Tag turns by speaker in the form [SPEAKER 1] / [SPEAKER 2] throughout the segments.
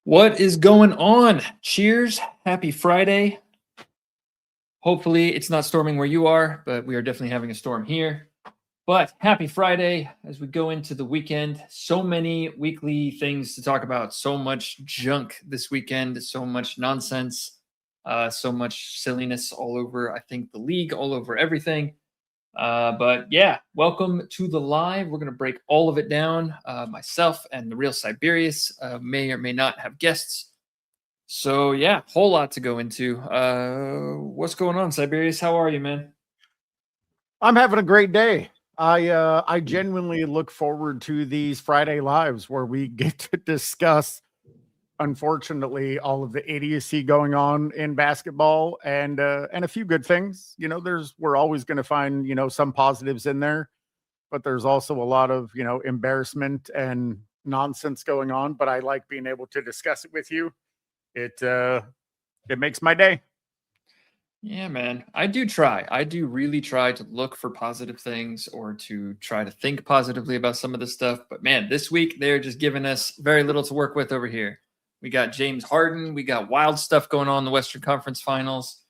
[SPEAKER 1] What is going on? Cheers. Happy Friday. Hopefully, it's not storming where you are, but we are definitely having a storm here. But happy Friday as we go into the weekend. So many weekly things to talk about. So much junk this weekend. So much nonsense. So much silliness all over, I think, the league, all over everything. But yeah, welcome to the live. We're going to break all of it down. Myself and the real Cyberius may or may not have guests. So yeah, whole lot to go into. What's going on, Cyberius? How are you, man?
[SPEAKER 2] I'm having a great day. I genuinely look forward to these Friday lives where we get to discuss, unfortunately, all of the idiocy going on in basketball and a few good things. We're always going to find some positives in there, but there's also a lot of embarrassment and nonsense going on. But I like being able to discuss it with you. It makes my day.
[SPEAKER 1] Yeah, man. I do try. I do really try to look for positive things or to try to think positively about some of this stuff. But man, this week they're just giving us very little to work with over here. We got James Harden. We got wild stuff going on in the Western Conference Finals.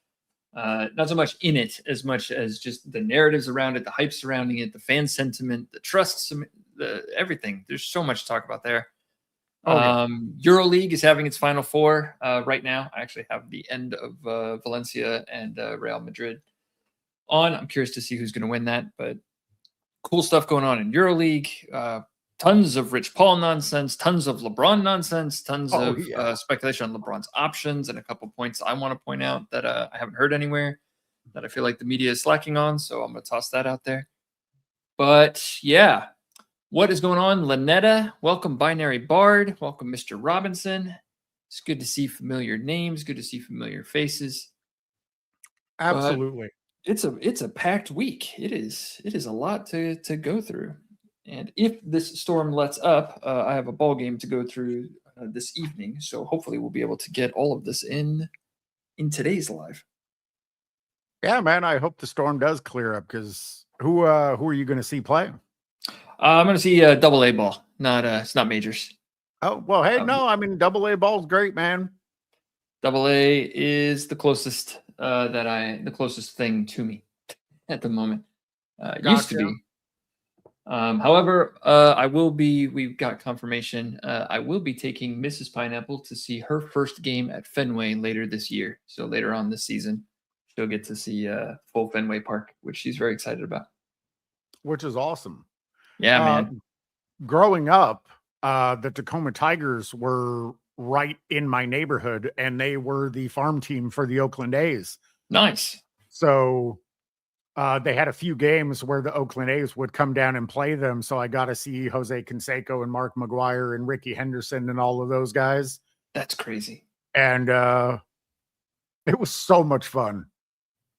[SPEAKER 1] Not so much in it as much as just the narratives around it, the hype surrounding it, the fan sentiment, the trust, everything. There's so much to talk about there. Euroleague is having its Final Four right now. I actually have the end of Valencia and Real Madrid on. I'm curious to see who's going to win that, but cool stuff going on in Euroleague. Tons of Rich Paul nonsense, tons of LeBron nonsense, tons of speculation on LeBron's options, and a couple points I want to point out that I haven't heard anywhere that I feel like the media is slacking on. So I'm going to toss that out there. But yeah. What is going on, Lynetta? Welcome, Binary Bard. Welcome, Mr. Robinson. It's good to see familiar names. Good to see familiar faces.
[SPEAKER 2] Absolutely.
[SPEAKER 1] But it's a packed week. It is a lot to go through. And if this storm lets up, I have a ball game to go through this evening. So hopefully we'll be able to get all of this in today's live.
[SPEAKER 2] Yeah, man. I hope the storm does clear up because who are you going to see play?
[SPEAKER 1] I'm going to see double A ball. It's not majors.
[SPEAKER 2] Oh, well, hey, no, I mean, double A ball's great, man.
[SPEAKER 1] Double A is the closest the closest thing to me at the moment. Used to be. However, we've got confirmation. I will be taking Mrs. Pineapple to see her first game at Fenway later this year. So later on this season, she'll get to see full Fenway Park, which she's very excited about.
[SPEAKER 2] Which is awesome.
[SPEAKER 1] Yeah, man.
[SPEAKER 2] Growing up, the Tacoma Tigers were right in my neighborhood, and they were the farm team for the Oakland A's.
[SPEAKER 1] Nice.
[SPEAKER 2] So they had a few games where the Oakland A's would come down and play them. So I got to see Jose Canseco and Mark McGuire and Ricky Henderson and all of those guys.
[SPEAKER 1] That's crazy.
[SPEAKER 2] And it was so much fun.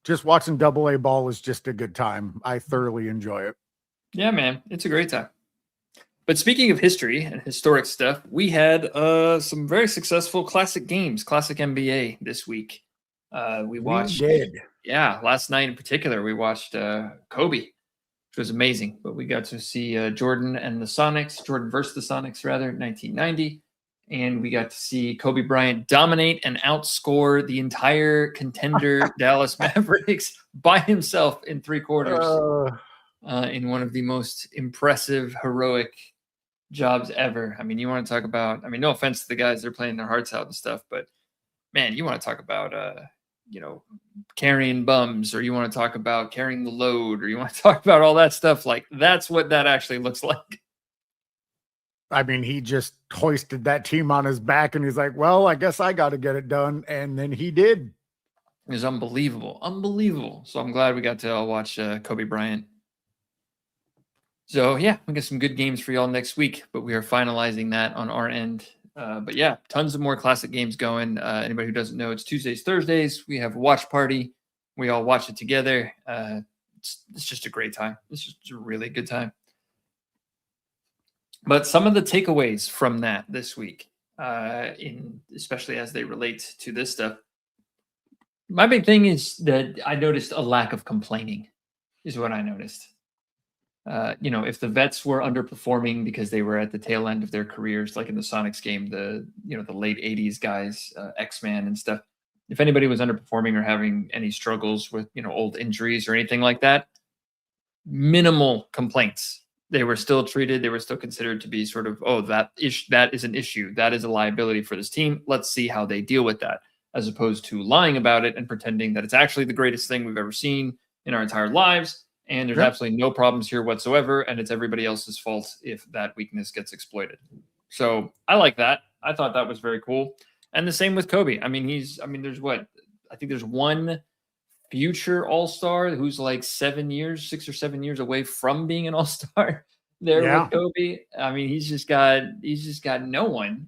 [SPEAKER 2] Just watching double A ball is just a good time. I thoroughly enjoy it.
[SPEAKER 1] Yeah, man. It's a great time. But speaking of history and historic stuff, we had some very successful classic games, classic NBA this week. We watched.
[SPEAKER 2] We did.
[SPEAKER 1] Yeah, last night in particular, we watched Kobe, which was amazing. But we got to see Jordan versus the Sonics, rather, in 1990. And we got to see Kobe Bryant dominate and outscore the entire contender Dallas Mavericks by himself in 3 quarters. In one of the most impressive, heroic jobs ever. I mean, you want to talk about, no offense to the guys, they're playing their hearts out and stuff, but man, you want to talk about, carrying bums, or you want to talk about carrying the load, or you want to talk about all that stuff. Like, that's what that actually looks like.
[SPEAKER 2] I mean, he just hoisted that team on his back and he's like, well, I guess I got to get it done. And then he did.
[SPEAKER 1] It was unbelievable. Unbelievable. So I'm glad we got to watch Kobe Bryant. So yeah, we got some good games for y'all next week, but we are finalizing that on our end. But yeah, tons of more classic games going. Anybody who doesn't know, it's Tuesdays, Thursdays. We have a watch party. We all watch it together. It's just a great time. It's just a really good time. But some of the takeaways from that this week, especially as they relate to this stuff, my big thing is that I noticed a lack of complaining is what I noticed. if the vets were underperforming because they were at the tail end of their careers, like in the Sonics game, the late 80s guys, X-Man and stuff, if anybody was underperforming or having any struggles with, old injuries or anything like that, minimal complaints. They were still treated. They were still considered to be sort of, that is an issue. That is a liability for this team. Let's see how they deal with that, as opposed to lying about it and pretending that it's actually the greatest thing we've ever seen in our entire lives. And there's absolutely no problems here whatsoever. And it's everybody else's fault if that weakness gets exploited. So I like that. I thought that was very cool. And the same with Kobe. I mean, there's I think there's one future all-star who's like 6 or 7 years away from being an all-star there with Kobe. I mean, he's just got no one,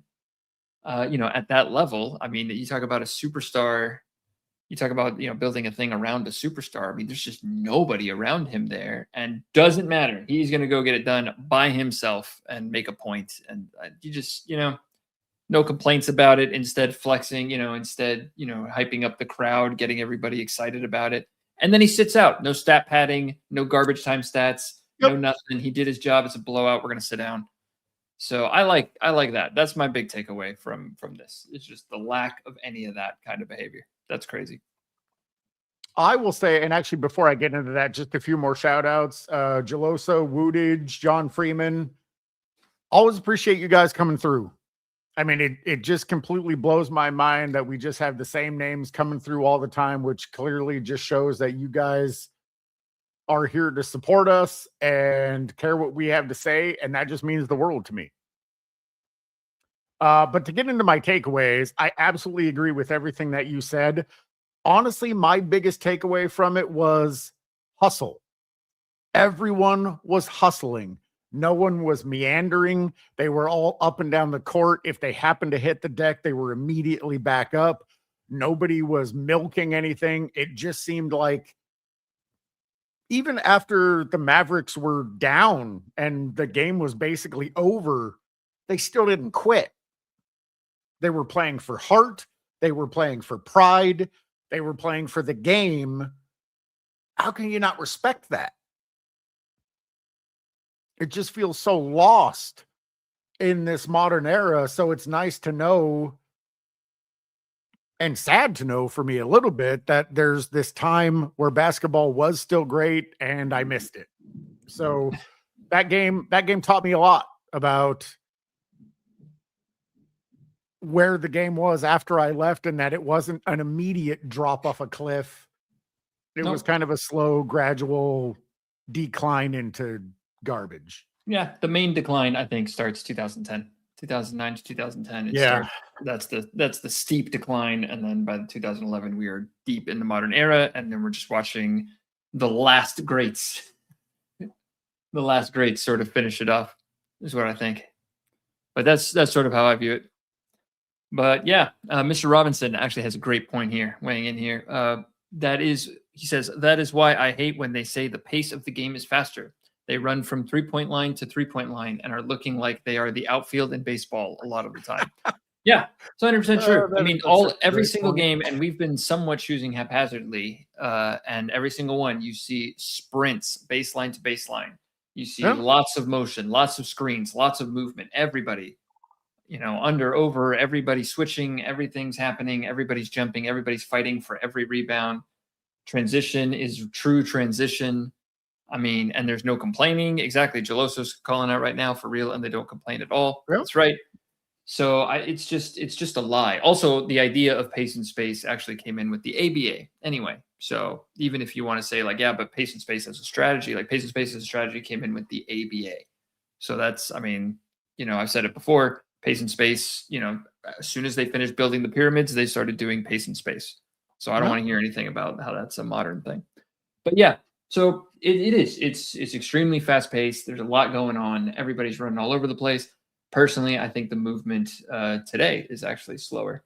[SPEAKER 1] at that level. I mean, you talk about a superstar, you talk about, building a thing around a superstar. I mean, there's just nobody around him there, and doesn't matter. He's going to go get it done by himself and make a point. And you just, no complaints about it. Instead, flexing, hyping up the crowd, getting everybody excited about it. And then he sits out. No stat padding, no garbage time stats, no nothing. He did his job. It's a blowout. We're going to sit down. So I like that. That's my big takeaway from this. It's just the lack of any of that kind of behavior. That's crazy.
[SPEAKER 2] I will say, and actually before I get into that, just a few more shout outs. Geloso, Woodage, John Freeman. Always appreciate you guys coming through. I mean, it just completely blows my mind that we just have the same names coming through all the time, which clearly just shows that you guys are here to support us and care what we have to say. And that just means the world to me. But to get into my takeaways, I absolutely agree with everything that you said. Honestly, my biggest takeaway from it was hustle. Everyone was hustling. No one was meandering. They were all up and down the court. If they happened to hit the deck, they were immediately back up. Nobody was milking anything. It just seemed like even after the Mavericks were down and the game was basically over, they still didn't quit. They were playing for heart. They were playing for pride. They were playing for the game. How can you not respect that? It just feels so lost in this modern era. So it's nice to know, and sad to know for me a little bit, that there's this time where basketball was still great and I missed it. So that game taught me a lot about where the game was after I left, and that it wasn't an immediate drop off a cliff. It was kind of a slow, gradual decline into garbage.
[SPEAKER 1] Yeah, the main decline I think starts 2010, 2009 to 2010. That's the steep decline, and then by the 2011 we are deep in the modern era, and then we're just watching the last greats sort of finish it off, is what I think. But that's sort of how I view it. But yeah, Mr. Robinson actually has a great point here, weighing in here. He says, that is why I hate when they say the pace of the game is faster. They run from 3-point line to 3-point line and are looking like they are the outfield in baseball a lot of the time. Yeah, it's 100% true. I mean, every single game, and we've been somewhat choosing haphazardly, and every single one, you see sprints, baseline to baseline. You see lots of motion, lots of screens, lots of movement. Everybody, under, over, everybody switching, everything's happening, everybody's jumping, everybody's fighting for every rebound. Transition is true transition. I mean, and there's no complaining. Exactly. Geloso's calling out right now for real, and they don't complain at all. Really? That's right. So it's just a lie. Also, the idea of pace and space actually came in with the ABA anyway. So even if you want to say like, yeah, but pace and space as a strategy, like pace and space as a strategy came in with the ABA. So that's, I mean, I've said it before, pace and space, as soon as they finished building the pyramids, they started doing pace and space. So I don't want to hear anything about how that's a modern thing. But yeah, so it's extremely fast paced. There's a lot going on. Everybody's running all over the place. Personally, I think the movement today is actually slower.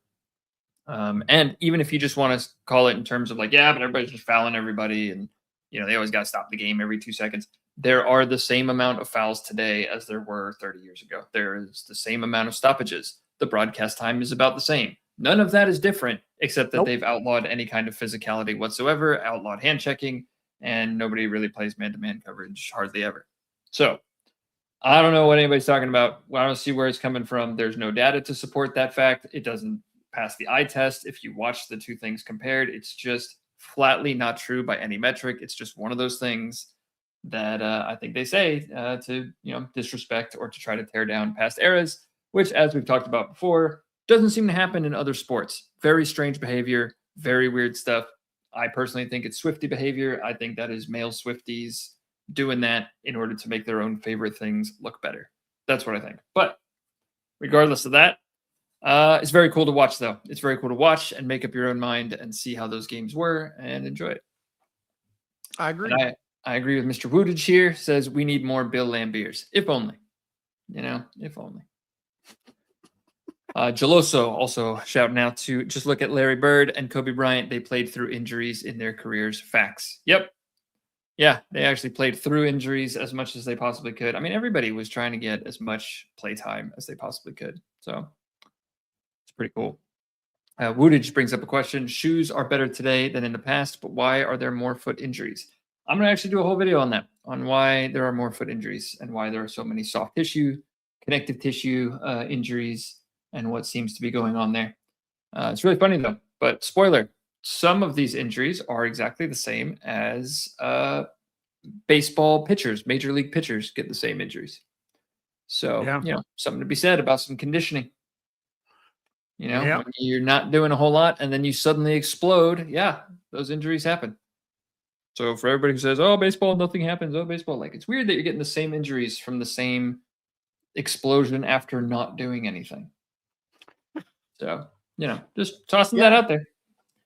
[SPEAKER 1] And even if you just want to call it in terms of like, yeah, but everybody's just fouling everybody, and they always got to stop the game every 2 seconds. There are the same amount of fouls today as there were 30 years ago. There is the same amount of stoppages. The broadcast time is about the same. None of that is different, except that they've outlawed any kind of physicality whatsoever, outlawed hand checking, and nobody really plays man-to-man coverage hardly ever. So I don't know what anybody's talking about. I don't see where it's coming from. There's no data to support that fact. It doesn't pass the eye test. If you watch the two things compared, it's just flatly not true by any metric. It's just one of those things that I think they say to disrespect or to try to tear down past eras, which, as we've talked about before, doesn't seem to happen in other sports. Very strange behavior, very weird stuff. I personally think it's Swiftie behavior. I think that is male Swifties doing that in order to make their own favorite things look better. That's what I think. But regardless of that, it's very cool to watch, though. It's very cool to watch and make up your own mind and see how those games were and enjoy it.
[SPEAKER 2] I agree.
[SPEAKER 1] And I agree with Mr. Woodage here. Says we need more Bill Lambiers. If only. If only. Geloso also shouting out to just look at Larry Bird and Kobe Bryant. They played through injuries in their careers. Facts. Yep. Yeah, they actually played through injuries as much as they possibly could. I mean, everybody was trying to get as much playtime as they possibly could. So it's pretty cool. Woodage brings up a question. Shoes are better today than in the past, but why are there more foot injuries? I'm going to actually do a whole video on that, on why there are more foot injuries and why there are so many soft tissue, connective tissue injuries, and what seems to be going on there. It's really funny, though. But spoiler, some of these injuries are exactly the same as baseball pitchers, major league pitchers get the same injuries. So, something to be said about some conditioning. When you're not doing a whole lot and then you suddenly explode, those injuries happen. So for everybody who says, oh, baseball, nothing happens. Oh, baseball, like it's weird that you're getting the same injuries from the same explosion after not doing anything. So, just tossing that out there.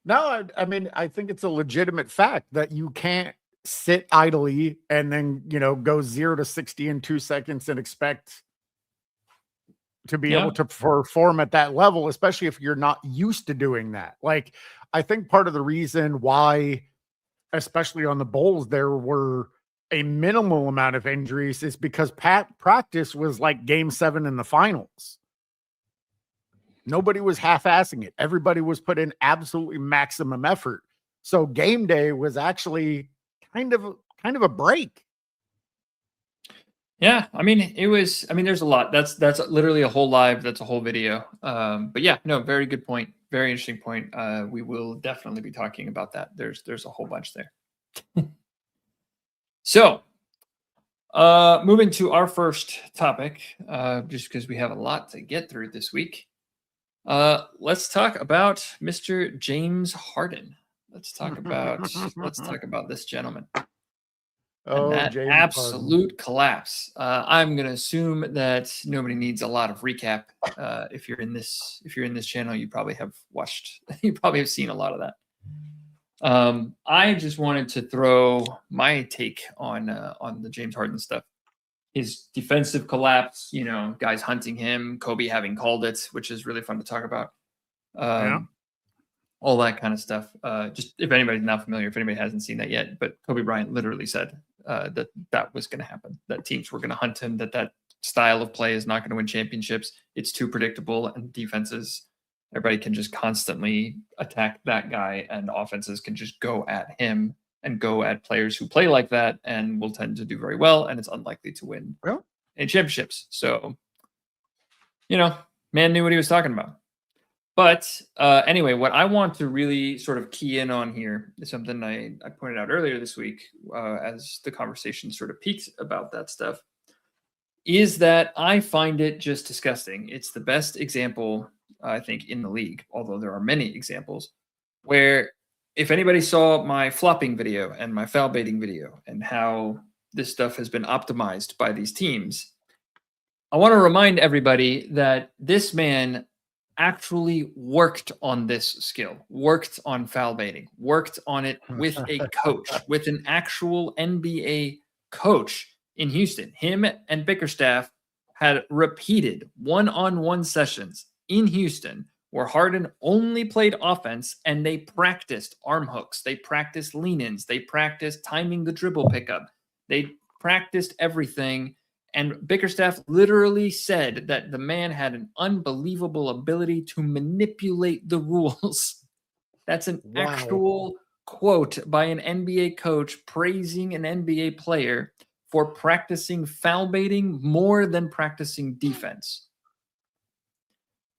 [SPEAKER 2] No, I mean, I think it's a legitimate fact that you can't sit idly and then, go 0 to 60 in 2 seconds and expect to be able to perform at that level, especially if you're not used to doing that. Like, I think part of the reason why, especially on the Bulls, there were a minimal amount of injuries is because practice was like game 7 in the finals. Nobody was half-assing it. Everybody was put in absolutely maximum effort. So game day was actually kind of a break.
[SPEAKER 1] Yeah, I mean, there's a lot. That's literally a whole live. That's a whole video. But yeah, no, very good point. Very interesting point. We will definitely be talking about that. There's a whole bunch there. So, moving to our first topic, just because we have a lot to get through this week. Let's talk about Mr. James Harden. Let's talk about this gentleman. And that
[SPEAKER 2] James
[SPEAKER 1] absolute Harden collapse. I'm going to assume that nobody needs a lot of recap. If you're in this channel, you probably have seen a lot of that. I just wanted to throw my take on the James Harden stuff. His defensive collapse, guys hunting him, Kobe having called it, which is really fun to talk about. All that kind of stuff. Just if anybody's not familiar, if anybody hasn't seen that yet, but Kobe Bryant literally said that was going to happen, that teams were going to hunt him, that style of play is not going to win championships. It's too predictable, and defenses, everybody can just constantly attack that guy, and offenses can just go at him and go at players who play like that and will tend to do very well, and it's unlikely to win any championships. So, man knew what he was talking about. But anyway, what I want to really sort of key in on here is something I pointed out earlier this week as the conversation sort of peaked about that stuff, is that I find it just disgusting. It's the best example, I think, in the league, although there are many examples, where if anybody saw my flopping video and my foul baiting video and how this stuff has been optimized by these teams, I want to remind everybody that this man actually worked on this skill, worked on foul baiting, worked on it with a coach, with an actual NBA coach in Houston. Him and Bickerstaff had repeated one-on-one sessions in Houston where Harden only played offense, and they practiced arm hooks, they practiced lean-ins, they practiced timing the dribble pickup, they practiced everything. And Bickerstaff literally said that the man had an unbelievable ability to manipulate the rules. That's an actual quote by an NBA coach praising an NBA player for practicing foul baiting more than practicing defense.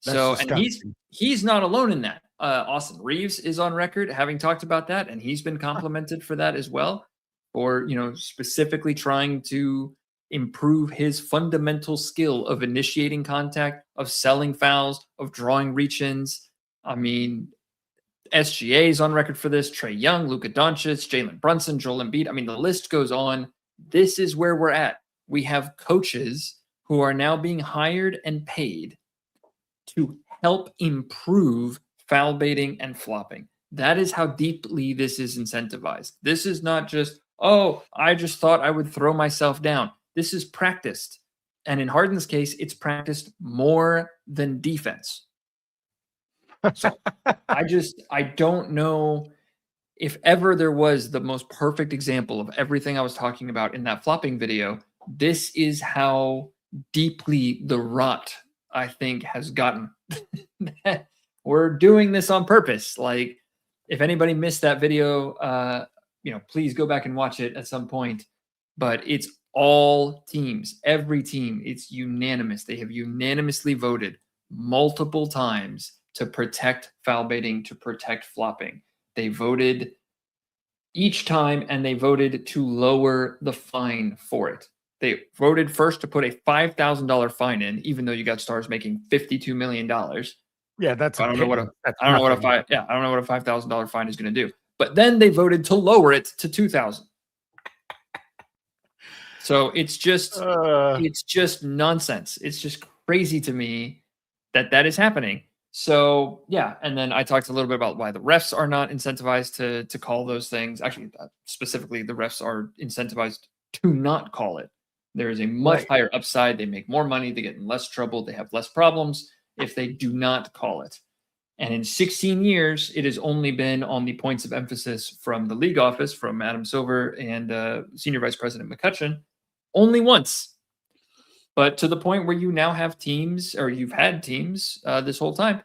[SPEAKER 2] That's
[SPEAKER 1] And
[SPEAKER 2] disgusting.
[SPEAKER 1] he's not alone in that. Austin Reeves is on record having talked about that, and he's been complimented for that as well, for specifically trying to improve his fundamental skill of initiating contact, of selling fouls, of drawing reach-ins. I mean, SGA is on record for this. Trae Young, Luka Doncic, Jalen Brunson, Joel Embiid. I mean, the list goes on. This is where we're at. We have coaches who are now being hired and paid to help improve foul baiting and flopping. That is how deeply this is incentivized. This is not just, oh, I just thought I would throw myself down. This is practiced. And in Harden's case, it's practiced more than defense. So I don't know if ever there was the most perfect example of everything I was talking about in that flopping video. This is how deeply the rot, I think, has gotten. We're doing this on purpose. Like, if anybody missed that video, please go back and watch it at some point. But it's all teams, every team. It's unanimous. They have unanimously voted multiple times to protect foul baiting, to protect flopping. They voted each time, and they voted to lower the fine for it. They voted first to put a $5,000 fine in, even though you got stars making $52 million.
[SPEAKER 2] Yeah, that's
[SPEAKER 1] I don't know what a $5,000 fine is going to do. But then they voted to lower it to $2,000. So it's just nonsense. It's just crazy to me that is happening. So yeah, and then I talked a little bit about why the refs are not incentivized to call those things. Actually, specifically, the refs are incentivized to not call it. There is a much higher upside. They make more money. They get in less trouble. They have less problems if they do not call it. And in 16 years, it has only been on the points of emphasis from the league office, from Adam Silver and Senior Vice President McCutcheon, only once. But to the point where you now have teams, or you've had teams this whole time,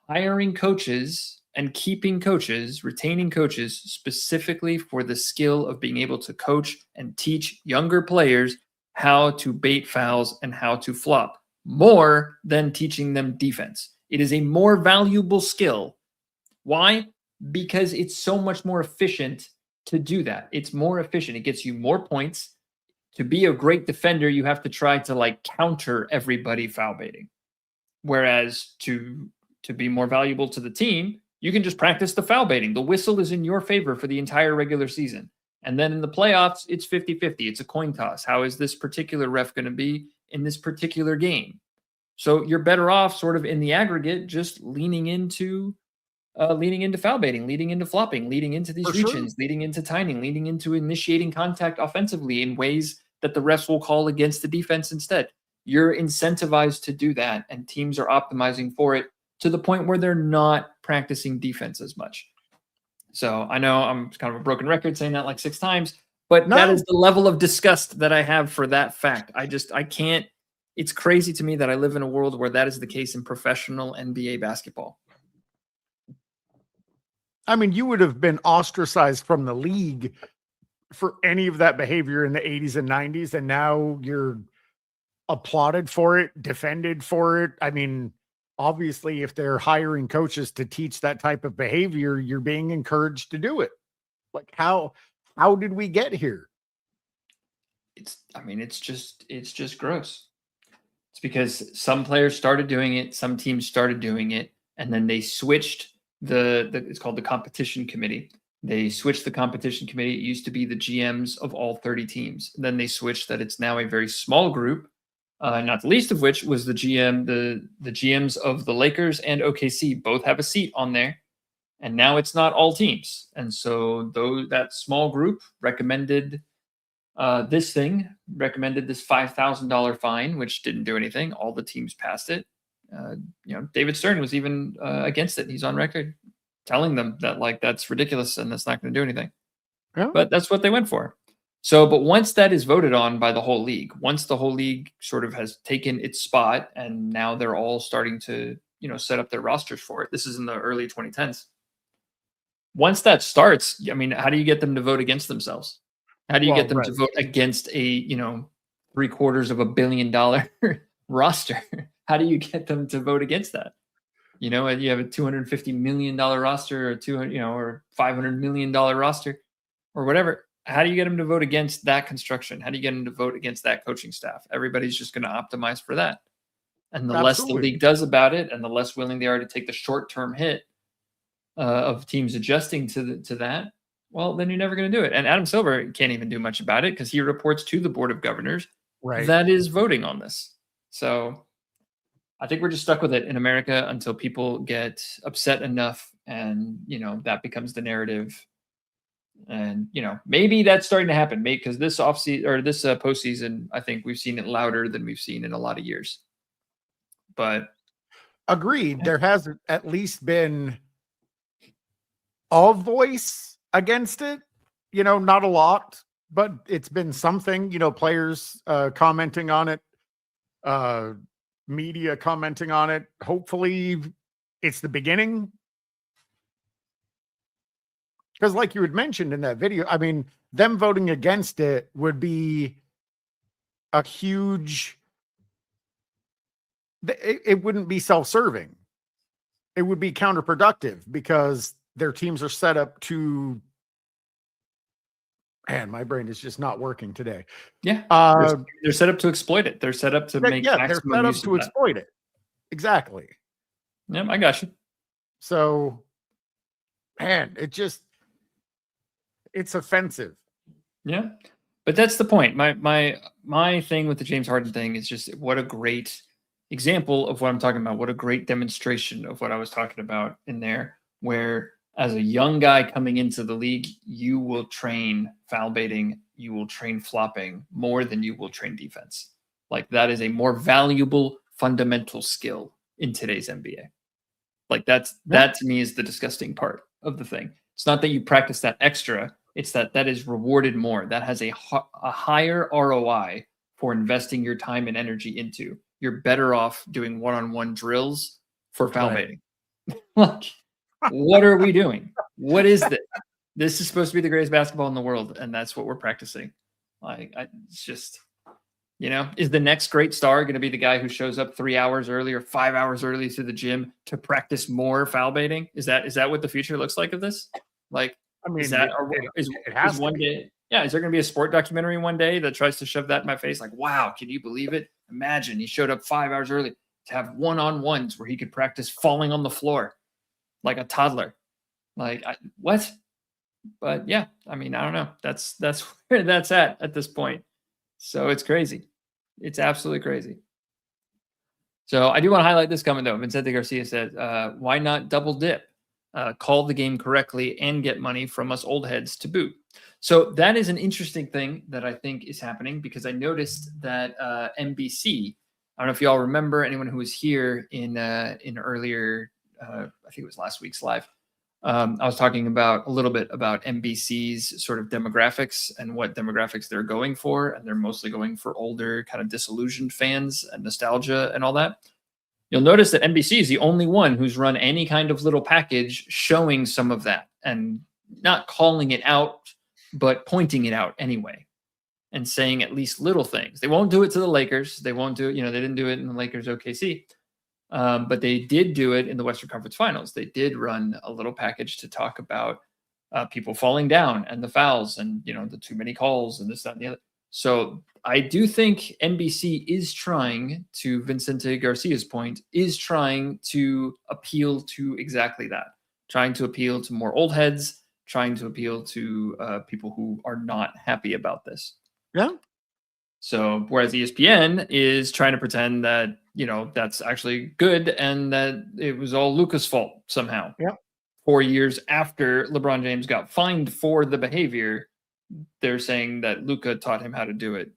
[SPEAKER 1] hiring coaches and keeping coaches, retaining coaches specifically for the skill of being able to coach and teach younger players how to bait fouls and how to flop, more than teaching them defense. It is a more valuable skill. Why? Because it's so much more efficient to do that. It's more efficient. It gets you more points. To be a great defender, you have to try to counter everybody foul baiting. Whereas to be more valuable to the team, you can just practice the foul baiting. The whistle is in your favor for the entire regular season. And then in the playoffs, it's 50-50. It's a coin toss. How is this particular ref going to be in this particular game? So you're better off sort of in the aggregate, just leaning into foul baiting, leading into flopping, leading into these reach-ins, leading into timing, leading into initiating contact offensively in ways that the refs will call against the defense instead. You're incentivized to do that, and teams are optimizing for it to the point where they're not practicing defense as much. So I know I'm kind of a broken record saying that like 6 times, but that is the level of disgust that I have for that fact. I can't. It's crazy to me that I live in a world where that is the case in professional NBA basketball.
[SPEAKER 2] I mean, you would have been ostracized from the league for any of that behavior in the 80s and 90s, and now you're applauded for it, defended for it. I mean, obviously, if they're hiring coaches to teach that type of behavior, you're being encouraged to do it. Like, how did we get here?
[SPEAKER 1] It's just gross. It's because some players started doing it, some teams started doing it, and then they switched it's called the competition committee. They switched the competition committee. It used to be the GMs of all 30 teams. And then they switched that it's now a very small group, not the least of which was the GMs of the Lakers and OKC both have a seat on there. And now it's not all teams. And so that small group recommended this $5,000 fine, which didn't do anything. All the teams passed it. David Stern was even against it. He's on record telling them that that's ridiculous and that's not going to do anything. Yeah. But that's what they went for. So, but once that is voted on by the whole league, once the whole league sort of has taken its spot and now they're all starting to, set up their rosters for it. This is in the early 2010s. Once that starts, I mean, how do you get them to vote against themselves? How do you
[SPEAKER 2] Well,
[SPEAKER 1] get them to
[SPEAKER 2] right.
[SPEAKER 1] vote against a, $750 million roster? How do you get them to vote against that? You have a $250 million roster or or $500 million roster or whatever. How do you get them to vote against that construction? How do you get them to vote against that coaching staff? Everybody's just going to optimize for that. And the less the
[SPEAKER 2] Absolutely.
[SPEAKER 1] league does about it, and the less willing they are to take the short-term hit of teams adjusting to that, well, then you're never going to do it. And Adam Silver can't even do much about it because he reports to the board of governors
[SPEAKER 2] Right.
[SPEAKER 1] that is voting on this. So I think we're just stuck with it in America until people get upset enough, and that becomes the narrative. And maybe that's starting to happen, because this offseason or this postseason, I think we've seen it louder than we've seen in a lot of years. But
[SPEAKER 2] agreed, there has at least been a voice against it. Not a lot, but it's been something. Players commenting on it, media commenting on it. Hopefully, it's the beginning. Because like you had mentioned in that video, I mean, them voting against it would be a huge, it wouldn't be self-serving. It would be counterproductive because their teams are set up to, man, my brain is just not working today.
[SPEAKER 1] Yeah. They're set up to exploit it. They're set up to make maximum use of that.
[SPEAKER 2] Exploit it. Exactly.
[SPEAKER 1] Yep, I got you.
[SPEAKER 2] So, man, it's offensive.
[SPEAKER 1] Yeah, but that's the point. My thing with the James Harden thing is just what a great example of what I'm talking about. What a great demonstration of what I was talking about in there, where as a young guy coming into the league, you will train foul baiting, you will train flopping more than you will train defense. Like, that is a more valuable fundamental skill in today's NBA. Like, that to me is the disgusting part of the thing. It's not that you practice that extra. It's that is rewarded more. That has a higher ROI for investing your time and energy into. You're better off doing one-on-one drills for foul baiting. Like, what are we doing? What is this? This is supposed to be the greatest basketball in the world, and that's what we're practicing. Like, it's just, is the next great star going to be the guy who shows up 3 hours early or 5 hours early to the gym to practice more foul baiting? Is that what the future looks like of this? Like, I mean, is there going to be a sport documentary one day that tries to shove that in my face? Like, wow, can you believe it? Imagine he showed up 5 hours early to have one-on-ones where he could practice falling on the floor like a toddler. Like, what? But yeah, I mean, I don't know. That's where that's at this point. So it's crazy. It's absolutely crazy. So I do want to highlight this comment though. Vicente Garcia said, why not double dip? Call the game correctly and get money from us old heads to boot. So that is an interesting thing that I think is happening, because I noticed that NBC, I don't know if you all remember, anyone who was here in earlier, I think it was last week's live, I was talking about a little bit about NBC's sort of demographics and what demographics they're going for. And they're mostly going for older, kind of disillusioned fans and nostalgia and all that. You'll notice that NBC is the only one who's run any kind of little package showing some of that and not calling it out, but pointing it out anyway and saying at least little things. They won't do it to the Lakers. They won't do it. They didn't do it in the Lakers OKC, but they did do it in the Western Conference Finals. They did run a little package to talk about people falling down and the fouls and, the too many calls and this, that, and the other. So I do think NBC is trying, to Vicente Garcia's point, is trying to appeal to exactly that, trying to appeal to more old heads, trying to appeal to people who are not happy about this.
[SPEAKER 2] Yeah.
[SPEAKER 1] So whereas ESPN is trying to pretend that, that's actually good and that it was all Luka's fault somehow.
[SPEAKER 2] Yeah.
[SPEAKER 1] 4 years after LeBron James got fined for the behavior, they're saying that Luka taught him how to do it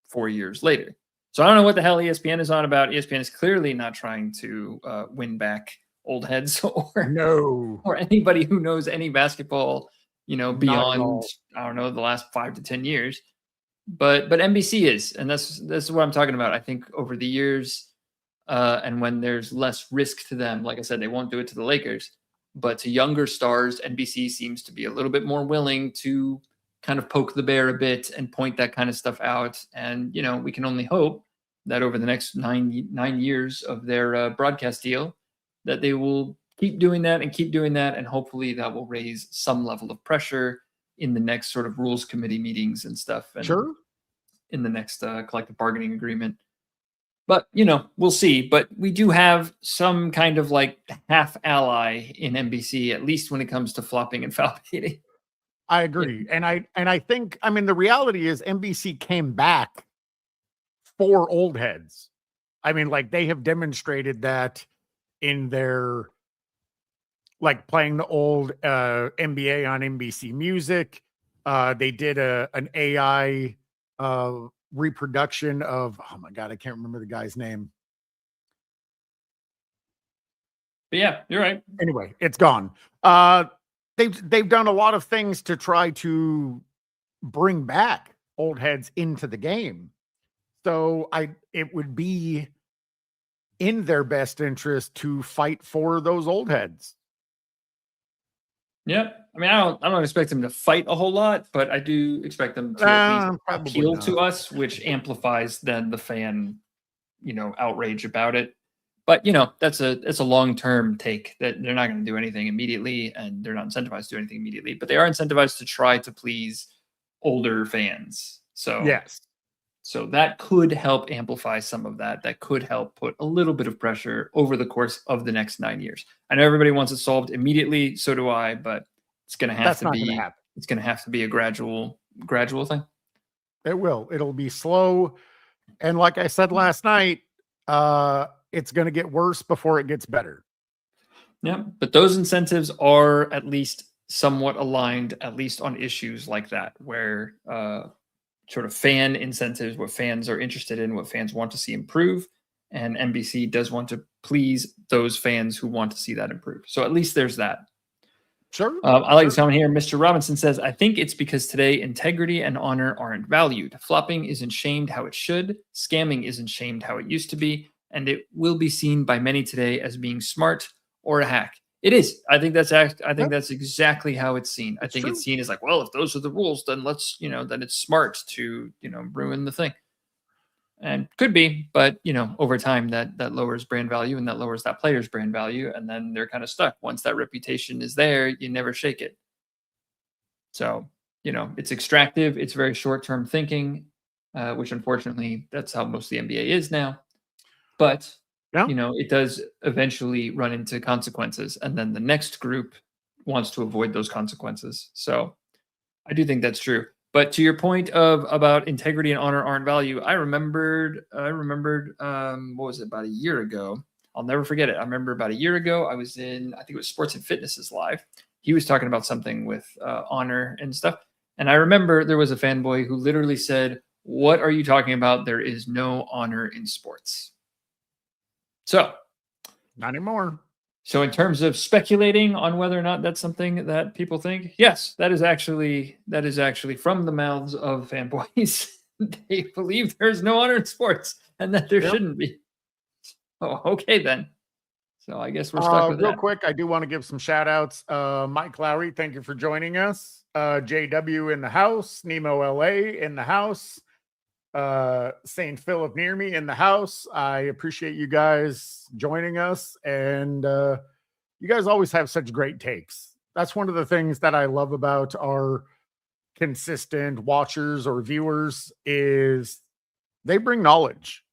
[SPEAKER 1] 4 years later. So I don't know what the hell ESPN is on about. ESPN is clearly not trying to win back old heads or anybody who knows any basketball, beyond, I don't know, the last 5 to 10 years. But NBC is, and that's what I'm talking about. I think over the years, and when there's less risk to them, like I said, they won't do it to the Lakers, but to younger stars, NBC seems to be a little bit more willing to kind of poke the bear a bit and point that kind of stuff out. And, we can only hope that over the next 9 years of their broadcast deal, that they will keep doing that. And hopefully that will raise some level of pressure in the next sort of rules committee meetings and stuff. And
[SPEAKER 2] Sure.
[SPEAKER 1] in the next collective bargaining agreement. But, we'll see. But we do have some kind of like half ally in NBC, at least when it comes to flopping and foul baiting.
[SPEAKER 2] I agree. And I think, the reality is NBC came back for old heads. They have demonstrated that in their, like, playing the old NBA on NBC Music. They did an AI reproduction of, oh my God, I can't remember the guy's name.
[SPEAKER 1] But yeah, you're right.
[SPEAKER 2] Anyway, it's gone. They've done a lot of things to try to bring back old heads into the game. So it would be in their best interest to fight for those old heads.
[SPEAKER 1] Yeah. I don't expect them to fight a whole lot, but I do expect them to at least appeal to us, which amplifies then the fan, outrage about it. But, it's a long-term take that they're not going to do anything immediately, and they're not incentivized to do anything immediately, but they are incentivized to try to please older fans. So
[SPEAKER 2] yes.
[SPEAKER 1] So that could help amplify some of that. That could help put a little bit of pressure over the course of the next 9 years. I know everybody wants it solved immediately. So do I, but it's going to have to be, it's going to have to be a gradual thing.
[SPEAKER 2] It will. It'll be slow. And like I said last night, it's going to get worse before it gets better.
[SPEAKER 1] Yeah. But those incentives are at least somewhat aligned, at least on issues like that, where, sort of fan incentives, what fans are interested in, what fans want to see improve. And NBC does want to please those fans who want to see that improve. So at least there's that.
[SPEAKER 2] Sure.
[SPEAKER 1] I like this comment here. Mr. Robinson says, I think it's because today integrity and honor aren't valued. Flopping isn't shamed how it should. Scamming isn't shamed how it used to be. And it will be seen by many today as being smart or a hack. It is. I think that's exactly how it's seen. I think it's seen as like, well, if those are the rules, then let's, then it's smart to, ruin the thing. And could be, but over time that lowers brand value, and that lowers that player's brand value, and then they're kind of stuck. Once that reputation is there, you never shake it. So, it's extractive, it's very short-term thinking, which unfortunately that's how most of the NBA is now. But it does eventually run into consequences, and then the next group wants to avoid those consequences. So I do think that's true. But to your point about integrity and honor aren't value, I remembered, what was it, about a year ago? I'll never forget it. I remember about a year ago, I was in, I think it was Sports and Fitness's live. He was talking about something with honor and stuff. And I remember there was a fanboy who literally said, "What are you talking about? There is no honor in sports." So,
[SPEAKER 2] not anymore.
[SPEAKER 1] So in terms of speculating on whether or not that's something that people think, yes, that is actually from the mouths of fanboys. They believe there's no honor in sports and that there shouldn't be. Oh, okay then. So I guess we're stuck with that.
[SPEAKER 2] Real quick, I do want to give some shout outs. Mike Lowry, thank you for joining us. JW in the house, Nemo LA in the house. St. Philip near me in the house. I appreciate you guys joining us, and you guys always have such great takes. That's one of the things that I love about our consistent watchers or viewers is they bring knowledge.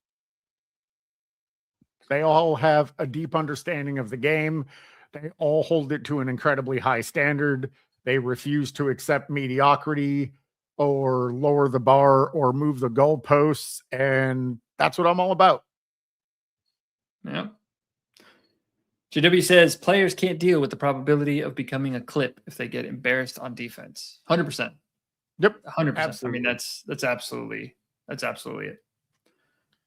[SPEAKER 2] They all have a deep understanding of the game. They all hold it to an incredibly high standard. They refuse to accept mediocrity or lower the bar or move the goalposts. And that's what I'm all about.
[SPEAKER 1] Yeah. JW says players can't deal with the probability of becoming a clip if they get embarrassed on defense. 100%.
[SPEAKER 2] Yep.
[SPEAKER 1] 100%.
[SPEAKER 2] Absolutely.
[SPEAKER 1] I mean, that's absolutely it.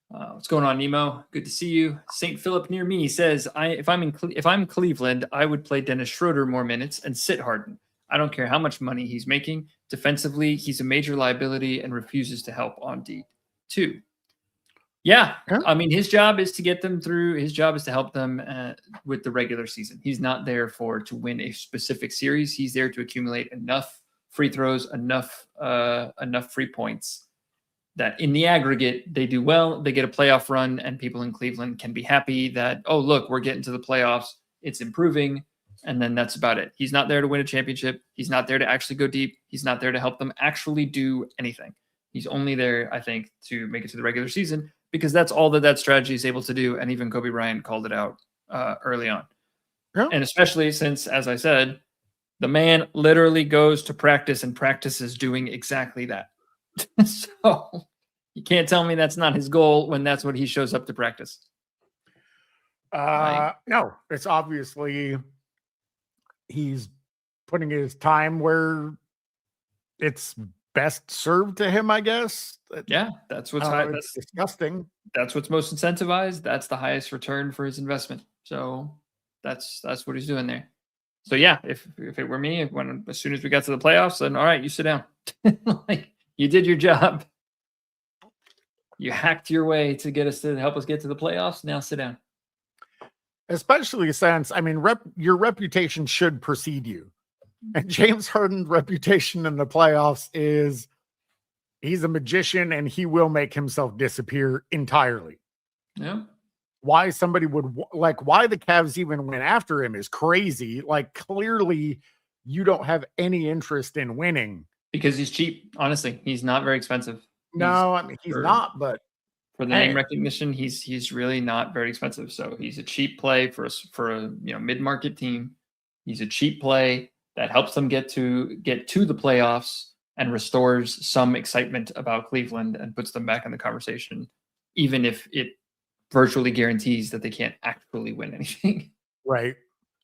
[SPEAKER 1] What's going on, Nemo? Good to see you. St. Philip near me says, if I'm Cleveland, I would play Dennis Schroeder more minutes and sit Harden. I don't care how much money he's making. Defensively, he's a major liability and refuses to help on D2. Yeah. I mean, his job is to get them through. His job is to help them with the regular season. He's not there to win a specific series. He's there to accumulate enough free throws, enough free points that in the aggregate they do well. They get a playoff run, and people in Cleveland can be happy that, oh, look, we're getting to the playoffs. It's improving. And then that's about it. He's not there to win a championship. He's not there to actually go deep. He's not there to help them actually do anything. He's only there, I think, to make it to the regular season, because that's all that strategy is able to do. And even Kobe Bryant called it out early on. Yeah. And especially since, as I said, the man literally goes to practice and practices doing exactly that. So you can't tell me that's not his goal when that's what he shows up to practice.
[SPEAKER 2] No, it's obviously he's putting his time where it's best served to him, I guess.
[SPEAKER 1] Yeah, that's what's high.
[SPEAKER 2] That's disgusting.
[SPEAKER 1] That's what's most incentivized. That's the highest return for his investment. So that's what he's doing there. So yeah, if it were me, as soon as we got to the playoffs, then all right, you sit down. Like, you did your job. You hacked your way to get us to help us get to the playoffs. Now sit down.
[SPEAKER 2] Especially since, I mean, your reputation should precede you. And James Harden's reputation in the playoffs is he's a magician and he will make himself disappear entirely.
[SPEAKER 1] Yeah.
[SPEAKER 2] Why somebody would why the Cavs even went after him is crazy. Like, clearly you don't have any interest in winning.
[SPEAKER 1] Because he's cheap. Honestly, he's not very expensive.
[SPEAKER 2] No, I mean, he's not, but
[SPEAKER 1] for the name recognition, he's really not very expensive. So he's a cheap play for a mid-market team. He's a cheap play that helps them get to the playoffs and restores some excitement about Cleveland and puts them back in the conversation, even if it virtually guarantees that they can't actually win anything.
[SPEAKER 2] Right.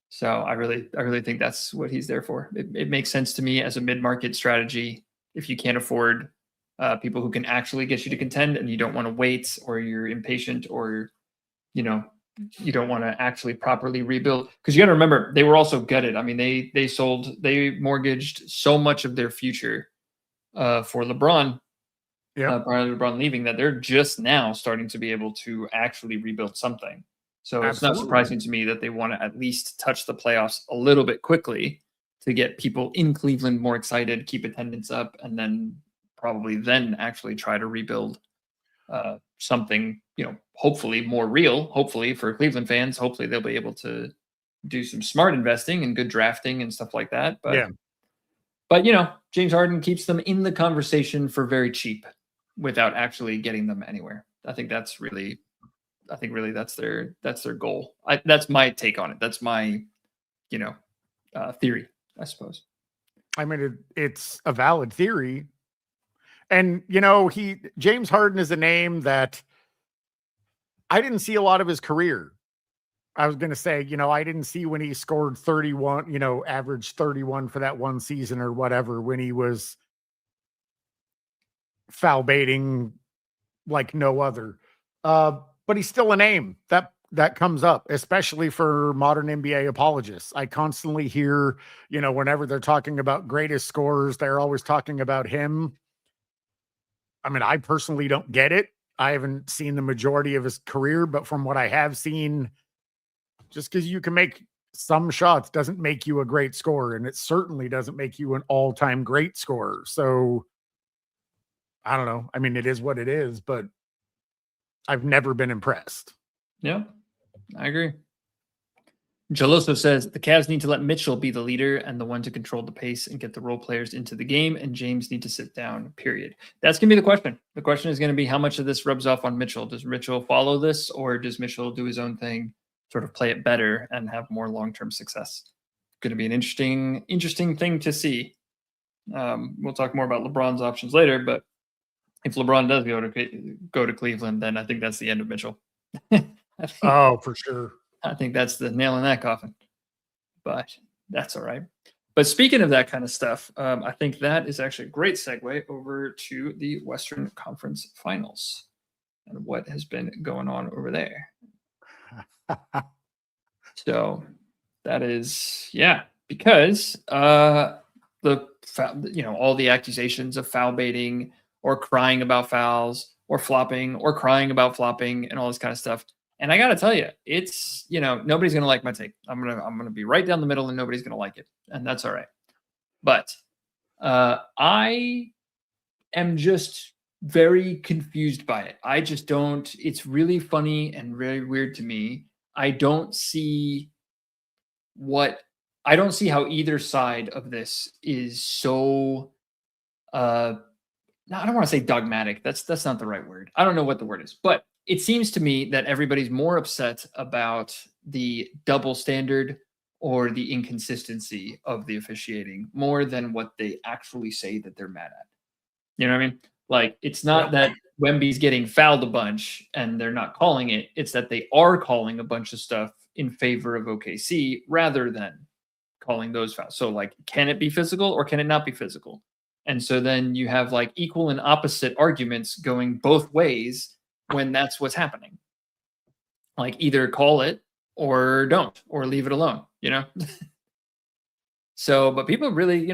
[SPEAKER 1] So I really think that's what he's there for. It makes sense to me as a mid-market strategy. If you can't afford people who can actually get you to contend, and you don't want to wait, or you're impatient, or you don't want to actually properly rebuild, because you got to remember they were also gutted. I mean, they mortgaged so much of their future for LeBron, prior to LeBron leaving, that they're just now starting to be able to actually rebuild something. So It's not surprising to me that they want to at least touch the playoffs a little bit quickly to get people in Cleveland more excited, keep attendance up, and then probably actually try to rebuild something, hopefully more real, hopefully for Cleveland fans. Hopefully they'll be able to do some smart investing and good drafting and stuff like that. But James Harden keeps them in the conversation for very cheap without actually getting them anywhere. I think really that's their goal. That's my take on it. That's my, theory, I suppose.
[SPEAKER 2] I mean, it's a valid theory. And, James Harden is a name that I didn't see a lot of his career. I was going to say, I didn't see when he scored 31, averaged 31 for that one season or whatever, when he was foul baiting like no other. But he's still a name that comes up, especially for modern NBA apologists. I constantly hear, whenever they're talking about greatest scorers, they're always talking about him. I mean, I personally don't get it. I haven't seen the majority of his career, but from what I have seen, just because you can make some shots doesn't make you a great scorer, and it certainly doesn't make you an all-time great scorer. So I don't know. I mean, it is what it is, but I've never been impressed.
[SPEAKER 1] Yeah, I agree. Geloso says the Cavs need to let Mitchell be the leader and the one to control the pace and get the role players into the game, and James need to sit down, period. That's going to be the question. The question is going to be how much of this rubs off on Mitchell. Does Mitchell follow this, or does Mitchell do his own thing, sort of play it better and have more long-term success? Going to be an interesting thing to see. We'll talk more about LeBron's options later, but if LeBron does go to Cleveland, then I think that's the end of Mitchell.
[SPEAKER 2] For sure.
[SPEAKER 1] I think that's the nail in that coffin, but that's all right. But speaking of that kind of stuff, I think that is actually a great segue over to the Western Conference Finals and what has been going on over there. So that is, because all the accusations of foul baiting or crying about fouls or flopping or crying about flopping and all this kind of stuff. And I got to tell you, it's, nobody's going to like my take. I'm going to be right down the middle and nobody's going to like it. And that's all right. But I am just very confused by it. I just don't. It's really funny and very weird to me. I don't see what I don't see how either side of this is so no, I don't want to say dogmatic. That's not the right word. I don't know what the word is, but it seems to me that everybody's more upset about the double standard or the inconsistency of the officiating more than what they actually say that they're mad at. You know what I mean? Like it's not that Wemby's getting fouled a bunch and they're not calling it. It's that they are calling a bunch of stuff in favor of OKC rather than calling those fouls. So like, can it be physical or can it not be physical? And so then you have like equal and opposite arguments going both ways when that's what's happening. Like either call it or don't, or leave it alone, you know? So, but people really,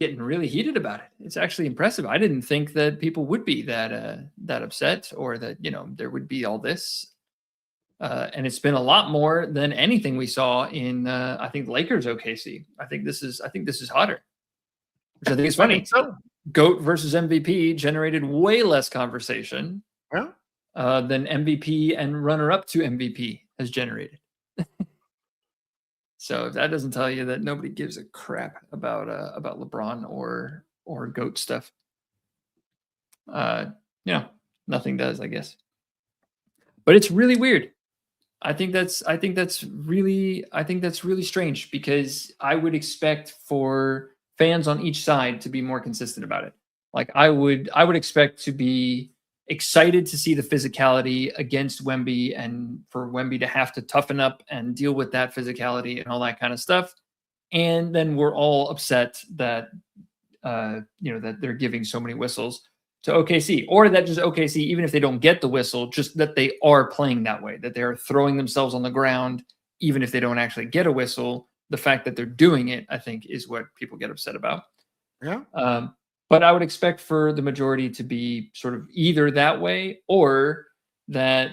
[SPEAKER 1] getting really heated about it. It's actually impressive. I didn't think that people would be that upset or that, there would be all this. And it's been a lot more than anything we saw in I think Lakers OKC. I think this is hotter. Which I think is funny.
[SPEAKER 2] So.
[SPEAKER 1] GOAT versus MVP generated way less conversation
[SPEAKER 2] Yeah.
[SPEAKER 1] Than MVP and runner-up to MVP has generated. So if that doesn't tell you that nobody gives a crap about LeBron or GOAT stuff, nothing does, I guess. But it's really weird. I think that's really strange because I would expect for fans on each side to be more consistent about it. Like I would expect to be excited to see the physicality against Wemby and for Wemby to have to toughen up and deal with that physicality and all that kind of stuff. And then we're all upset that that they're giving so many whistles to OKC, or that just OKC, even if they don't get the whistle, just that they are playing that way, that they are throwing themselves on the ground, even if they don't actually get a whistle. The fact that they're doing it, I think, is what people get upset about.
[SPEAKER 2] Yeah.
[SPEAKER 1] But I would expect for the majority to be sort of either that way or that,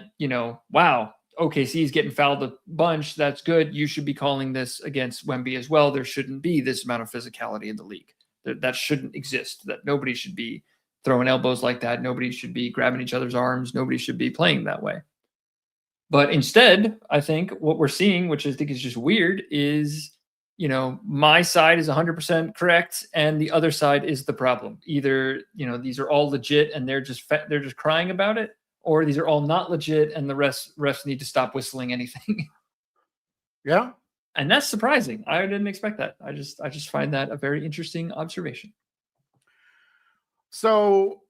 [SPEAKER 1] wow, OKC is getting fouled a bunch. That's good. You should be calling this against Wemby as well. There shouldn't be this amount of physicality in the league. That shouldn't exist. That nobody should be throwing elbows like that. Nobody should be grabbing each other's arms. Nobody should be playing that way. But instead, I think what we're seeing, which I think is just weird, is, my side is 100% correct and the other side is the problem. Either, these are all legit and they're just crying about it, or these are all not legit and the refs need to stop whistling anything.
[SPEAKER 2] Yeah.
[SPEAKER 1] And that's surprising. I didn't expect that. I just find that a very interesting observation.
[SPEAKER 2] So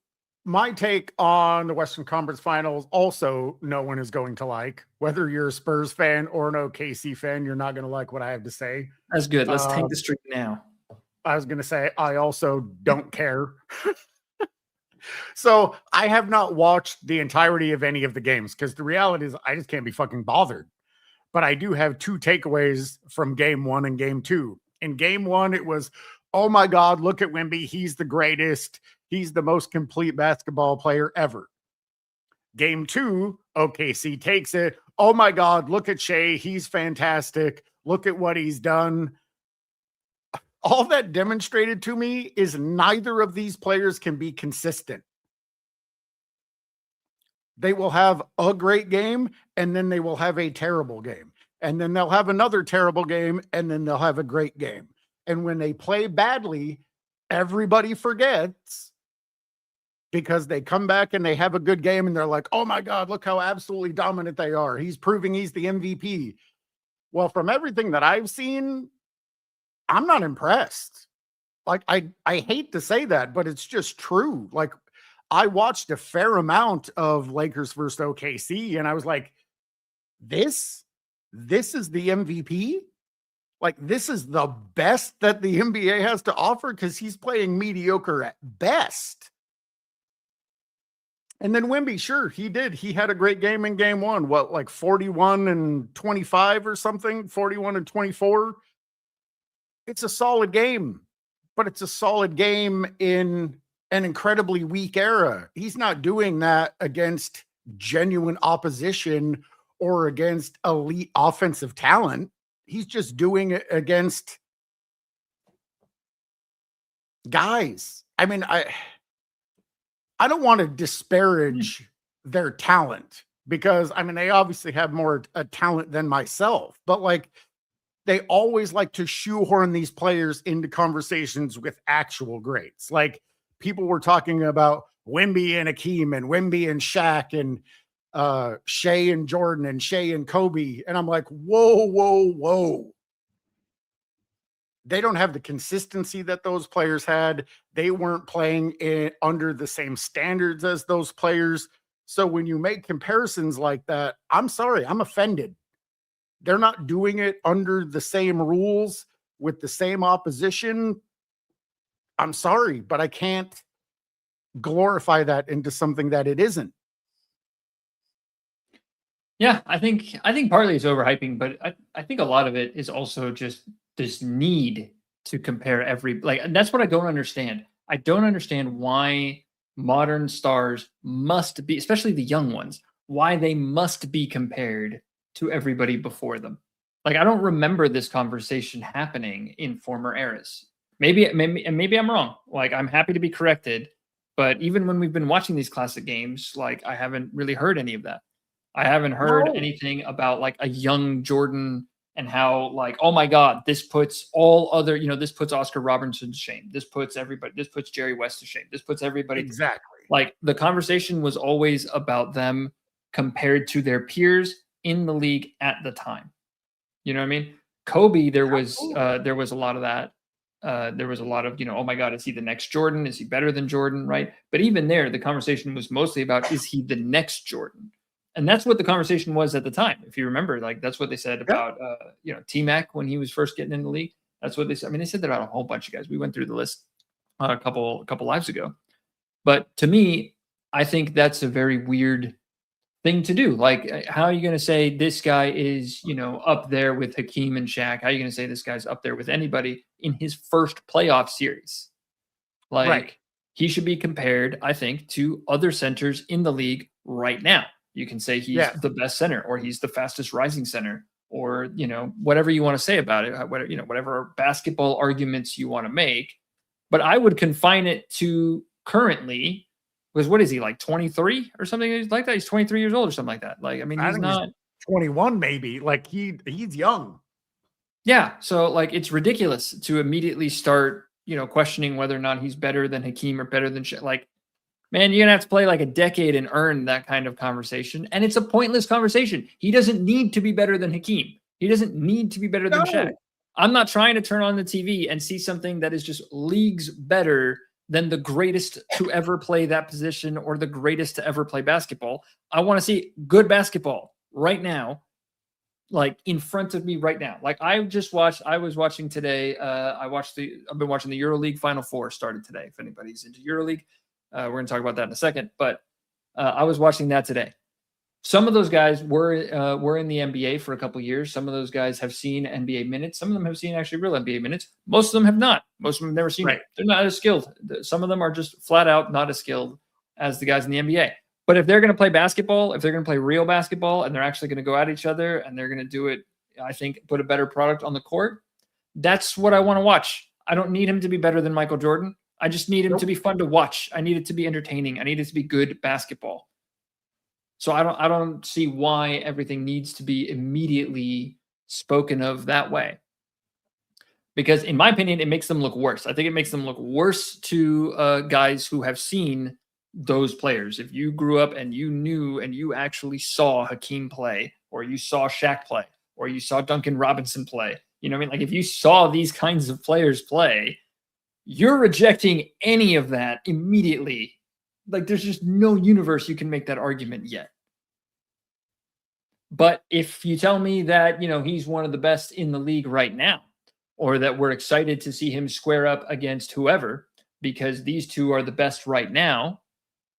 [SPEAKER 2] my take on the Western Conference Finals, also no one is going to like. Whether you're a Spurs fan or an OKC fan, you're not going to like what I have to say.
[SPEAKER 1] That's good. Let's take the streak now.
[SPEAKER 2] I was going to say, I also don't care. So I have not watched the entirety of any of the games because the reality is I just can't be fucking bothered. But I do have two takeaways from game one and game two. In game one, it was, oh my God, look at Wemby. He's the greatest. He's the most complete basketball player ever. Game two, OKC takes it. Oh my God, look at Shea. He's fantastic. Look at what he's done. All that demonstrated to me is neither of these players can be consistent. They will have a great game, and then they will have a terrible game. And then they'll have another terrible game, and then they'll have a great game. And when they play badly, everybody forgets because they come back and they have a good game and they're like, oh my God, look how absolutely dominant they are. He's proving he's the MVP. Well, from everything that I've seen, I'm not impressed. Like, I hate to say that, but it's just true. Like, I watched a fair amount of Lakers versus OKC and I was like, this is the MVP? Like, this is the best that the NBA has to offer because he's playing mediocre at best. And then Wemby, sure, he did. He had a great game in game one. What, like 41 and 25 or something? 41 and 24? It's a solid game, but it's a solid game in an incredibly weak era. He's not doing that against genuine opposition or against elite offensive talent. He's just doing it against guys. I mean, I don't want to disparage their talent because I mean they obviously have more talent than myself, but like they always like to shoehorn these players into conversations with actual greats. Like people were talking about Wemby and Akeem and Wemby and Shaq and Shea and Jordan and Shea and Kobe. And I'm like, whoa. They don't have the consistency that those players had. They weren't playing under the same standards as those players. So when you make comparisons like that, I'm sorry, I'm offended. They're not doing it under the same rules with the same opposition. I'm sorry, but I can't glorify that into something that it isn't.
[SPEAKER 1] Yeah, I think partly it's overhyping, but I think a lot of it is also just this need to compare and that's what I don't understand. I don't understand why modern stars must be, especially the young ones, why they must be compared to everybody before them. Like I don't remember this conversation happening in former eras. Maybe I'm wrong. Like I'm happy to be corrected, but even when we've been watching these classic games, like I haven't really heard any of that. I haven't heard anything about like a young Jordan and how like, oh my God, this puts all other, this puts Oscar Robertson to shame. This puts everybody, this puts Jerry West to shame. This puts everybody.
[SPEAKER 2] Exactly.
[SPEAKER 1] Like the conversation was always about them compared to their peers in the league at the time. You know what I mean? Kobe, there was a lot of that. There was a lot of, oh my God, is he the next Jordan? Is he better than Jordan? Right. But even there, the conversation was mostly about, is he the next Jordan? And that's what the conversation was at the time. If you remember, like that's what they said about, T-Mac when he was first getting in the league. That's what they said. I mean, they said that about a whole bunch of guys. We went through the list a couple lives ago. But to me, I think that's a very weird thing to do. Like, how are you going to say this guy is, up there with Hakeem and Shaq? How are you going to say this guy's up there with anybody in his first playoff series? Like, he should be compared, I think, to other centers in the league right now. You can say he's the best center, or he's the fastest rising center, or whatever you want to say about it. Whatever basketball arguments you want to make. But I would confine it to currently, because what is he, like 23 or something like that? He's 23 years old or something like that. Like, I mean, he's not
[SPEAKER 2] 21, maybe. Like he's young.
[SPEAKER 1] Yeah, so like it's ridiculous to immediately start, questioning whether or not he's better than Hakeem or better than like. Man, you're going to have to play like a decade and earn that kind of conversation. And it's a pointless conversation. He doesn't need to be better than Hakeem. He doesn't need to be better than Shaq. I'm not trying to turn on the TV and see something that is just leagues better than the greatest to ever play that position or the greatest to ever play basketball. I want to see good basketball right now, like in front of me right now. Like I was watching today. I've been watching the Euroleague Final Four started today. If anybody's into Euroleague, we're going to talk about that in a second, but I was watching that today. Some of those guys were in the NBA for a couple years. Some of those guys have seen NBA minutes. Some of them have seen actually real NBA minutes. Most of them have not. Most of them have never seen it. They're not as skilled. Some of them are just flat out not as skilled as the guys in the NBA. But if they're going to play basketball, if they're going to play real basketball, and they're actually going to go at each other and they're going to do it, I think, put a better product on the court, that's what I want to watch. I don't need him to be better than Michael Jordan. I just need him to be fun to watch. I need it to be entertaining. I need it to be good basketball. So I don't see why everything needs to be immediately spoken of that way. Because in my opinion, it makes them look worse. I think it makes them look worse to guys who have seen those players. If you grew up and you knew and you actually saw Hakeem play, or you saw Shaq play, or you saw Duncan Robinson play, you know what I mean? Like if you saw these kinds of players play, you're rejecting any of that immediately. Like there's just no universe you can make that argument yet. But if you tell me that, he's one of the best in the league right now, or that we're excited to see him square up against whoever, because these two are the best right now,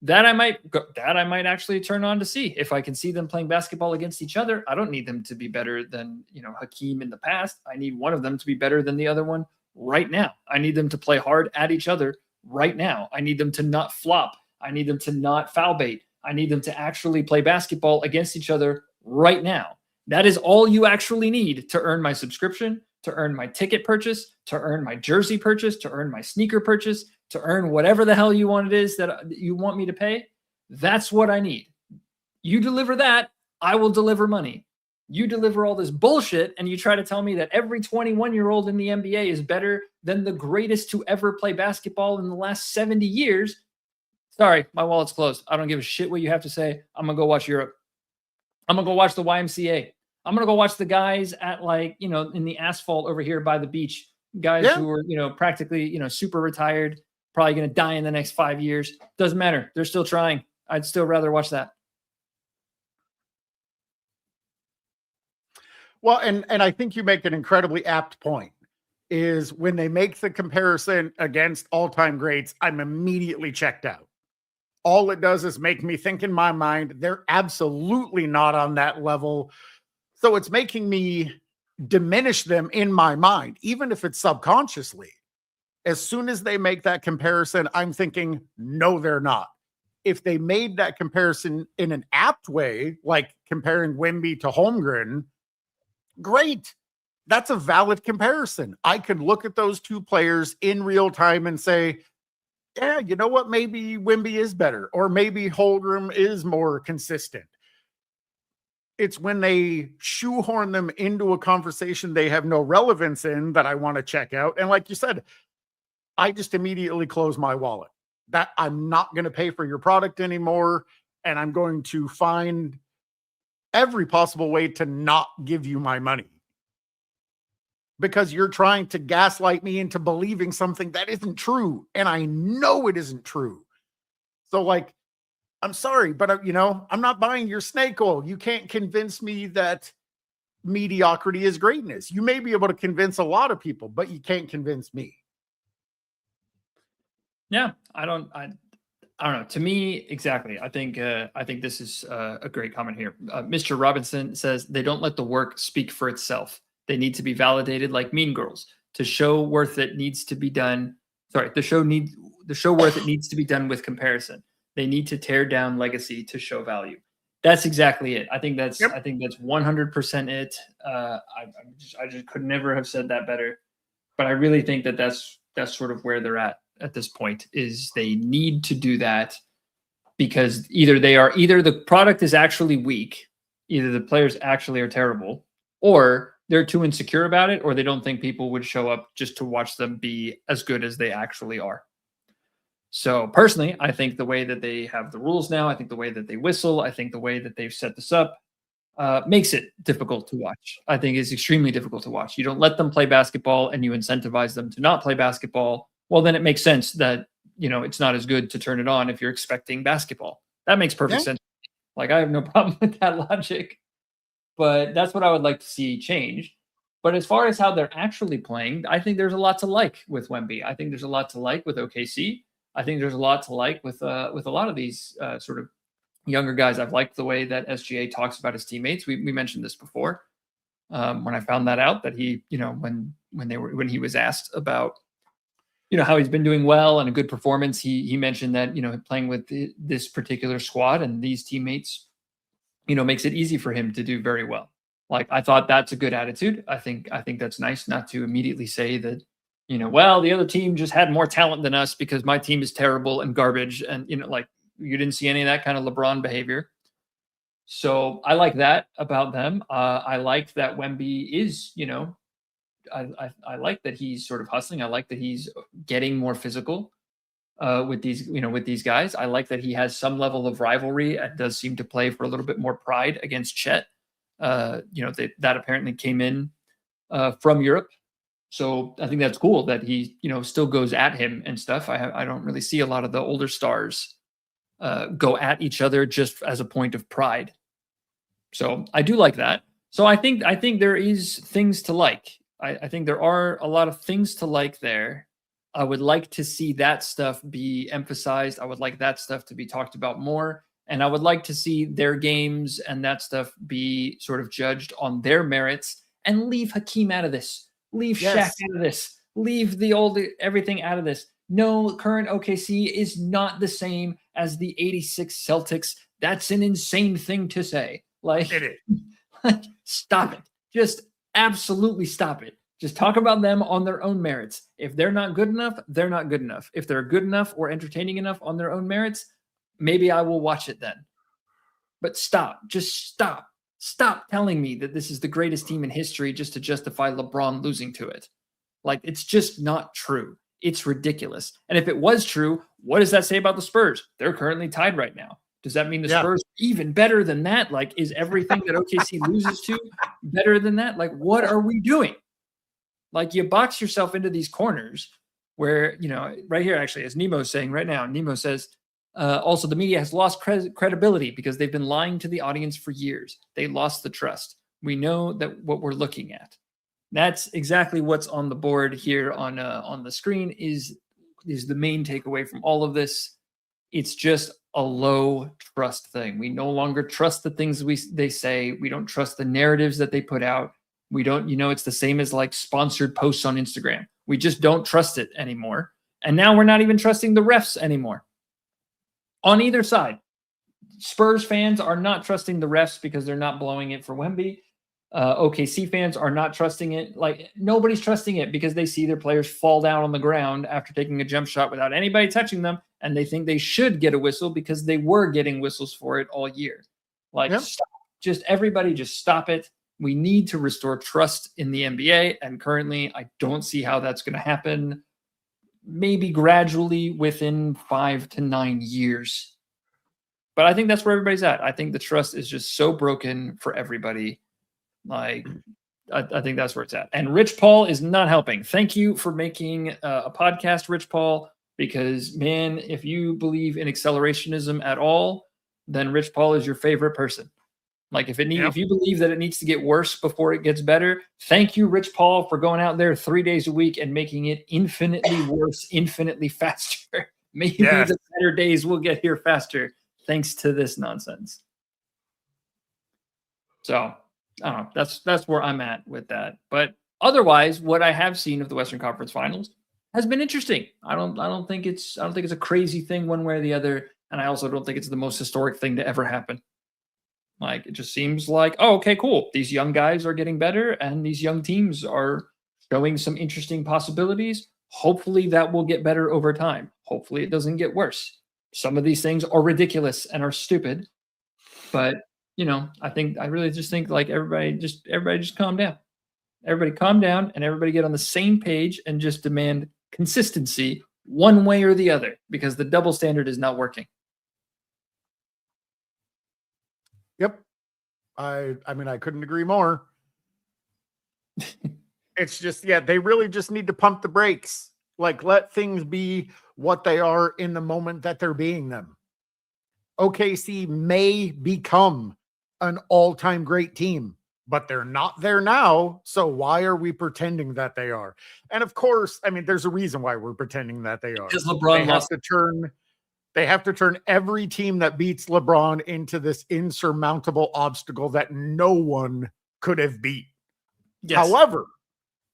[SPEAKER 1] that I might actually turn on to see. If I can see them playing basketball against each other, I don't need them to be better than, Hakeem in the past. I need one of them to be better than the other one right now. I need them to play hard at each other right now. I need them to not flop. I need them to not foul bait. I need them to actually play basketball against each other right now. That is all you actually need to earn my subscription. to earn my ticket purchase, to earn my jersey purchase, to earn my sneaker purchase, to earn whatever the hell you want it is that you want me to pay. That's what I need. You deliver that, I will deliver money. You deliver all this bullshit and you try to tell me that every 21-year-old in the NBA is better than the greatest to ever play basketball in the last 70 years. Sorry, my wallet's closed. I don't give a shit what you have to say. I'm going to go watch Europe. I'm going to go watch the YMCA. I'm going to go watch the guys at in the asphalt over here by the beach. Guys who are, practically, super retired, probably going to die in the next 5 years. Doesn't matter. They're still trying. I'd still rather watch that.
[SPEAKER 2] Well, and I think you make an incredibly apt point, is when they make the comparison against all-time greats, I'm immediately checked out. All it does is make me think in my mind, they're absolutely not on that level. So it's making me diminish them in my mind, even if it's subconsciously. As soon as they make that comparison, I'm thinking, no, they're not. If they made that comparison in an apt way, like comparing Wemby to Holmgren, great. That's a valid comparison. I could look at those two players in real time and say, yeah, you know what? Maybe Wemby is better, or maybe Holmgren is more consistent. It's when they shoehorn them into a conversation they have no relevance in that I want to check out. And like you said, I just immediately close my wallet. That I'm not going to pay for your product anymore, and I'm going to find every possible way to not give you my money, because you're trying to gaslight me into believing something that isn't true. And I know it isn't true. So I'm sorry, but I'm not buying your snake oil. You can't convince me that mediocrity is greatness. You may be able to convince a lot of people, but you can't convince me.
[SPEAKER 1] Yeah, I don't know. To me, exactly. I think this is a great comment here. Mr. Robinson says they don't let the work speak for itself. They need to be validated like Mean Girls. To show worth it needs to be done. Sorry, the show worth it needs to be done with comparison. They need to tear down legacy to show value. That's exactly it. I think that's 100% it. I just could never have said that better. But I really think that's sort of where they're at this point, is they need to do that, because either the product is actually weak, either the players actually are terrible, or they're too insecure about it, or they don't think people would show up just to watch them be as good as they actually are. So personally, I think the way that they have the rules now, I think the way that they whistle, I think the way that they've set this up makes it difficult to watch. I think it's extremely difficult to watch. You don't let them play basketball and you incentivize them to not play basketball. Well, then it makes sense that, it's not as good to turn it on if you're expecting basketball. That makes perfect sense. I have no problem with that logic, but that's what I would like to see change. But as far as how they're actually playing, I think there's a lot to like with Wemby. I think there's a lot to like with OKC. I think there's a lot to like with a lot of these sort of younger guys. I've liked the way that SGA talks about his teammates. We mentioned this before. When I found that out, that he, when he was asked about, how he's been doing well and a good performance, he mentioned that, playing with this particular squad and these teammates, makes it easy for him to do very well. I thought that's a good attitude. I think that's nice, not to immediately say that, well, the other team just had more talent than us because my team is terrible and garbage. And, you didn't see any of that kind of LeBron behavior. So I like that about them. I like that Wemby is, I like that he's sort of hustling. I like that he's getting more physical with these guys. I like that he has some level of rivalry and does seem to play for a little bit more pride against Chet. That apparently came in from Europe. So I think that's cool that he, still goes at him and stuff. I don't really see a lot of the older stars go at each other just as a point of pride. So I do like that. So I think there is things to like. I think there are a lot of things to like there. I would like to see that stuff be emphasized. I would like that stuff to be talked about more. And I would like to see their games and that stuff be sort of judged on their merits, and leave Hakeem out of this. Leave Shaq out of this. Leave the old everything out of this. No, current OKC is not the same as the 86 Celtics. That's an insane thing to say. It is. Stop it. Just absolutely stop it. Just talk about them on their own merits. If they're not good enough, they're not good enough. If they're good enough or entertaining enough on their own merits, maybe I will watch it then. But stop. Just stop. Stop telling me that this is the greatest team in history just to justify LeBron losing to it. Like, it's just not true. It's ridiculous. And if it was true, what does that say about the Spurs? They're currently tied right now. Does that mean the Spurs are even better than that? Like, is everything that OKC loses to better than that? Like, what are we doing? Like, you box yourself into these corners where, right here, actually, as Nemo's saying right now, Nemo says, also, the media has lost credibility because they've been lying to the audience for years. They lost the trust. We know that what we're looking at. That's exactly what's on the board here on the screen is the main takeaway from all of this. It's just a low trust thing. We no longer trust the things they say. We don't trust the narratives that they put out. We don't, it's the same as like sponsored posts on Instagram. We just don't trust it anymore. And now we're not even trusting the refs anymore. On either side, Spurs fans are not trusting the refs because they're not blowing it for Wemby. OKC fans are not trusting it. Like, nobody's trusting it because they see their players fall down on the ground after taking a jump shot without anybody touching them, and they think they should get a whistle because they were getting whistles for it all year. Like, stop. Everybody just stop it. We need to restore trust in the NBA, and currently I don't see how that's going to happen. Maybe gradually within 5 to 9 years. But I think that's where everybody's at. I think the trust is just so broken for everybody. Like, I think that's where it's at. And Rich Paul is not helping. Thank you for making a podcast, Rich Paul, because, man, if you believe in accelerationism at all, then Rich Paul is your favorite person. Like, if you believe that it needs to get worse before it gets better, thank you, Rich Paul, for going out there 3 days a week and making it infinitely worse, infinitely faster. Maybe the better days will get here faster thanks to this nonsense. So, I don't know. That's where I'm at with that. But otherwise, what I have seen of the Western Conference Finals has been interesting. I don't think it's a crazy thing one way or the other, and I also don't think it's the most historic thing to ever happen. Like, it just seems like, oh, okay, cool. These young guys are getting better, and these young teams are showing some interesting possibilities. Hopefully that will get better over time. Hopefully it doesn't get worse. Some of these things are ridiculous and are stupid, but I really just think like everybody just calm down. Everybody calm down and everybody get on the same page and just demand consistency one way or the other, because the double standard is not working.
[SPEAKER 2] Yep. I mean, I couldn't agree more. It's just, they really just need to pump the brakes. Like, let things be what they are in the moment that they're being them. OKC may become an all-time great team, but they're not there now. So why are we pretending that they are? And of course, I mean, there's a reason why we're pretending that they are.
[SPEAKER 1] Because LeBron
[SPEAKER 2] They have to turn every team that beats LeBron into this insurmountable obstacle that no one could have beat. Yes. However,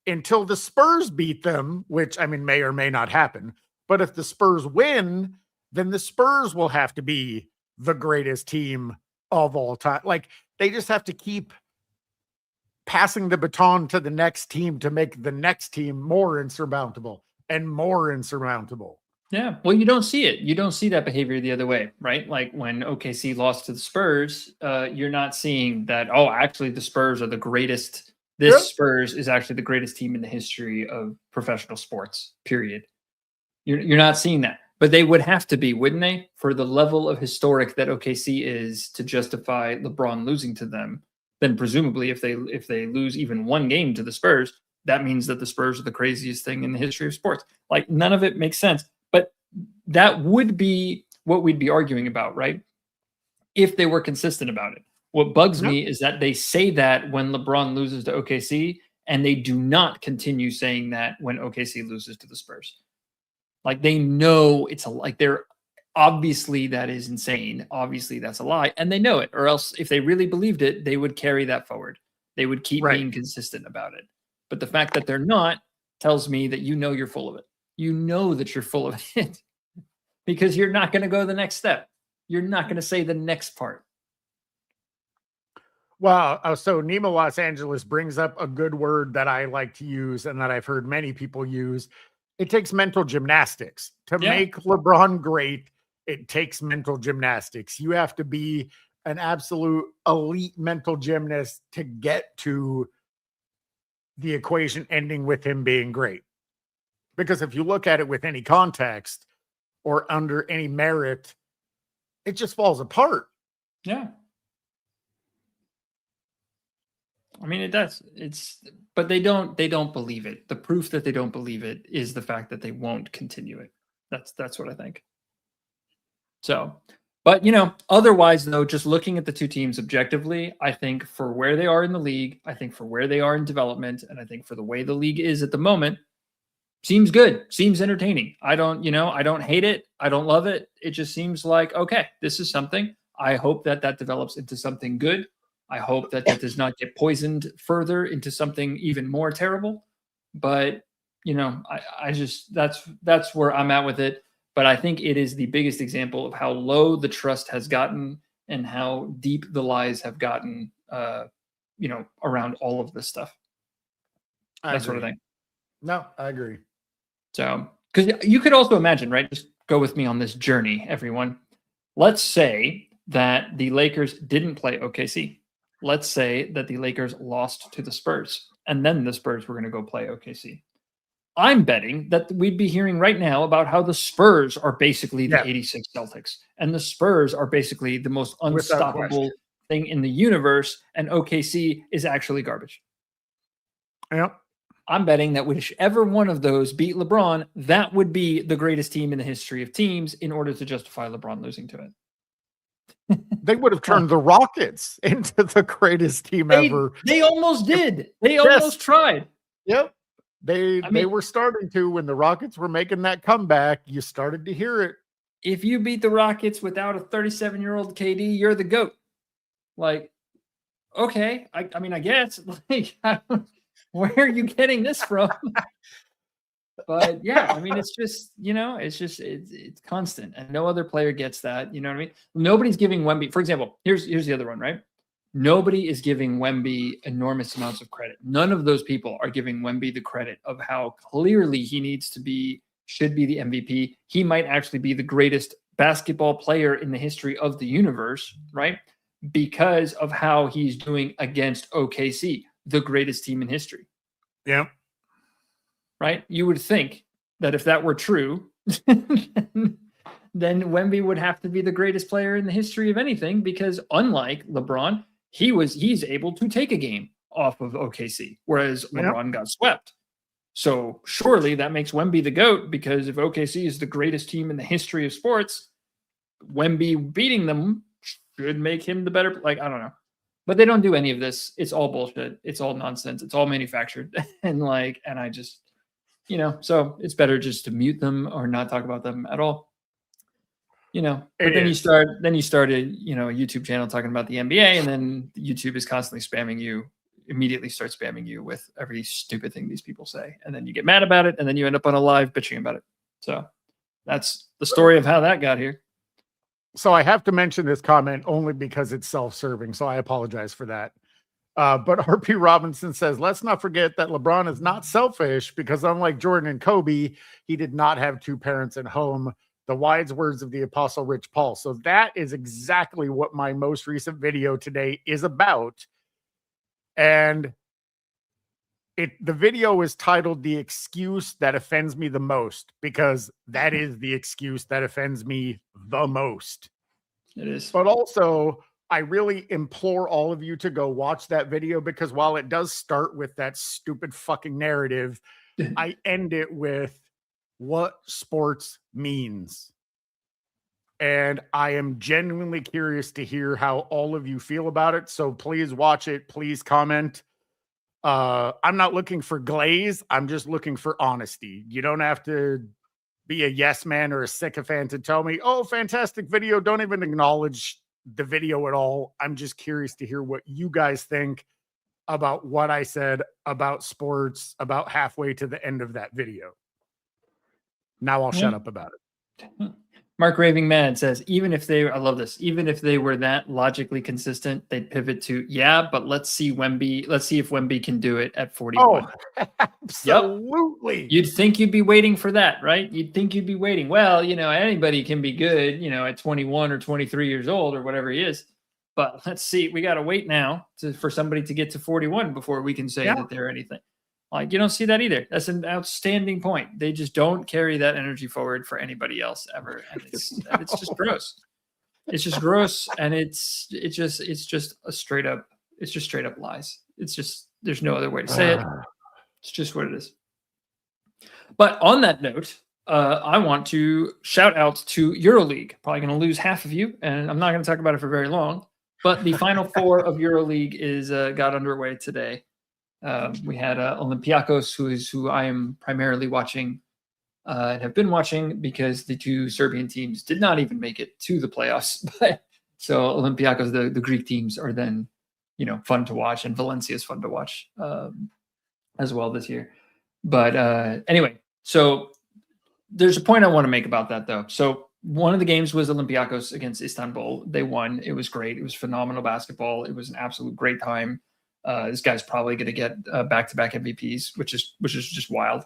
[SPEAKER 2] until the Spurs beat them, which, I mean, may or may not happen, but if the Spurs win, then the Spurs will have to be the greatest team of all time. Like, they just have to keep passing the baton to the next team to make the next team more insurmountable and more insurmountable.
[SPEAKER 1] Yeah, well, you don't see it. You don't see that behavior the other way, right? Like when OKC lost to the Spurs, you're not seeing that, oh, actually the Spurs are the greatest. This Spurs is actually the greatest team in the history of professional sports, period. You're not seeing that. But they would have to be, wouldn't they? For the level of historic that OKC is to justify LeBron losing to them, then presumably if they lose even one game to the Spurs, that means that the Spurs are the craziest thing in the history of sports. Like, none of it makes sense. But that would be what we'd be arguing about, right? If they were consistent about it. What bugs me is that they say that when LeBron loses to OKC, and they do not continue saying that when OKC loses to the Spurs. Like, they know they're obviously that is insane. Obviously that's a lie, and they know it. Or else, if they really believed it, they would carry that forward. They would keep being consistent about it. But the fact that they're not tells me that you're full of it. You know that you're full of it because you're not going to go the next step. You're not going to say the next part.
[SPEAKER 2] Well, so Nemo Los Angeles brings up a good word that I like to use and that I've heard many people use. It takes mental gymnastics to
[SPEAKER 1] Yeah.
[SPEAKER 2] make LeBron great. It takes mental gymnastics. You have to be an absolute elite mental gymnast to get to the equation ending with him being great. Because if you look at it with any context or under any merit, it just falls apart.
[SPEAKER 1] Yeah. I mean, it does. But they don't believe it. The proof that they don't believe it is the fact that they won't continue it. That's what I think. So, but otherwise though, just looking at the two teams objectively, I think for where they are in the league, I think for where they are in development, and I think for the way the league is at the moment, seems good, seems entertaining. I don't hate it. I don't love it. It just seems like, okay, this is something. I hope that develops into something good. I hope that does not get poisoned further into something even more terrible. But, I just, that's where I'm at with it. But I think it is the biggest example of how low the trust has gotten and how deep the lies have gotten, around all of this stuff. That sort of thing.
[SPEAKER 2] No, I agree.
[SPEAKER 1] So, because you could also imagine, right? Just go with me on this journey, everyone. Let's say that the Lakers didn't play OKC. Let's say that the Lakers lost to the Spurs, and then the Spurs were going to go play OKC. I'm betting that we'd be hearing right now about how the Spurs are basically the 86 Celtics, and the Spurs are basically the most unstoppable thing in the universe, and OKC is actually garbage.
[SPEAKER 2] Yep.
[SPEAKER 1] I'm betting that whichever one of those beat LeBron, that would be the greatest team in the history of teams in order to justify LeBron losing to it.
[SPEAKER 2] They would have turned the Rockets into the greatest team ever.
[SPEAKER 1] They almost did. They almost tried.
[SPEAKER 2] Yep. They were starting to when the Rockets were making that comeback. You started to hear it.
[SPEAKER 1] If you beat the Rockets without a 37-year-old KD, you're the GOAT. Like, okay. I mean, I guess. Like, where are you getting this from? But yeah, I mean, it's just, it's constant, and no other player gets that. You know what I mean? Nobody's giving Wemby, for example, here's the other one, right? Nobody is giving Wemby enormous amounts of credit. None of those people are giving Wemby the credit of how clearly he should be the MVP. He might actually be the greatest basketball player in the history of the universe, right? Because of how he's doing against OKC, the greatest team in history.
[SPEAKER 2] Yeah.
[SPEAKER 1] Right? You would think that if that were true, then Wemby would have to be the greatest player in the history of anything, because unlike LeBron, he's able to take a game off of OKC, whereas LeBron got swept. So surely that makes Wemby the GOAT, because if OKC is the greatest team in the history of sports, Wemby beating them should make him the better. Like, I don't know. But they don't do any of this. It's all bullshit. It's all nonsense. It's all manufactured. and I just, so it's better just to mute them or not talk about them at all. But then you started, a YouTube channel talking about the NBA, and then YouTube is constantly immediately start spamming you with every stupid thing these people say. And then you get mad about it, and then you end up on a live bitching about it. So that's the story of how that got here.
[SPEAKER 2] So I have to mention this comment only because it's self-serving, so I apologize for that. But RP Robinson says, let's not forget that LeBron is not selfish, because unlike Jordan and Kobe, he did not have two parents at home. The wise words of the Apostle Rich Paul. So that is exactly what my most recent video today is about. And the video is titled "The Excuse That Offends Me the Most," because that is the excuse that offends me the most.
[SPEAKER 1] It is.
[SPEAKER 2] But also, I really implore all of you to go watch that video, because while it does start with that stupid fucking narrative, I end it with what sports means. And I am genuinely curious to hear how all of you feel about it. So please watch it. Please comment. I'm not looking for glaze. I'm just looking for honesty. You don't have to be a yes man or a sycophant to tell me, oh, fantastic video. Don't even acknowledge the video at all. I'm just curious to hear what you guys think about what I said about sports about halfway to the end of that video. Now I'll shut up about it.
[SPEAKER 1] Mark Raving Mad says, I love this, even if they were that logically consistent, they'd pivot to, but let's see if Wemby can do it at 41.
[SPEAKER 2] Oh, absolutely.
[SPEAKER 1] Yep. You'd think you'd be waiting for that, right? You'd think you'd be waiting. Well, anybody can be good, at 21 or 23 years old or whatever he is. But let's see, we got to wait now for somebody to get to 41 before we can say that they're anything. Like, you don't see that either. That's an outstanding point. They just don't carry that energy forward for anybody else ever. And it's just gross. It's just gross. And it's just straight up lies. It's just, there's no other way to say it. It's just what it is. But on that note, I want to shout out to EuroLeague. Probably going to lose half of you, and I'm not going to talk about it for very long. But the Final Four of EuroLeague got underway today. We had Olympiacos, who I am primarily watching and have been watching because the two Serbian teams did not even make it to the playoffs. But so Olympiacos, the Greek teams, are then fun to watch, and Valencia is fun to watch as well this year. But anyway, so there's a point I want to make about that, though. So one of the games was Olympiacos against Istanbul. They won. It was great. It was phenomenal basketball. It was an absolute great time. This guy's probably going to get back-to-back MVPs, which is just wild.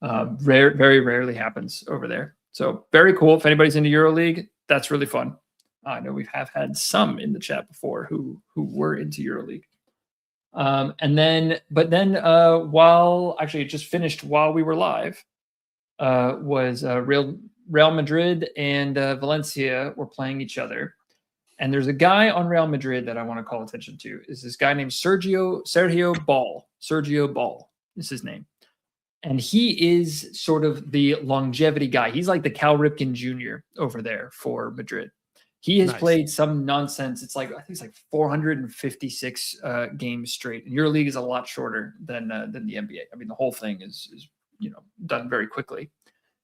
[SPEAKER 1] Very rarely happens over there. So very cool. If anybody's into EuroLeague, that's really fun. I know we have had some in the chat before who were into EuroLeague. While actually it just finished while we were live, was Real Madrid and Valencia were playing each other. And there's a guy on Real Madrid that I want to call attention to. Is this guy named Sergio Ball. Sergio Ball is his name. And he is sort of the longevity guy. He's like the Cal Ripken Jr. over there for Madrid. He has played some nonsense. I think it's like 456 games straight. And EuroLeague is a lot shorter than the NBA. I mean, the whole thing is done very quickly.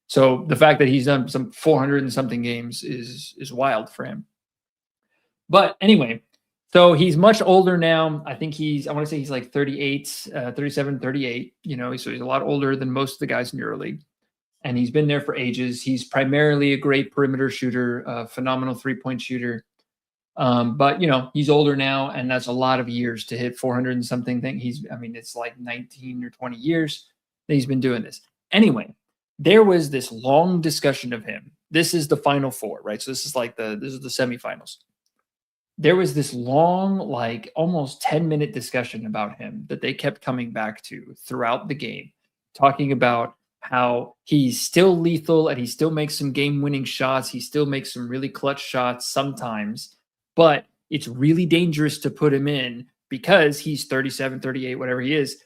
[SPEAKER 1] So the fact that he's done some 400 and something games is wild for him. But anyway, so he's much older now. I think I want to say he's like 38, 37, 38. So he's a lot older than most of the guys in EuroLeague. And he's been there for ages. He's primarily a great perimeter shooter, phenomenal three-point shooter. But he's older now, and that's a lot of years to hit 400 and something thing. It's like 19 or 20 years that he's been doing this. Anyway, there was this long discussion of him. This is the Final Four, right? So this is the semifinals. There was this long, like almost 10-minute discussion about him that they kept coming back to throughout the game, talking about how he's still lethal and he still makes some game-winning shots. He still makes some really clutch shots sometimes, but it's really dangerous to put him in because he's 37, 38, whatever he is,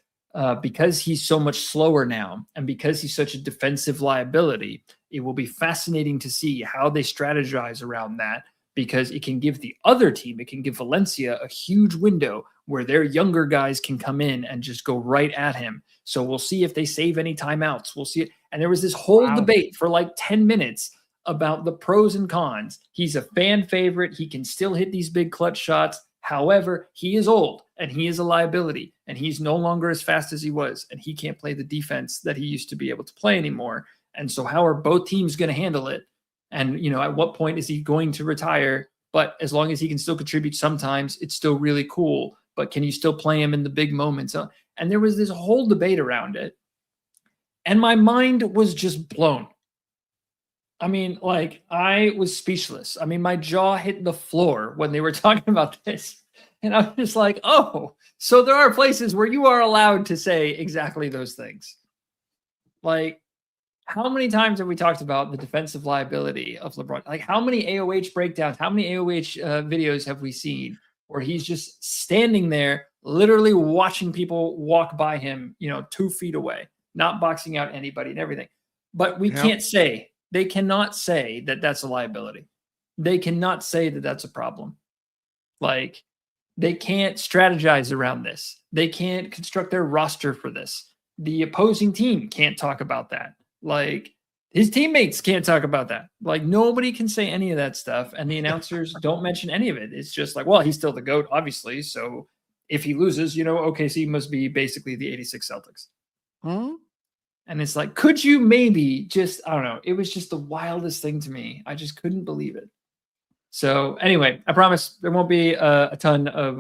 [SPEAKER 1] because he's so much slower now and because he's such a defensive liability. It will be fascinating to see how they strategize around that, because it can give the other team, it can give Valencia a huge window where their younger guys can come in and just go right at him. So we'll see if they save any timeouts. We'll see it. And there was this whole debate for like 10 minutes about the pros and cons. He's a fan favorite. He can still hit these big clutch shots. However, he is old and he is a liability and he's no longer as fast as he was. And he can't play the defense that he used to be able to play anymore. And so how are both teams going to handle it? And, at what point is he going to retire? But as long as he can still contribute sometimes, it's still really cool. But can you still play him in the big moments? And there was this whole debate around it. And my mind was just blown. I was speechless. My jaw hit the floor when they were talking about this. And I was just like, oh, so there are places where you are allowed to say exactly those things. Like, how many times have we talked about the defensive liability of LeBron? Like, how many AOH breakdowns, how many AOH videos have we seen where he's just standing there, literally watching people walk by him, 2 feet away, not boxing out anybody and everything. But they cannot say that that's a liability. They cannot say that that's a problem. Like, they can't strategize around this. They can't construct their roster for this. The opposing team can't talk about that. Like, his teammates can't talk about that. Like, nobody can say any of that stuff. And the announcers don't mention any of it. It's just like, well, he's still the GOAT, obviously. So if he loses, OKC must be basically the 86 Celtics. And it's like, could you maybe just, I don't know. It was just the wildest thing to me. I just couldn't believe it. So anyway, I promise there won't be a ton of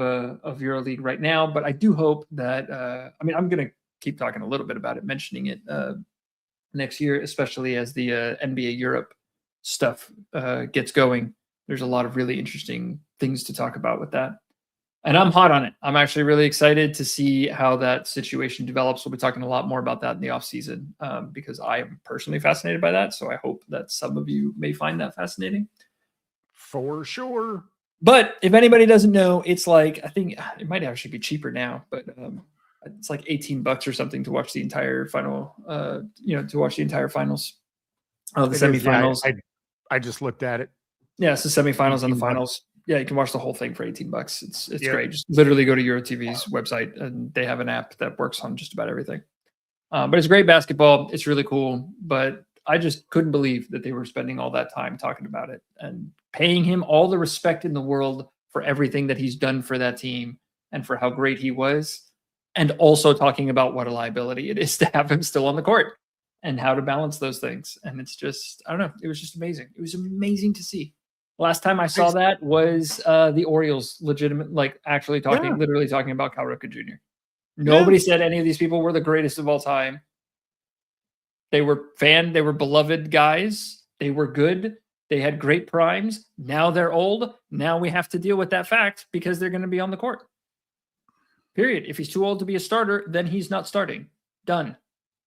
[SPEAKER 1] EuroLeague right now, but I do hope that, I mean, I'm going to keep talking a little bit about it, mentioning it next year, especially as the NBA Europe stuff gets going. There's a lot of really interesting things to talk about with that. And I'm hot on it. I'm actually really excited to see how that situation develops. We'll be talking a lot more about that in the offseason because I am personally fascinated by that. So I hope that some of you may find that fascinating.
[SPEAKER 2] For sure.
[SPEAKER 1] But if anybody doesn't know, it's like, I think it might actually be cheaper now, but it's like $18 or something to watch the entire final, to watch the entire finals of the semifinals.
[SPEAKER 2] I just looked at it.
[SPEAKER 1] Yeah, it's the semifinals and the finals. Yeah, you can watch the whole thing for $18. It's great. Just literally go to EuroTV's website and they have an app that works on just about everything. But it's great basketball. It's really cool. But I just couldn't believe that they were spending all that time talking about it and paying him all the respect in the world for everything that he's done for that team and for how great he was. And also talking about what a liability it is to have him still on the court and how to balance those things. And it's just, I don't know. It was just amazing. It was amazing to see. Last time I saw that was the Orioles literally talking about Cal Ripken Jr. Nobody said any of these people were the greatest of all time. They were beloved guys. They were good. They had great primes. Now they're old. Now we have to deal with that fact because they're going to be on the court. Period. If he's too old to be a starter, then he's not starting. Done.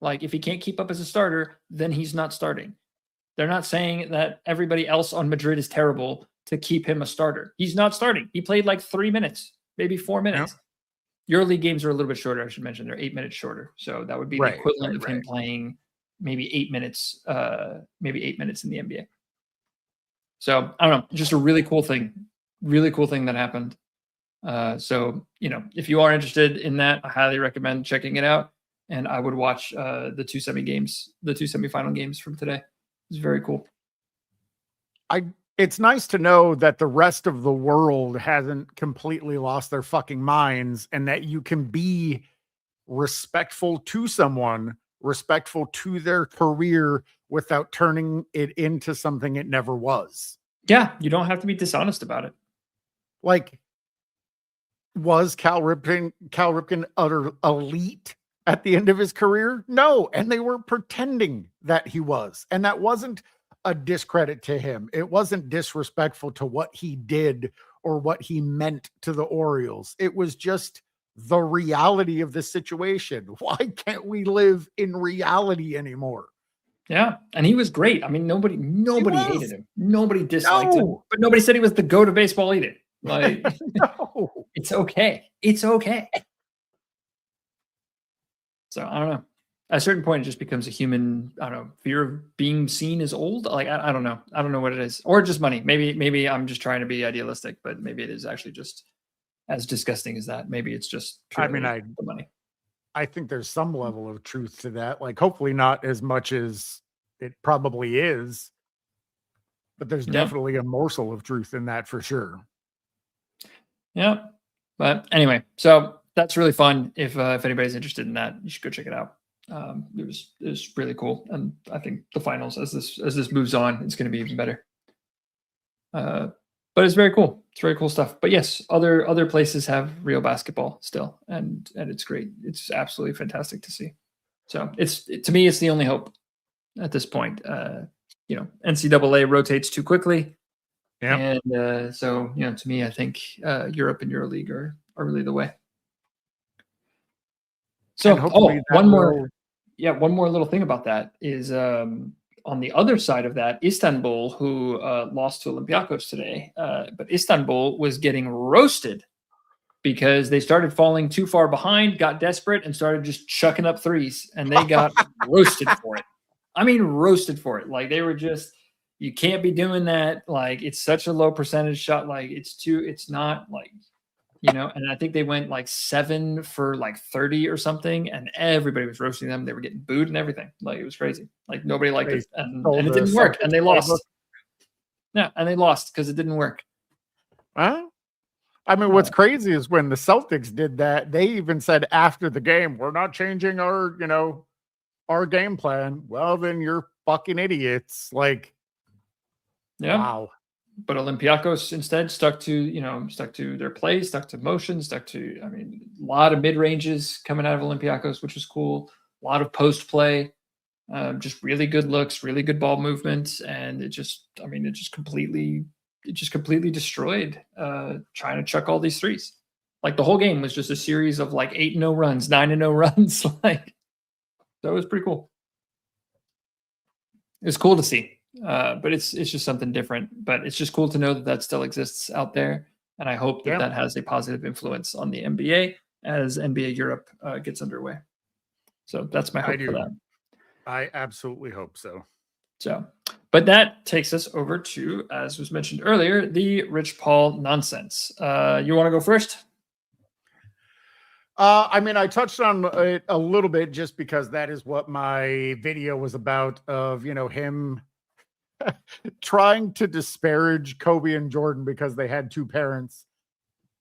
[SPEAKER 1] Like if he can't keep up as a starter, then he's not starting. They're not saying that everybody else on Madrid is terrible to keep him a starter. He's not starting. He played like 3 minutes, maybe 4 minutes. EuroLeague games are a little bit shorter. I should mention they're 8 minutes shorter. So that would be the equivalent of him playing maybe 8 minutes, in the NBA. So I don't know, just a really cool thing that happened. So, if you are interested in that, I highly recommend checking it out. And I would watch the two semifinal games from today. It's very cool.
[SPEAKER 2] It's nice to know that the rest of the world hasn't completely lost their fucking minds and that you can be respectful to someone, respectful to their career without turning it into something it never was.
[SPEAKER 1] Yeah, you don't have to be dishonest about it.
[SPEAKER 2] Like, was Cal Ripken utter elite at the end of his career? No. And they were pretending that he was. And that wasn't a discredit to him. It wasn't disrespectful to what he did or what he meant to the Orioles. It was just the reality of the situation. Why can't we live in reality anymore?
[SPEAKER 1] Yeah. And he was great. I mean, nobody hated him. Nobody disliked him. But nobody said he was the GOAT of baseball either. Like,
[SPEAKER 2] no.
[SPEAKER 1] It's okay. It's okay. So I don't know. At a certain point, it just becomes a human, I don't know, fear of being seen as old. Like, I don't know. I don't know what it is. Or just money. Maybe I'm just trying to be idealistic, but maybe it is actually just as disgusting as that. Maybe it's just the money.
[SPEAKER 2] I think there's some level of truth to that. Like, hopefully not as much as it probably is, but there's definitely a morsel of truth in that for sure.
[SPEAKER 1] Yeah. But anyway, so that's really fun. If anybody's interested in that, you should go check it out. It was really cool, and I think the finals, as this moves on, it's going to be even better. But it's very cool. It's very cool stuff. But yes, other places have real basketball still, and it's great. It's absolutely fantastic to see. So to me, it's the only hope at this point. NCAA rotates too quickly. Yeah. And so to me, I think Europe and EuroLeague are really the way. So one more little thing about that is on the other side of that, Istanbul, who lost to Olympiacos today, but Istanbul was getting roasted because they started falling too far behind, got desperate, and started just chucking up threes, and they got roasted for it. I mean, roasted for it. Like, they were just, you can't be doing that. Like, it's such a low percentage shot. Like, it's not like, and I think they went like 7 for like 30 or something, and everybody was roasting them. They were getting booed and everything. Like, it was crazy. Like, nobody liked it, and it didn't work, and they lost. Yeah, and they lost because it didn't work.
[SPEAKER 2] Huh? I mean, what's crazy is when the Celtics did that, they even said after the game, we're not changing our our game plan. Well, then you're fucking idiots. Like,
[SPEAKER 1] Yeah.
[SPEAKER 2] wow.
[SPEAKER 1] But Olympiacos instead stuck to their play, stuck to motion, a lot of mid-ranges coming out of Olympiacos, which was cool. A lot of post play, just really good looks, really good ball movement, and it just completely destroyed trying to chuck all these threes. Like the whole game was just a series of like 8-0 runs, 9-0 runs. Like that was pretty cool. It was cool to see. But it's just something different. But it's just cool to know that still exists out there, and I hope that has a positive influence on the NBA as NBA Europe gets underway. So that's my hope for that.
[SPEAKER 2] I absolutely hope so.
[SPEAKER 1] So, but that takes us over to, as was mentioned earlier, the Rich Paul nonsense. You want to go first?
[SPEAKER 2] I touched on it a little bit just because that is what my video was about, of him trying to disparage Kobe and Jordan because they had two parents.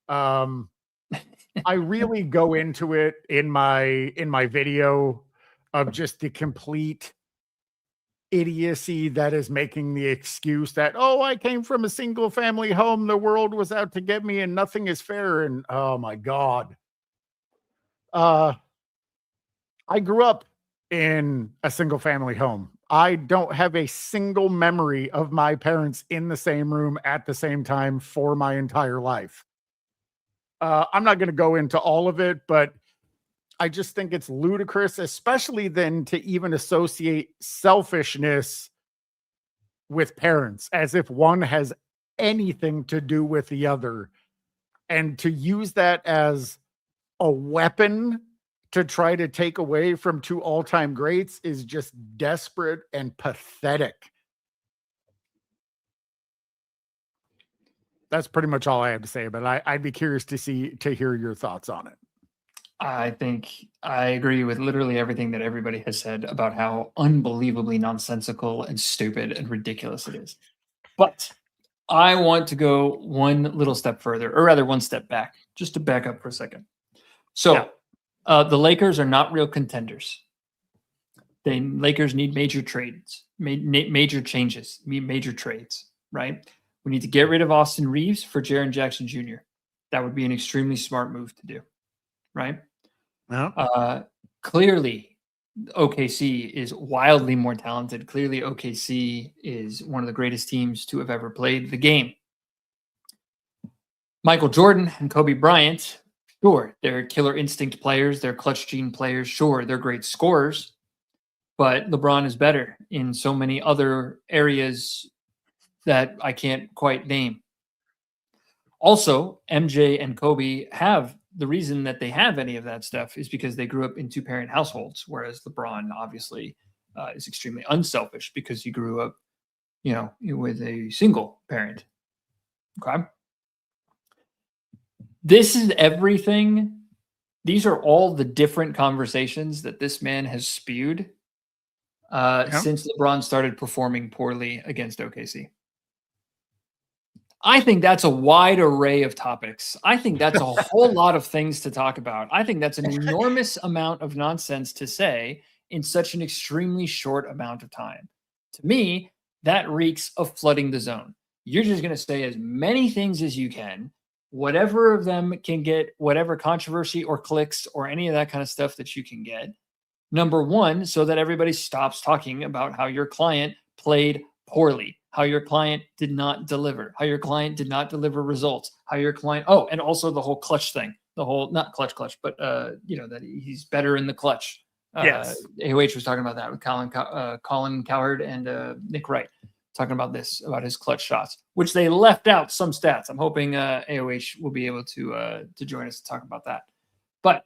[SPEAKER 2] I really go into it in my video of just the complete idiocy that is making the excuse that, oh, I came from a single family home, the world was out to get me and nothing is fair. And oh my God. I grew up in a single family home. I don't have a single memory of my parents in the same room at the same time for my entire life. I'm not going to go into all of it, but I just think it's ludicrous, especially then to even associate selfishness with parents as if one has anything to do with the other, and to use that as a weapon to try to take away from two all-time greats is just desperate and pathetic. That's pretty much all I have to say, but I'd be curious to hear your thoughts on it.
[SPEAKER 1] I think I agree with literally everything that everybody has said about how unbelievably nonsensical and stupid and ridiculous it is. But I want to go one little step further, or rather one step back, just to back up for a second. So the Lakers are not real contenders. The Lakers need major trades, major changes, major trades, right? We need to get rid of Austin Reeves for Jaren Jackson Jr. That would be an extremely smart move to do, right?
[SPEAKER 2] Yeah.
[SPEAKER 1] Clearly, OKC is wildly more talented. Clearly, OKC is one of the greatest teams to have ever played the game. Michael Jordan and Kobe Bryant, sure, they're killer instinct players. They're clutch gene players. Sure, they're great scorers. But LeBron is better in so many other areas that I can't quite name. Also, MJ and Kobe have the reason that they have any of that stuff is because they grew up in two-parent households, whereas LeBron obviously is extremely unselfish because he grew up, with a single parent. Okay. This is everything. These are all the different conversations that this man has spewed since LeBron started performing poorly against OKC. I think that's a wide array of topics. I think that's a whole lot of things to talk about. I think that's an enormous amount of nonsense to say in such an extremely short amount of time. To me, that reeks of flooding the zone. You're just going to say as many things as you can, whatever of them can get whatever controversy or clicks or any of that kind of stuff that you can get. Number one, so that everybody stops talking about how your client played poorly, how your client did not deliver, how your client did not deliver results, how your client, and also the whole clutch thing, the whole, not clutch, but, that he's better in the clutch.
[SPEAKER 2] Yes.
[SPEAKER 1] AOH was talking about that with Colin Cowherd and Nick Wright, talking about this, about his clutch shots, which they left out some stats. I'm hoping AOH will be able to join us to talk about that. But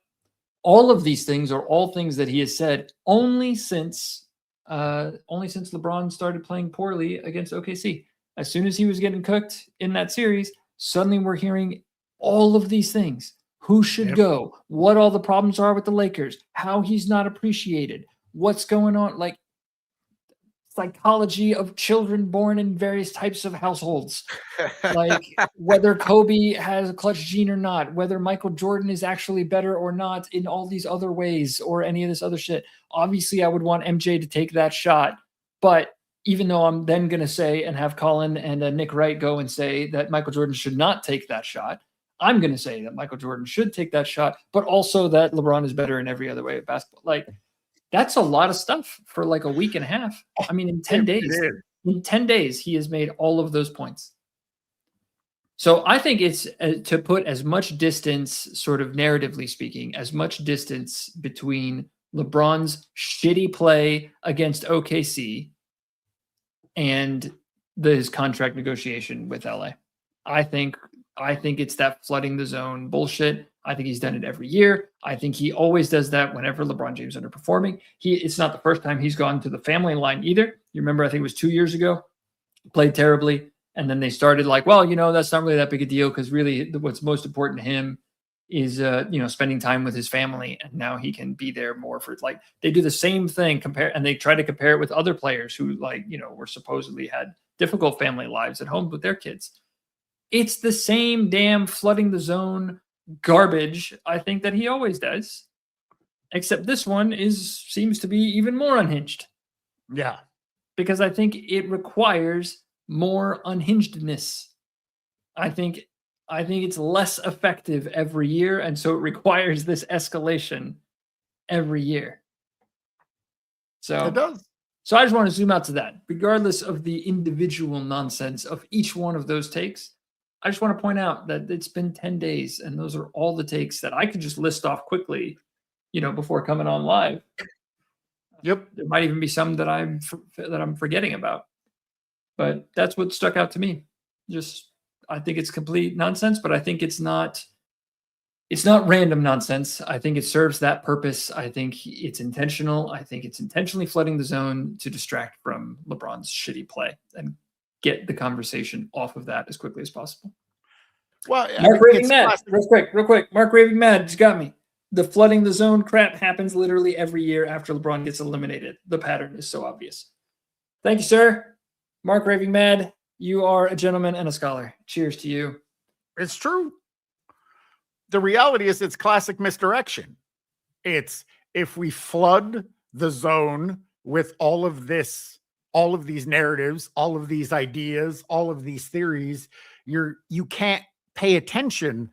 [SPEAKER 1] all of these things are all things that he has said only since LeBron started playing poorly against OKC. As soon as he was getting cooked in that series, suddenly we're hearing all of these things. Who should go? What all the problems are with the Lakers? How he's not appreciated? What's going on? Like, psychology of children born in various types of households. Like whether Kobe has a clutch gene or not, whether Michael Jordan is actually better or not in all these other ways or any of this other shit. Obviously, I would want MJ to take that shot. But even though I'm then going to say and have Colin and Nick Wright go and say that Michael Jordan should not take that shot, I'm going to say that Michael Jordan should take that shot, but also that LeBron is better in every other way of basketball. Like, that's a lot of stuff for like a week and a half. I mean, in 10 days, he has made all of those points. So I think it's to put as much distance, sort of narratively speaking, as much distance between LeBron's shitty play against OKC and his contract negotiation with LA. I think it's that flooding the zone bullshit. I think he's done it every year. I think he always does that whenever LeBron James is underperforming. It's not the first time he's gone to the family line either. You remember, I think it was 2 years ago, played terribly. And then they started like, well, that's not really that big a deal because really what's most important to him is, spending time with his family. And now he can be there more for like, they do the same thing, and they try to compare it with other players who were supposedly had difficult family lives at home with their kids. It's the same damn flooding the zone garbage, I think, that he always does. Except this one seems to be even more unhinged.
[SPEAKER 2] Yeah.
[SPEAKER 1] Because I think it requires more unhingedness. I think it's less effective every year, and so it requires this escalation every year. So
[SPEAKER 2] it does.
[SPEAKER 1] So I just want to zoom out to that. Regardless of the individual nonsense of each one of those takes, I just want to point out that it's been 10 days, and those are all the takes that I could just list off quickly, before coming on live.
[SPEAKER 2] Yep.
[SPEAKER 1] There might even be some that I'm forgetting about. But that's what stuck out to me. I think it's complete nonsense, but I think it's not random nonsense. I think it serves that purpose. I think it's intentional. I think it's intentionally flooding the zone to distract from LeBron's shitty play and get the conversation off of that as quickly as possible.
[SPEAKER 2] Well,
[SPEAKER 1] Mark Raving Mad, real quick. Mark Raving Mad just got me. The flooding the zone crap happens literally every year after LeBron gets eliminated. The pattern is so obvious. Thank you, sir. Mark Raving Mad, you are a gentleman and a scholar. Cheers to you.
[SPEAKER 2] It's true. The reality is it's classic misdirection. It's if we flood the zone with all of these narratives, all of these ideas, all of these theories, you can't pay attention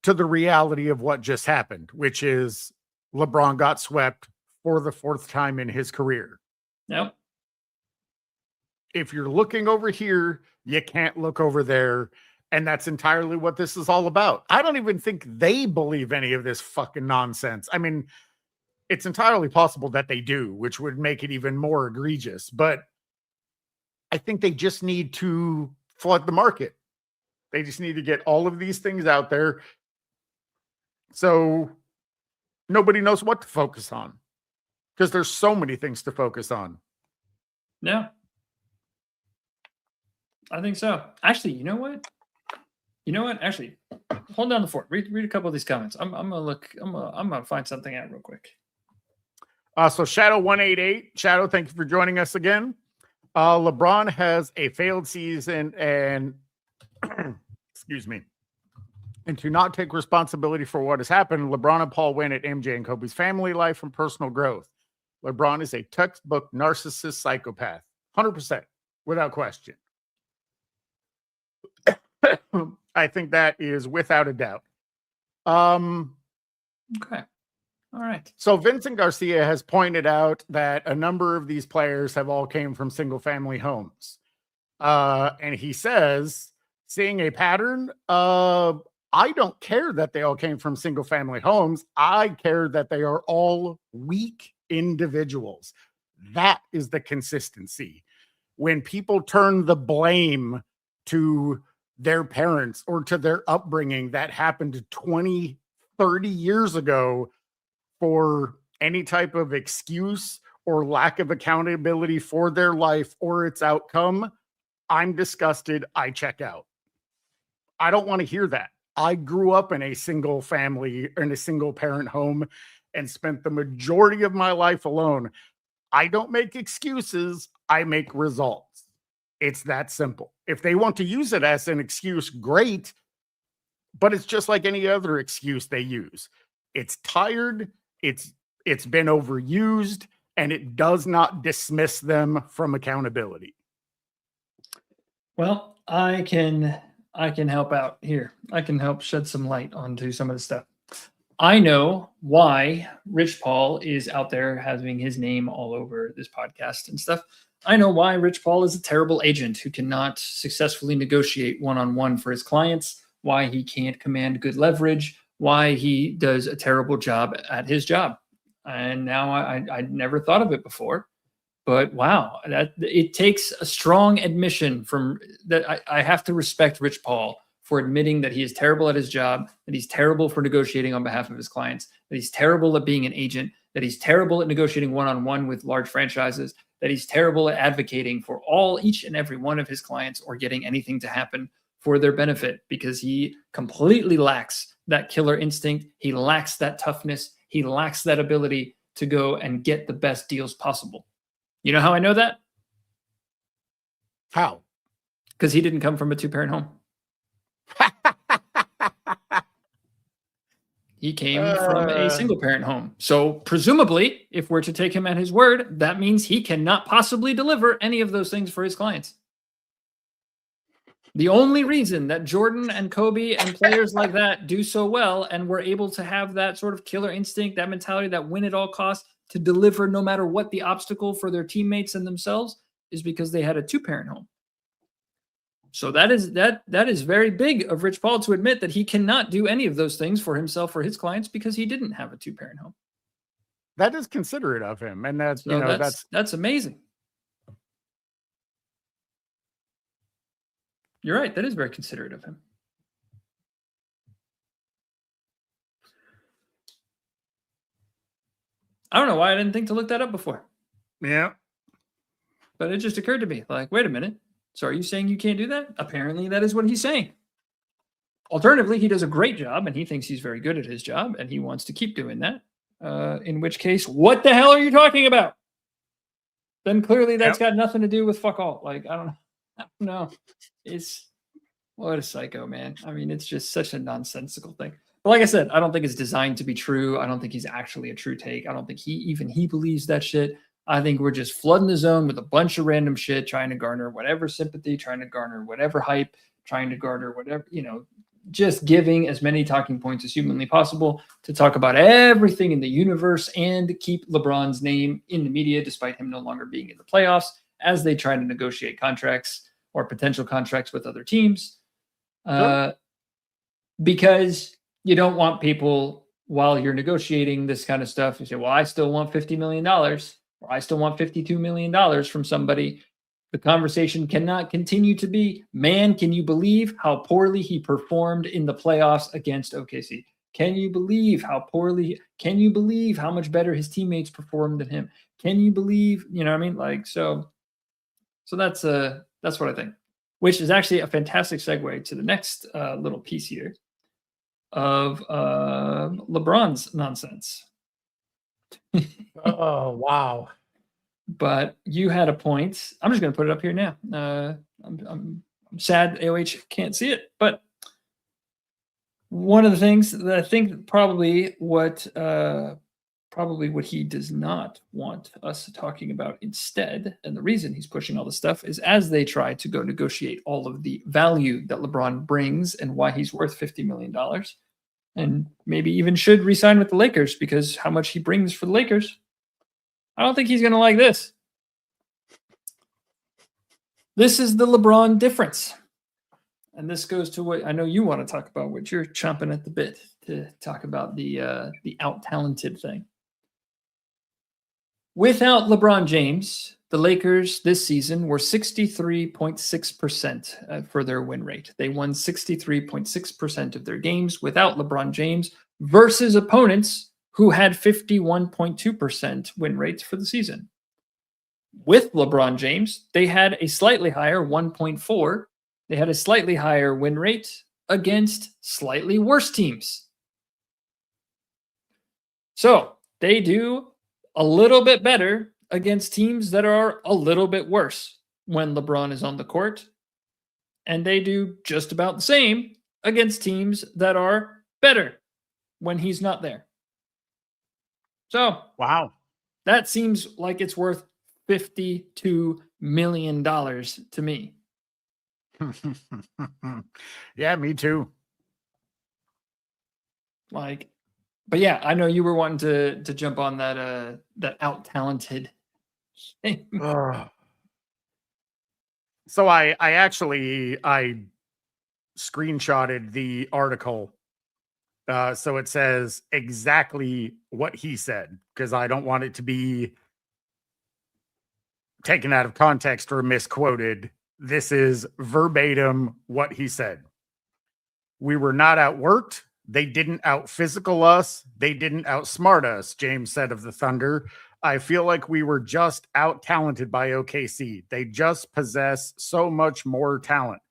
[SPEAKER 2] to the reality of what just happened, which is LeBron got swept for the fourth time in his career.
[SPEAKER 1] Nope.
[SPEAKER 2] If you're looking over here, you can't look over there. And that's entirely what this is all about. I don't even think they believe any of this fucking nonsense. I mean, it's entirely possible that they do, which would make it even more egregious. But I think they just need to flood the market. They just need to get all of these things out there so nobody knows what to focus on. Because there's so many things to focus on.
[SPEAKER 1] Yeah. I think so. Actually, you know what? Actually, hold down the fort. Read a couple of these comments. I'm gonna look. I'm gonna find something out real quick.
[SPEAKER 2] So Shadow 188, Shadow, thank you for joining us again. LeBron has a failed season and excuse me, and to not take responsibility for what has happened. LeBron and Paul win at MJ and Kobe's family life and personal growth. LeBron is a textbook narcissist psychopath, 100%, without question. I think that is without a doubt.
[SPEAKER 1] Okay. All right.
[SPEAKER 2] So Vincent Garcia has pointed out that a number of these players have all came from single family homes. And he says, seeing a pattern, I don't care that they all came from single family homes. I care that they are all weak individuals. That is the consistency. When people turn the blame to their parents or to their upbringing that happened 20, 30 years ago for any type of excuse or lack of accountability for their life or its outcome, I'm disgusted. I check out. I don't want to hear that. I grew up in a single family, in a single parent home, and spent the majority of my life alone. I don't make excuses. I make results. It's that simple. If they want to use it as an excuse, great. But it's just like any other excuse they use. It's tired. It's been overused, and it does not dismiss them from accountability.
[SPEAKER 1] Well, I can help out here. I can help shed some light onto some of the stuff. I know why Rich Paul is out there having his name all over this podcast and stuff. I know why Rich Paul is a terrible agent who cannot successfully negotiate one-on-one for his clients, why he can't command good leverage, why he does a terrible job at his job. And now I never thought of it before. But wow, that it takes a strong admission from that. I have to respect Rich Paul for admitting that he is terrible at his job, that he's terrible for negotiating on behalf of his clients, that he's terrible at being an agent, that he's terrible at negotiating one-on-one with large franchises, that he's terrible at advocating for each and every one of his clients or getting anything to happen for their benefit, because he completely lacks that killer instinct. He lacks that toughness. He lacks that ability to go and get the best deals possible. You know how I know that?
[SPEAKER 2] How?
[SPEAKER 1] Because he didn't come from a two-parent home. He came from a single-parent home. So presumably, if we're to take him at his word, that means he cannot possibly deliver any of those things for his clients. The only reason that Jordan and Kobe and players like that do so well and were able to have that sort of killer instinct, that mentality, that win at all costs, to deliver no matter what the obstacle for their teammates and themselves, is because they had a two-parent home. So that is very big of Rich Paul to admit that he cannot do any of those things for himself or his clients because he didn't have a two-parent home.
[SPEAKER 2] That is considerate of him, and that's
[SPEAKER 1] that's amazing. You're right. That is very considerate of him. I don't know why I didn't think to look that up before.
[SPEAKER 2] Yeah.
[SPEAKER 1] But it just occurred to me, like, wait a minute. So are you saying you can't do that? Apparently that is what he's saying. Alternatively, he does a great job and he thinks he's very good at his job and he wants to keep doing that. In which case, what the hell are you talking about? Then clearly that's got nothing to do with fuck all. Like, I don't know. What a psycho, man. I mean, it's just such a nonsensical thing. But like I said, I don't think it's designed to be true. I don't think he's actually a true take. I don't think he believes that shit. I think we're just flooding the zone with a bunch of random shit, trying to garner whatever sympathy, trying to garner whatever hype, trying to garner whatever, just giving as many talking points as humanly possible to talk about everything in the universe and keep LeBron's name in the media, despite him no longer being in the playoffs, as they try to negotiate contracts or potential contracts with other teams.
[SPEAKER 2] Sure.
[SPEAKER 1] Because you don't want people, while you're negotiating this kind of stuff, you say, well, I still want $50 million or I still want $52 million from somebody. The conversation cannot continue to be, man, can you believe how poorly he performed in the playoffs against OKC? Can you believe how much better his teammates performed than him? Can you believe, you know what I mean? Like, so that's what I think, which is actually a fantastic segue to the next little piece here of LeBron's nonsense.
[SPEAKER 2] Oh, wow.
[SPEAKER 1] But you had a point. I'm just going to put it up here now. I'm sad AOH can't see it, but one of the things that I think probably what he does not want us talking about instead, and the reason he's pushing all this stuff, is as they try to go negotiate all of the value that LeBron brings and why he's worth $50 million, and maybe even should re-sign with the Lakers because how much he brings for the Lakers. I don't think he's going to like this. This is the LeBron difference. And this goes to what I know you want to talk about, what you're chomping at the bit to talk about, the out-talented thing. Without LeBron James, the Lakers this season were 63.6% for their win rate. They won 63.6% of their games without LeBron James versus opponents who had 51.2% win rates for the season. With LeBron James, they had a slightly higher 1.4. They had a slightly higher win rate against slightly worse teams. So they do a little bit better against teams that are a little bit worse when LeBron is on the court. And they do just about the same against teams that are better when he's not there. So,
[SPEAKER 2] wow.
[SPEAKER 1] That seems like it's worth $52 million to me.
[SPEAKER 2] Yeah, me too.
[SPEAKER 1] But yeah, I know you were wanting to jump on that out-talented thing.
[SPEAKER 2] So I actually screenshotted the article. So it says exactly what he said, because I don't want it to be taken out of context or misquoted. This is verbatim what he said. We were not outworked. They didn't out-physical us. They didn't outsmart us, James said of the Thunder. I feel like we were just out-talented by OKC. They just possess so much more talent.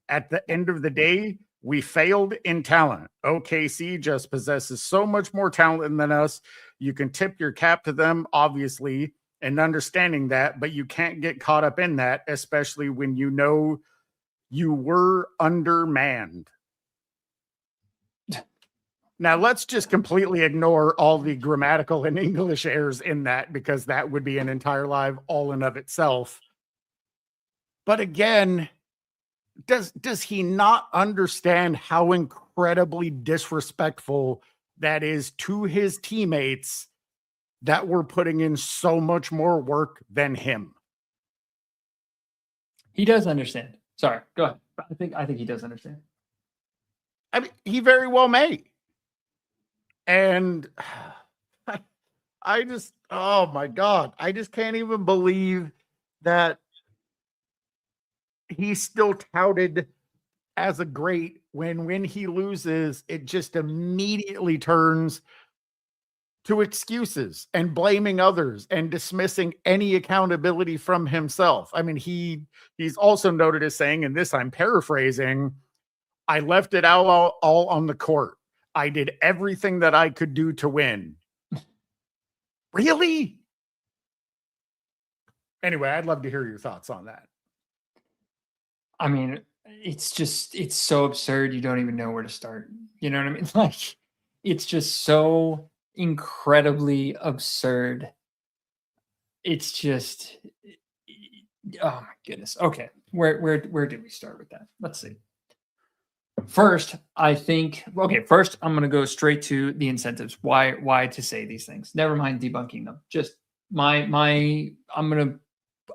[SPEAKER 2] At the end of the day, we failed in talent. OKC just possesses so much more talent than us. You can tip your cap to them, obviously, and understanding that, but you can't get caught up in that, especially when you know you were undermanned. Now, let's just completely ignore all the grammatical and English errors in that, because that would be an entire live all in of itself. But again, does he not understand how incredibly disrespectful that is to his teammates that were putting in so much more work than him?
[SPEAKER 1] He does understand. Sorry, go ahead. I think he does understand.
[SPEAKER 2] I mean, he very well may. And I just, oh my God, I just can't even believe that he's still touted as a great when he loses, it just immediately turns to excuses and blaming others and dismissing any accountability from himself. I mean, he's also noted as saying, and this I'm paraphrasing, I left it all on the court. I did everything that I could do to win. Really? Anyway, I'd love to hear your thoughts on that.
[SPEAKER 1] I mean, it's so absurd. You don't even know where to start. You know what I mean? Like, it's just so incredibly absurd. It's just, oh my goodness. Okay. Where do we start with that? Let's see. First, I think, okay, first I'm going to go straight to the incentives. Why to say these things? Never mind debunking them. Just I'm going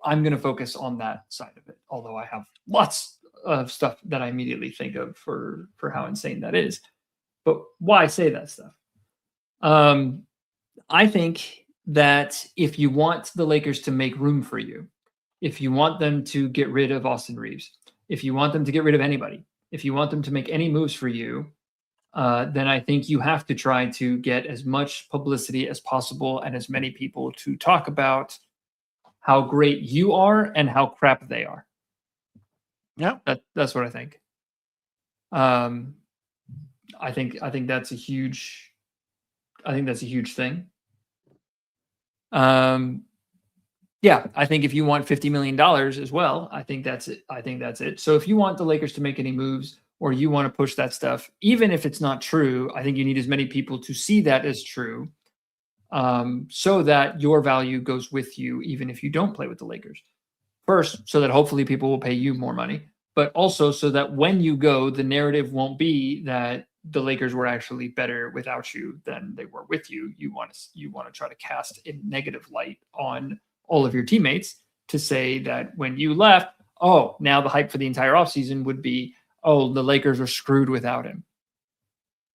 [SPEAKER 1] to focus on that side of it. Although I have lots of stuff that I immediately think of for how insane that is. But why say that stuff? I think that if you want the Lakers to make room for you, if you want them to get rid of Austin Reeves, if you want them to get rid of anybody, if you want them to make any moves for you, then I think you have to try to get as much publicity as possible and as many people to talk about how great you are and how crap they are.
[SPEAKER 2] Yeah,
[SPEAKER 1] that's what I think. I think that's a huge. I think that's a huge thing. Yeah, I think if you want $50 million as well, I think that's it. So if you want the Lakers to make any moves or you want to push that stuff, even if it's not true, I think you need as many people to see that as true, so that your value goes with you, even if you don't play with the Lakers. First, so that hopefully people will pay you more money, but also so that when you go, the narrative won't be that the Lakers were actually better without you than they were with you. You want to try to cast a negative light on all of your teammates to say that when you left, oh, now the hype for the entire offseason would be, oh, the Lakers are screwed without him.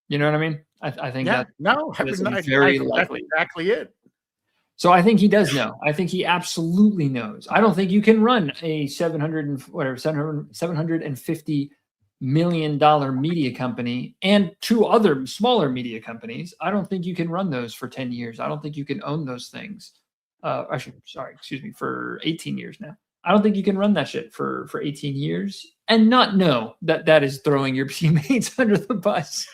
[SPEAKER 1] You know what I mean? I think that's very likely.
[SPEAKER 2] That's exactly it.
[SPEAKER 1] So I think he does know. I think he absolutely knows. I don't think you can run a $750 million media company and two other smaller media companies. I don't think you can run those for 10 years. I don't think you can own those things. For 18 years now. I don't think you can run that shit for 18 years and not know that is throwing your teammates under the bus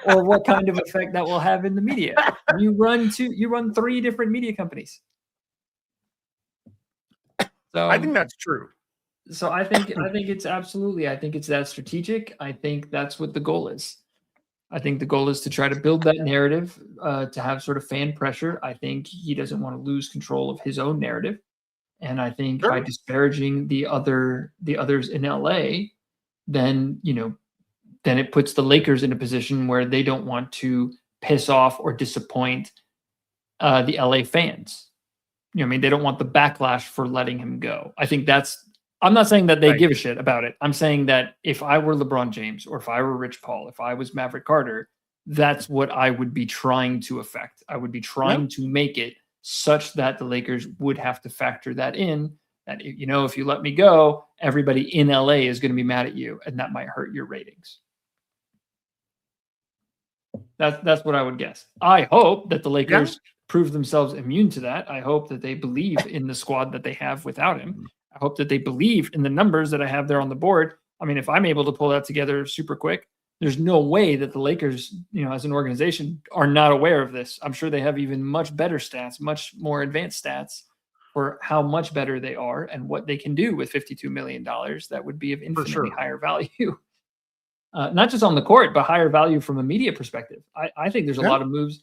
[SPEAKER 1] or what kind of effect that will have in the media. You run 3 different media companies. So
[SPEAKER 2] I think that's true.
[SPEAKER 1] So I think it's absolutely. I think it's that strategic. I think that's what the goal is. I think the goal is to try to build that narrative, to have sort of fan pressure. I think he doesn't want to lose control of his own narrative, and I think by
[SPEAKER 2] Sure.
[SPEAKER 1] disparaging the others in LA, then then it puts the Lakers in a position where they don't want to piss off or disappoint the LA fans. I mean, they don't want the backlash for letting him go. I think that's. I'm not saying that they
[SPEAKER 2] Right.
[SPEAKER 1] give a shit about it. I'm saying that if I were LeBron James or if I were Rich Paul, if I was Maverick Carter, that's what I would be trying to affect. I would be trying to make it such that the Lakers would have to factor that in. That if you let me go, everybody in LA is going to be mad at you, and that might hurt your ratings. That's what I would guess. I hope that the Lakers prove themselves immune to that. I hope that they believe in the squad that they have without him. I hope that they believe in the numbers that I have there on the board. I mean, if I'm able to pull that together super quick, there's no way that the Lakers, as an organization, are not aware of this. I'm sure they have even much better stats, much more advanced stats for how much better they are and what they can do with $52 million. That would be of infinitely higher value. Not just on the court, but higher value from a media perspective. I think there's a lot of moves,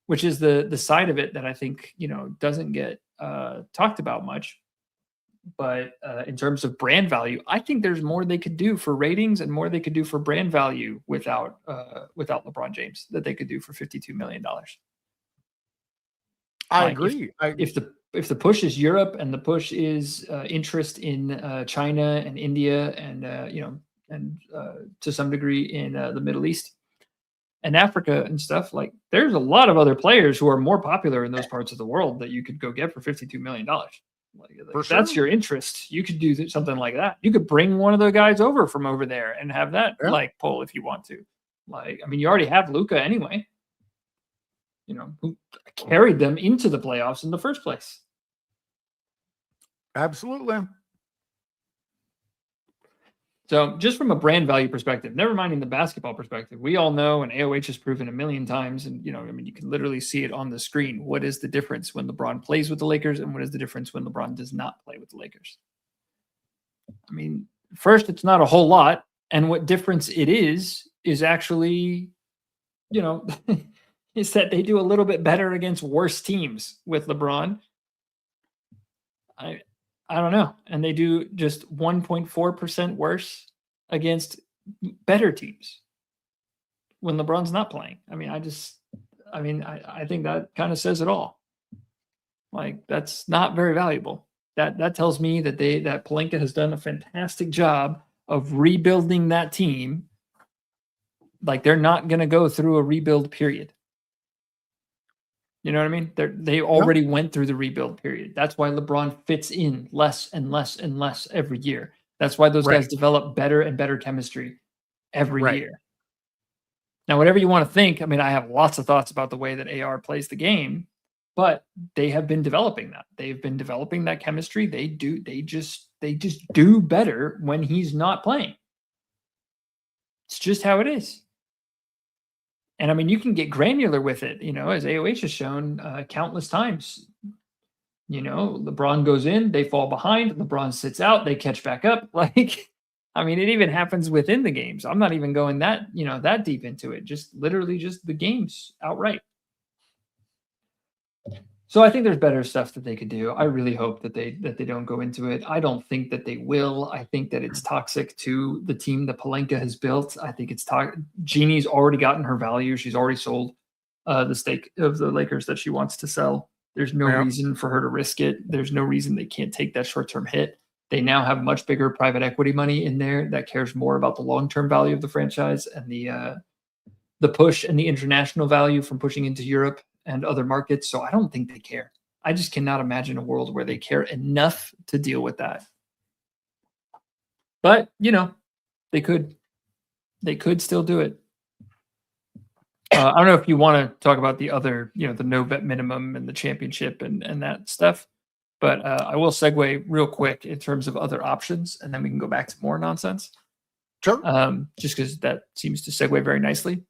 [SPEAKER 1] which is the side of it that I think, doesn't get talked about much. But in terms of brand value, I think there's more they could do for ratings and more they could do for brand value without LeBron James that they could do for $52 million.
[SPEAKER 2] I agree.
[SPEAKER 1] If the push is Europe and the push is interest in China and India and to some degree in the Middle East and Africa and stuff, like there's a lot of other players who are more popular in those parts of the world that you could go get for $52 million. Like that's your interest. You could do something like that. You could bring one of the guys over from over there and have that pull if you want to. You already have Luka anyway. Who carried them into the playoffs in the first place.
[SPEAKER 2] Absolutely.
[SPEAKER 1] So just from a brand value perspective, never minding the basketball perspective, we all know, and AOH has proven a million times, and you can literally see it on the screen. What is the difference when LeBron plays with the Lakers, and what is the difference when LeBron does not play with the Lakers? First, it's not a whole lot, and what difference it is actually, is that they do a little bit better against worse teams with LeBron. I don't know. And they do just 1.4% worse against better teams when LeBron's not playing. I think that kind of says it all. That's not very valuable. That tells me that Pelinka has done a fantastic job of rebuilding that team. They're not going to go through a rebuild period. You know what I mean? They already went through the rebuild period. That's why LeBron fits in less and less and less every year. That's why those guys develop better and better chemistry every year. Now, whatever you want to think, I have lots of thoughts about the way that AR plays the game, but they have been developing that. They've been developing that chemistry. They just do better when he's not playing. It's just how it is. And you can get granular with it, as AOH has shown countless times. LeBron goes in, they fall behind, LeBron sits out, they catch back up. It even happens within the games. I'm not even going that deep into it. Just literally just the games outright. So I think there's better stuff that they could do. I really hope that they don't go into it. I don't think that they will. I think that it's toxic to the team that Pelinka has built. I think it's toxic. Jeannie's already gotten her value. She's already sold the stake of the Lakers that she wants to sell. There's no reason for her to risk it. There's no reason they can't take that short-term hit. They now have much bigger private equity money in there that cares more about the long-term value of the franchise and the push and the international value from pushing into Europe and other markets. So I don't think they care. I just cannot imagine a world where they care enough to deal with that. But, they could still do it. I don't know if you want to talk about the other, the no bet minimum and the championship and that stuff, but I will segue real quick in terms of other options, and then we can go back to more nonsense.
[SPEAKER 2] Sure.
[SPEAKER 1] Just because that seems to segue very nicely.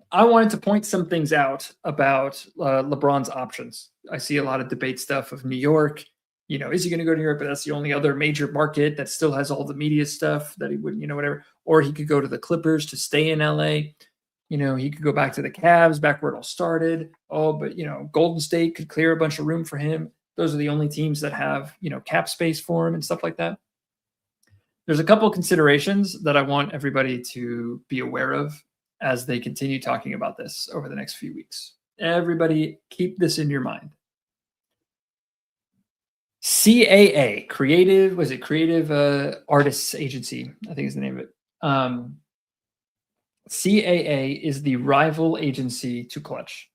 [SPEAKER 1] I wanted to point some things out about LeBron's options. I see a lot of debate stuff of New York, is he going to go to New York? But that's the only other major market that still has all the media stuff that he would, whatever. Or he could go to the Clippers to stay in LA. He could go back to the Cavs, back where it all started. Oh, but Golden State could clear a bunch of room for him. Those are the only teams that have, cap space for him and stuff like that. There's a couple of considerations that I want everybody to be aware of as they continue talking about this over the next few weeks. Everybody keep this in your mind. CAA, Creative Artists Agency, I think is the name of it. CAA is the rival agency to Clutch.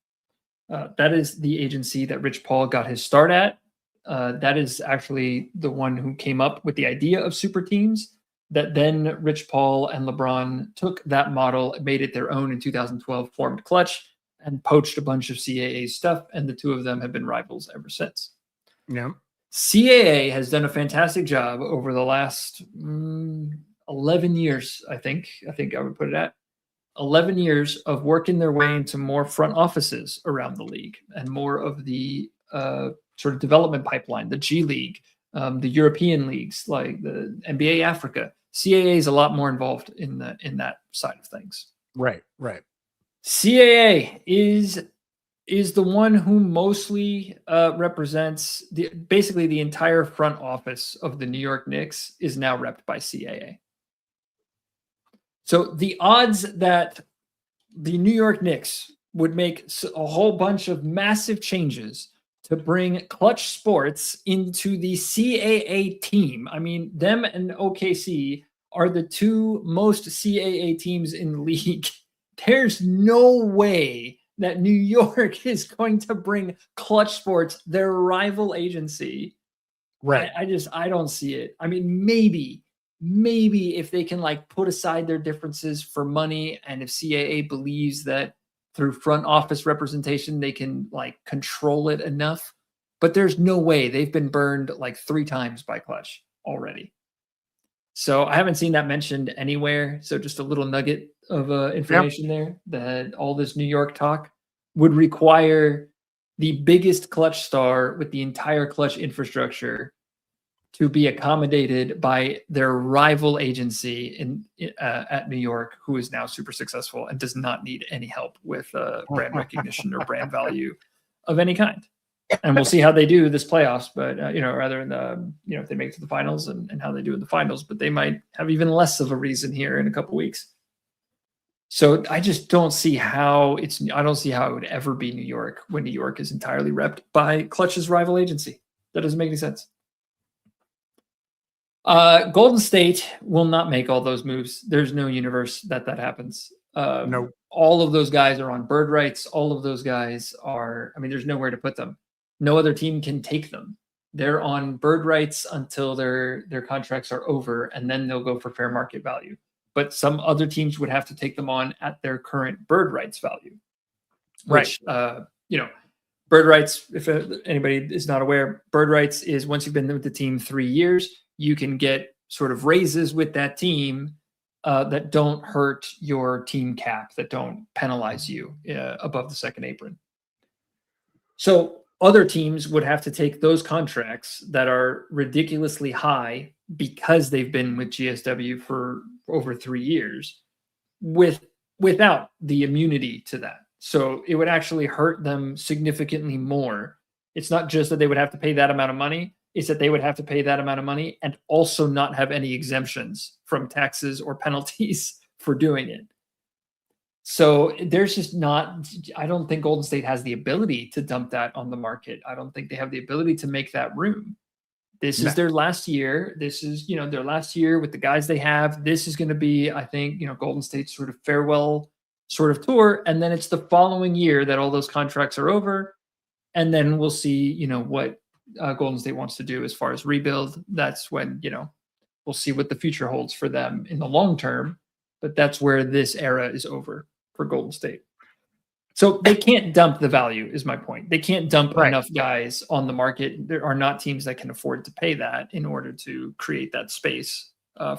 [SPEAKER 1] That is the agency that Rich Paul got his start at. That is actually the one who came up with the idea of super teams, that then Rich Paul and LeBron took that model, made it their own in 2012, formed Clutch, and poached a bunch of CAA stuff, and the two of them have been rivals ever since.
[SPEAKER 2] Yeah.
[SPEAKER 1] CAA has done a fantastic job over the last 11 years, I think I would put it at. 11 years of working their way into more front offices around the league and more of the sort of development pipeline, the G League, the European leagues like the NBA Africa. CAA is a lot more involved in that side of things.
[SPEAKER 2] Right.
[SPEAKER 1] CAA is the one who mostly represents basically the entire front office of the New York Knicks is now repped by CAA. So the odds that the New York Knicks would make a whole bunch of massive changes to bring Clutch Sports into the CAA team. I mean, them and OKC are the two most CAA teams in the league. There's no way that New York is going to bring Clutch Sports, their rival agency.
[SPEAKER 2] Right.
[SPEAKER 1] I don't see it. I mean, maybe if they can put aside their differences for money, and if CAA believes that through front office representation, they can control it enough, but there's no way. They've been burned 3 times by Clutch already. So I haven't seen that mentioned anywhere. So just a little nugget of information there, that all this New York talk would require the biggest Clutch star with the entire Clutch infrastructure to be accommodated by their rival agency at New York, who is now super successful and does not need any help with brand recognition or brand value of any kind. And we'll see how they do this playoffs, but rather in the if they make it to the finals and how they do in the finals, but they might have even less of a reason here in a couple weeks. So I just don't see how I don't see how it would ever be New York when New York is entirely repped by Clutch's rival agency. That doesn't make any sense. Golden State will not make all those moves. There's no universe that happens.
[SPEAKER 2] No.
[SPEAKER 1] All of those guys are on bird rights. All of those guys are, there's nowhere to put them. No other team can take them. They're on bird rights until their contracts are over, and then they'll go for fair market value. But some other teams would have to take them on at their current bird rights value. Which, bird rights, if anybody is not aware, bird rights is once you've been with the team 3 years, you can get sort of raises with that team that don't hurt your team cap, that don't penalize you above the second apron. So other teams would have to take those contracts that are ridiculously high because they've been with GSW for over 3 years without the immunity to that. So it would actually hurt them significantly more. It's not just that they would have to pay that amount of money. It's that they would have to pay that amount of money and also not have any exemptions from taxes or penalties for doing it. So there's just not, I don't think Golden State has the ability to dump that on the market. I don't think they have the ability to make that room. This is their last year. This is, their last year with the guys they have. This is going to be, I think, Golden State's sort of farewell sort of tour. And then it's the following year that all those contracts are over. And then we'll see, what Golden State wants to do as far as rebuild. That's when, we'll see what the future holds for them in the long term. But that's where this era is over for Golden State. So they can't dump the value, is my point. They can't dump enough guys on the market. There are not teams that can afford to pay that in order to create that space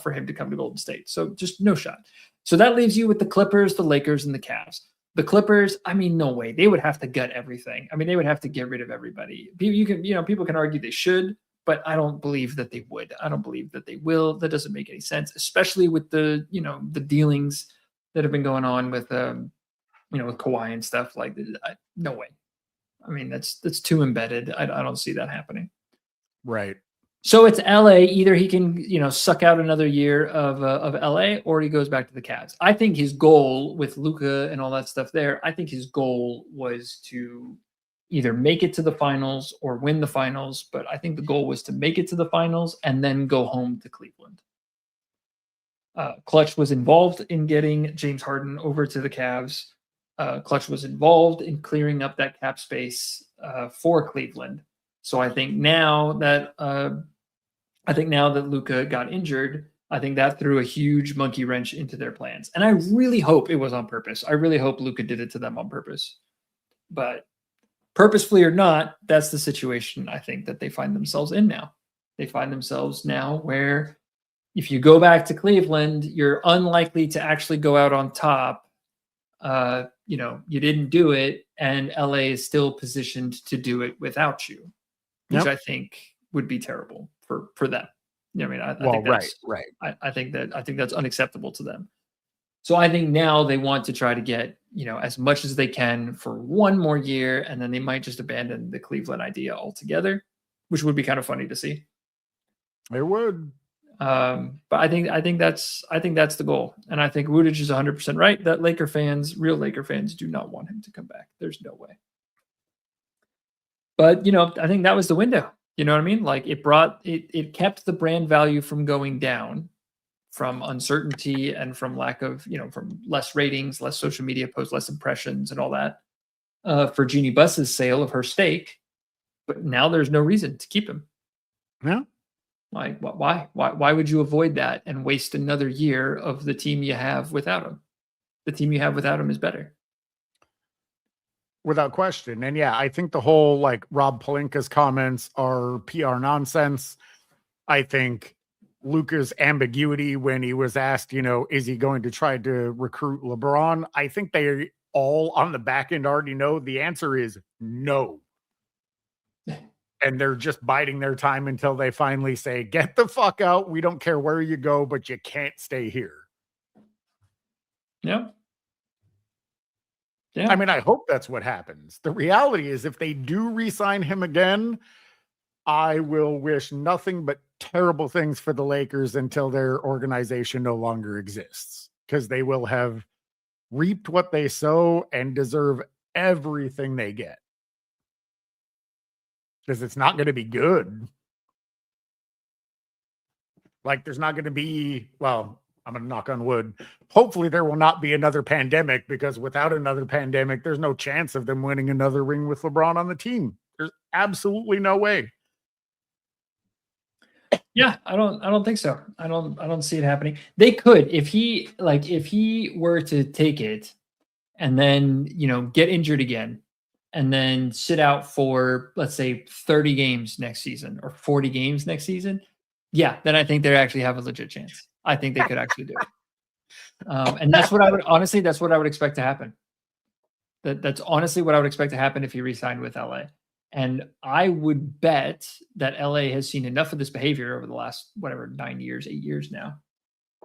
[SPEAKER 1] for him to come to Golden State. So just no shot. So that leaves you with the Clippers, the Lakers, and the Cavs. The Clippers, no way. They would have to gut everything. They would have to get rid of everybody. People can argue they should, but I don't believe that they would. I don't believe that they will. That doesn't make any sense, especially with the the dealings that have been going on with with Kawhi and stuff. Like, no way. I mean, that's too embedded. I don't see that happening.
[SPEAKER 2] Right.
[SPEAKER 1] So it's LA. Either he can, suck out another year of LA, or he goes back to the Cavs. I think his goal with Luka and all that stuff there, I think his goal was to either make it to the finals or win the finals. But I think the goal was to make it to the finals and then go home to Cleveland. Clutch was involved in getting James Harden over to the Cavs. Clutch was involved in clearing up that cap space for Cleveland. So I think now that Luka got injured, I think that threw a huge monkey wrench into their plans. And I really hope it was on purpose. I really hope Luka did it to them on purpose. But purposefully or not, that's the situation I think that they find themselves in now. They find themselves now where if you go back to Cleveland, you're unlikely to actually go out on top. You didn't do it, and LA is still positioned to do it without you, which I think would be terrible for them. I mean, I think that's
[SPEAKER 2] right.
[SPEAKER 1] I think that's unacceptable to them. So I think now they want to try to get, as much as they can for one more year, and then they might just abandon the Cleveland idea altogether, which would be kind of funny to see.
[SPEAKER 2] It would.
[SPEAKER 1] But I think that's the goal. And I think Woodage is 100% right that real Laker fans do not want him to come back. There's no way. But, I think that was the window. You know what I mean? Like, it kept the brand value from going down from uncertainty and from lack of, from less ratings, less social media posts, less impressions and all that, for Jeannie Buss's sale of her stake. But now there's no reason to keep him.
[SPEAKER 2] Yeah.
[SPEAKER 1] Like, why would you avoid that and waste another year of the team you have without him? The team you have without him is better.
[SPEAKER 2] Without question. And yeah, I think the whole Rob Pelinka's comments are PR nonsense. I think Luka's ambiguity when he was asked, is he going to try to recruit LeBron? I think they all on the back end already know the answer is no. And they're just biding their time until they finally say, get the fuck out. We don't care where you go, but you can't stay here.
[SPEAKER 1] Yeah. Yeah.
[SPEAKER 2] I mean, I hope that's what happens. The reality is if they do re-sign him again, I will wish nothing but terrible things for the Lakers until their organization no longer exists, because they will have reaped what they sow and deserve everything they get. Because it's not going to be good. There's not going to be, I'm going to knock on wood. Hopefully there will not be another pandemic, because without another pandemic, there's no chance of them winning another ring with LeBron on the team. There's absolutely no way.
[SPEAKER 1] Yeah, I don't think so. I don't see it happening. They could, if he were to take it and then, get injured again, and then sit out for, let's say, 30 games next season or 40 games next season, yeah, then I think they actually have a legit chance. I think they could actually do it. And that's what I would expect to happen. That's honestly what I would expect to happen if he re-signed with LA. And I would bet that LA has seen enough of this behavior over the last, 8 years now,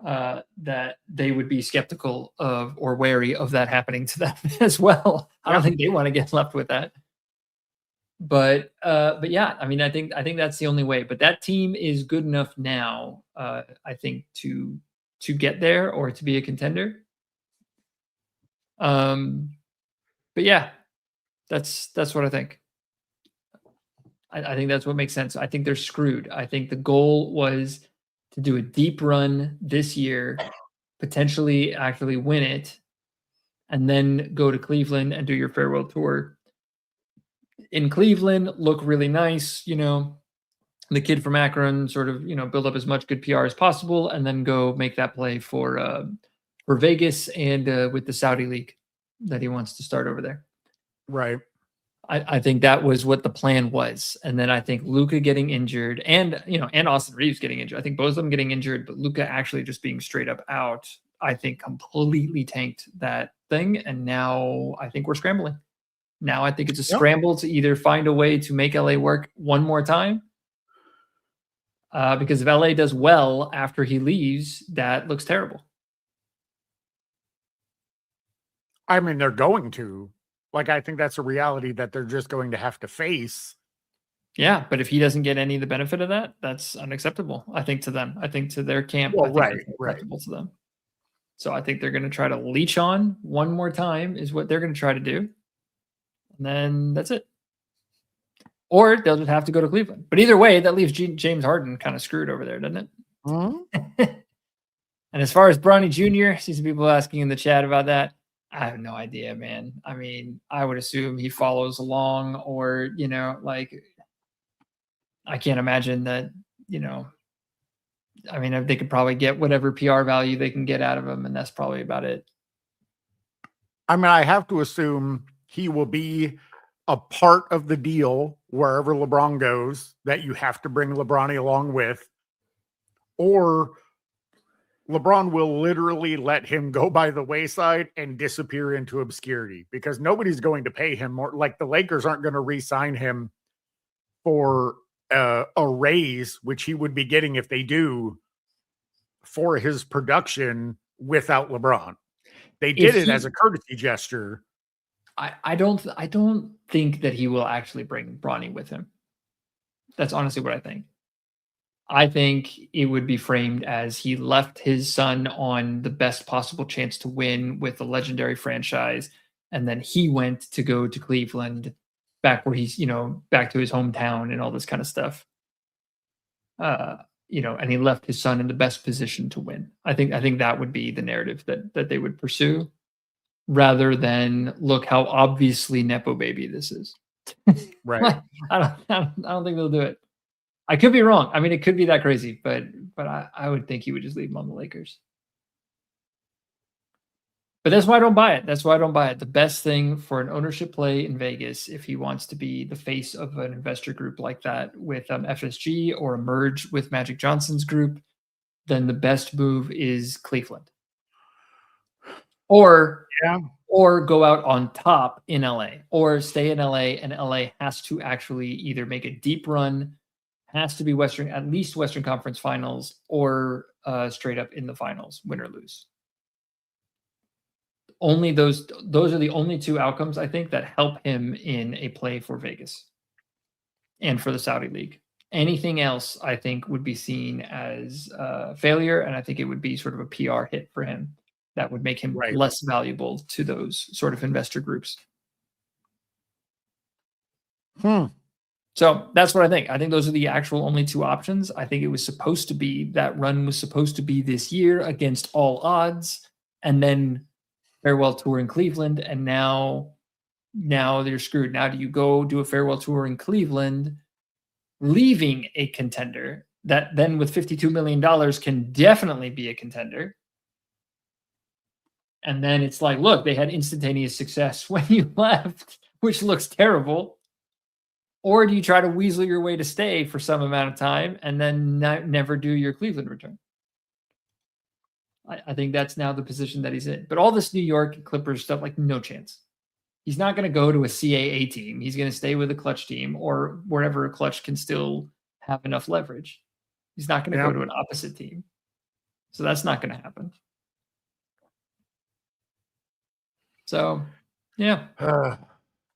[SPEAKER 1] that they would be skeptical of or wary of that happening to them as well. I don't think they want to get left with that. But yeah, I mean, I think that's the only way. But that team is good enough now, I think, to get there or to be a contender. But yeah, that's what I think. I think that's what makes sense. I think they're screwed. I think the goal was to do a deep run this year, potentially actually win it, and then go to Cleveland and do your farewell tour. In Cleveland, look really nice, the kid from Akron, sort of, build up as much good PR as possible, and then go make that play for Vegas and with the Saudi League that he wants to start over there.
[SPEAKER 2] Right.
[SPEAKER 1] I think that was what the plan was. And then I think Luka getting injured and Austin Reeves getting injured. I think both of them getting injured, but Luka actually just being straight up out, I think completely tanked that thing. And now I think we're scrambling. Now I think it's a scramble to either find a way to make LA work one more time, Because if LA does well after he leaves, that looks terrible.
[SPEAKER 2] I mean, they're going to. Like, I think that's a reality that they're just going to have to face.
[SPEAKER 1] Yeah, but if he doesn't get any of the benefit of that, that's unacceptable, I think, to them. I think to their camp,
[SPEAKER 2] Well,
[SPEAKER 1] I think that's unacceptable to them. So I think they're going to try to leech on one more time is what they're going to try to do. And then that's it. Or they'll just have to go to Cleveland. But either way, that leaves James Harden kind of screwed over there, doesn't it?
[SPEAKER 2] Mm-hmm.
[SPEAKER 1] And as far as Bronny Jr., I see some people asking in the chat about that. I have no idea, man. I mean, I would assume he follows along or, you know, like, I can't imagine that, you know, I mean, they could probably get whatever PR value they can get out of him, and that's probably about it.
[SPEAKER 2] I mean, I have to assume he will be a part of the deal wherever LeBron goes, that you have to bring LeBron along with, or LeBron will literally let him go by the wayside and disappear into obscurity because nobody's going to pay him more. Like the Lakers aren't going to re-sign him for a raise, which he would be getting if they do, for his production without LeBron. They did it as a courtesy gesture.
[SPEAKER 1] I don't think that he will actually bring Bronny with him. That's honestly what I think. I think it would be framed as he left his son on the best possible chance to win with a legendary franchise, and then he went to go to Cleveland, back where he's, you know, back to his hometown and all this kind of stuff. You know, and he left his son in the best position to win. I think that would be the narrative that they would pursue, rather than look how obviously Nepo baby this is.
[SPEAKER 2] Right.
[SPEAKER 1] I don't think they'll do it. I could be wrong. I mean, it could be that crazy, but I would think he would just leave him on the Lakers. But that's why I don't buy it. That's why I don't buy it. The best thing for an ownership play in Vegas, if he wants to be the face of an investor group like that with FSG or a merge with Magic Johnson's group, then the best move is Cleveland. Or go out on top in LA, or stay in LA, and LA has to actually either make a deep run, has to be at least Western Conference Finals, or straight up in the finals, win or lose. Only those are the only two outcomes, I think, that help him in a play for Vegas and for the Saudi League. Anything else, I think, would be seen as failure, and I think it would be sort of a PR hit for him that would make him less valuable to those sort of investor groups. So that's what I think. I think those are the actual only two options. I think it was supposed to be, that run was supposed to be this year against all odds, and then farewell tour in Cleveland, and now they're screwed. Now do you go do a farewell tour in Cleveland, leaving a contender that then with $52 million can definitely be a contender? And then it's like, look, they had instantaneous success when you left, which looks terrible. Or do you try to weasel your way to stay for some amount of time and then never do your Cleveland return? I think that's now the position that he's in. But all this New York Clippers stuff, like, no chance. He's not going to go to a CAA team. He's going to stay with a clutch team or wherever a clutch can still have enough leverage. He's not going to go to an opposite team. So that's not going to happen. So, yeah,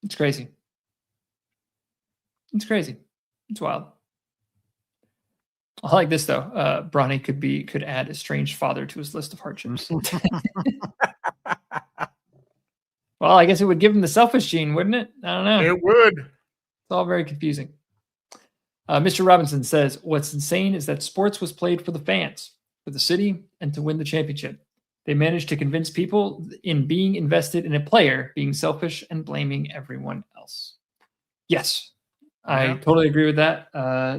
[SPEAKER 1] it's crazy. It's crazy. It's wild. I like this though. Bronny could add estranged father to his list of hardships. Well, I guess it would give him the selfish gene, wouldn't it? I don't know.
[SPEAKER 2] It would.
[SPEAKER 1] It's all very confusing. Mr. Robinson says, what's insane is that sports was played for the fans, for the city, and to win the championship. They managed to convince people in being invested in a player being selfish and blaming everyone else. Yes, I totally agree with that.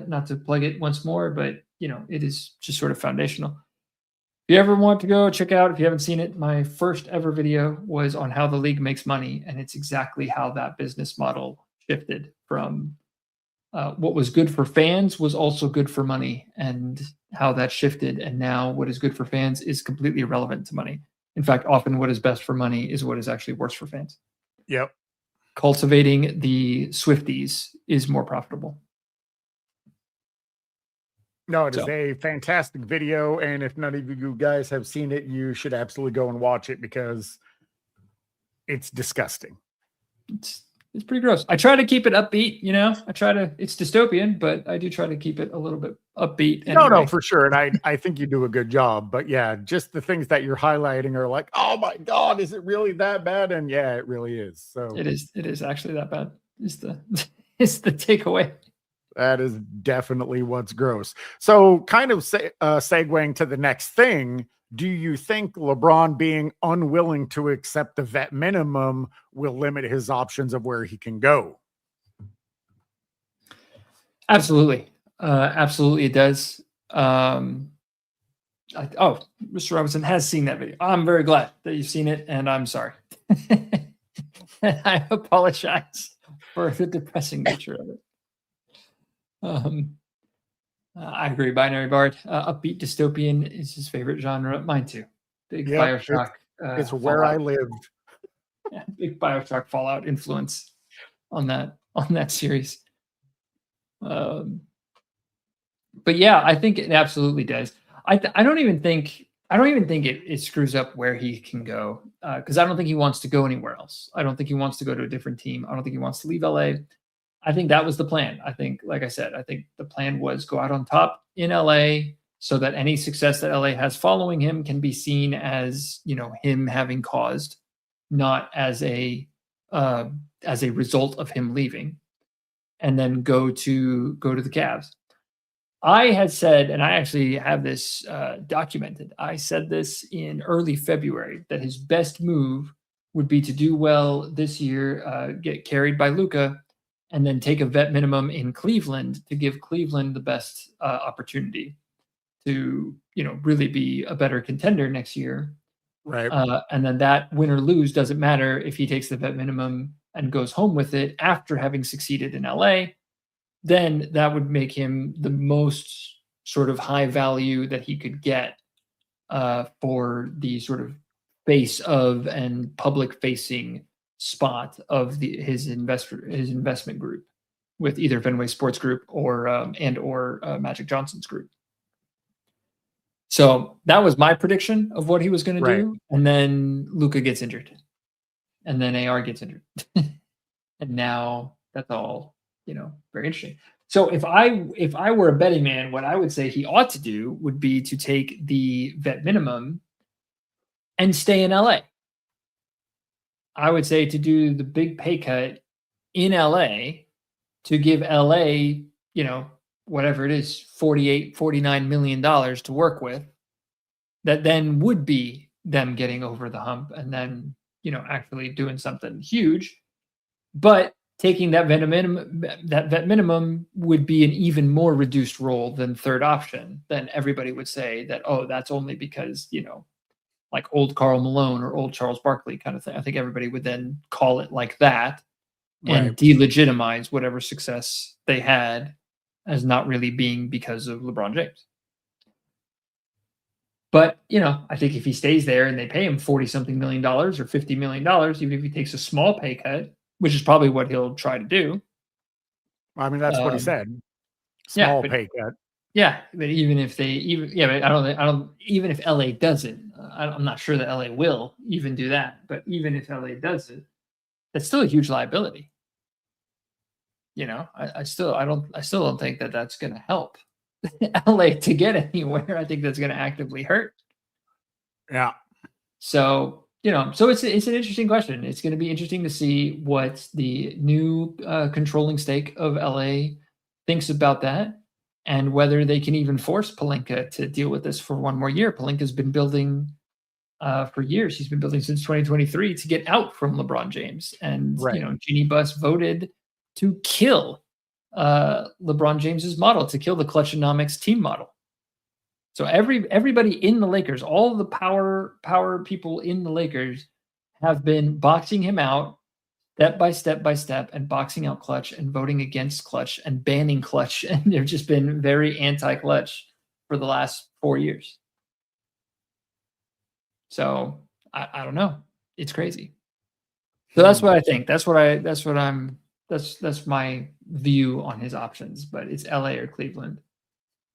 [SPEAKER 1] Not to plug it once more, but it is just sort of foundational. If you ever want to go check out, if you haven't seen it, my first ever video was on how the league makes money, and it's exactly how that business model shifted from what was good for fans was also good for money, and how that shifted. And now what is good for fans is completely irrelevant to money. In fact, often what is best for money is what is actually worse for fans.
[SPEAKER 2] Yep.
[SPEAKER 1] Cultivating the Swifties is more profitable.
[SPEAKER 2] No, it is
[SPEAKER 1] So
[SPEAKER 2] a fantastic video, and if none of you guys have seen it, you should absolutely go and watch it because it's disgusting.
[SPEAKER 1] it's pretty gross. I try to keep it upbeat, you know. It's dystopian, but I do try to keep it a little bit upbeat anyway.
[SPEAKER 2] No, for sure. And I think you do a good job. But yeah, just the things that you're highlighting are like, oh my God, is it really that bad? And yeah, it really is. So
[SPEAKER 1] It is actually that bad. Is the is the takeaway.
[SPEAKER 2] that is definitely what's gross. So kind of segueing to the next thing, do you think LeBron being unwilling to accept the vet minimum will limit his options of where he can go?
[SPEAKER 1] Absolutely. Absolutely it does. Mr. Robinson has seen that video. I'm very glad that you've seen it, and I'm sorry. I apologize for the depressing nature of it. I agree. Binary Bard, upbeat dystopian is his favorite genre. Mine too. Big Bioshock.
[SPEAKER 2] It's where I lived.
[SPEAKER 1] Yeah, big Bioshock Fallout influence on that series. But yeah, I think it absolutely does. I don't even think it screws up where he can go, because I don't think he wants to go anywhere else. I don't think he wants to go to a different team. I don't think he wants to leave LA. I think that was the plan. I think, like I said, I think the plan was go out on top in LA so that any success that LA has following him can be seen as, you know, him having caused, not as a result of him leaving, and then go to the Cavs. I had said, and I actually have this documented, I said this in early February, that his best move would be to do well this year, get carried by Luka, and then take a vet minimum in Cleveland to give Cleveland the best opportunity to, you know, really be a better contender next year.
[SPEAKER 2] Right.
[SPEAKER 1] And then that win or lose doesn't matter if he takes the vet minimum and goes home with it after having succeeded in LA. Then that would make him the most sort of high value that he could get for the sort of face of and public facing spot of his investment group with either Fenway Sports Group or Magic Johnson's group. So that was my prediction of what he was going to do, and then Luka gets injured, and then AR gets injured, and now that's all, you know, very interesting. So if I were a betting man, what I would say he ought to do would be to take the vet minimum and stay in LA. I would say to do the big pay cut in LA to give LA, you know, whatever it is, $49 million to work with, that then would be them getting over the hump and then, you know, actually doing something huge. But taking that vet minimum would be an even more reduced role than third option. Then everybody would say that, oh, that's only because, you know, like old Karl Malone or old Charles Barkley kind of thing. I think everybody would then call it like that and delegitimize whatever success they had as not really being because of LeBron James. But, you know, I think if he stays there and they pay him $40-something million or $50 million, even if he takes a small pay cut, which is probably what he'll try to do.
[SPEAKER 2] I mean, that's what he said. Small pay cut.
[SPEAKER 1] Yeah, but even if LA does it, I'm not sure that LA will even do that. But even if LA does it, that's still a huge liability. You know, I still don't think that that's going to help LA to get anywhere. I think that's going to actively hurt.
[SPEAKER 2] Yeah.
[SPEAKER 1] So, you know, so it's an interesting question. It's going to be interesting to see what the new controlling stake of LA thinks about that, and whether they can even force Pelinka to deal with this for one more year. Pelinka's been building for years. He's been building since 2023 to get out from LeBron James. And, you know, Jeannie Buss voted to kill LeBron James's model, to kill the Clutchonomics team model. So everybody in the Lakers, all the power people in the Lakers have been boxing him out step by step and boxing out Clutch and voting against Clutch and banning Clutch. And they've just been very anti-Clutch for the last 4 years. So I don't know. It's crazy. So that's what I think. That's my view on his options, but it's LA or Cleveland.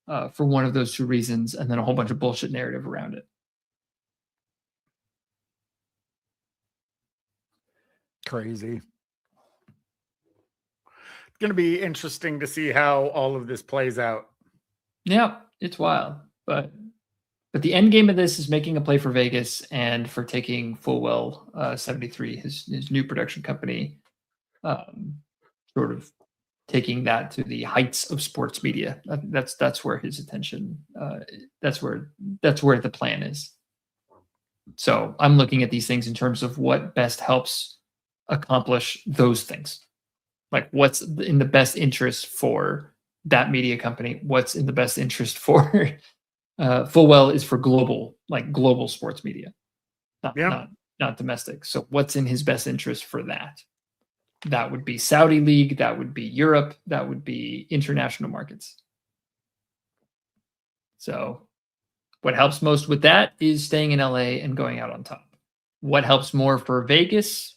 [SPEAKER 1] for one of those two reasons, and then a whole bunch of bullshit narrative around it.
[SPEAKER 2] Crazy. It's going to be interesting to see how all of this plays out.
[SPEAKER 1] Yeah, it's wild, but the end game of this is making a play for Vegas and for taking Fullwell 73, his new production company, sort of taking that to the heights of sports media. That's where his attention. That's where the plan is. So I'm looking at these things in terms of what best helps accomplish those things. Like what's in the best interest for that media company? What's in the best interest for Fullwell is for global sports media, not domestic. So what's in his best interest for that? That would be Saudi League, that would be Europe, that would be international markets. So what helps most with that is staying in LA and going out on top. What helps more for Vegas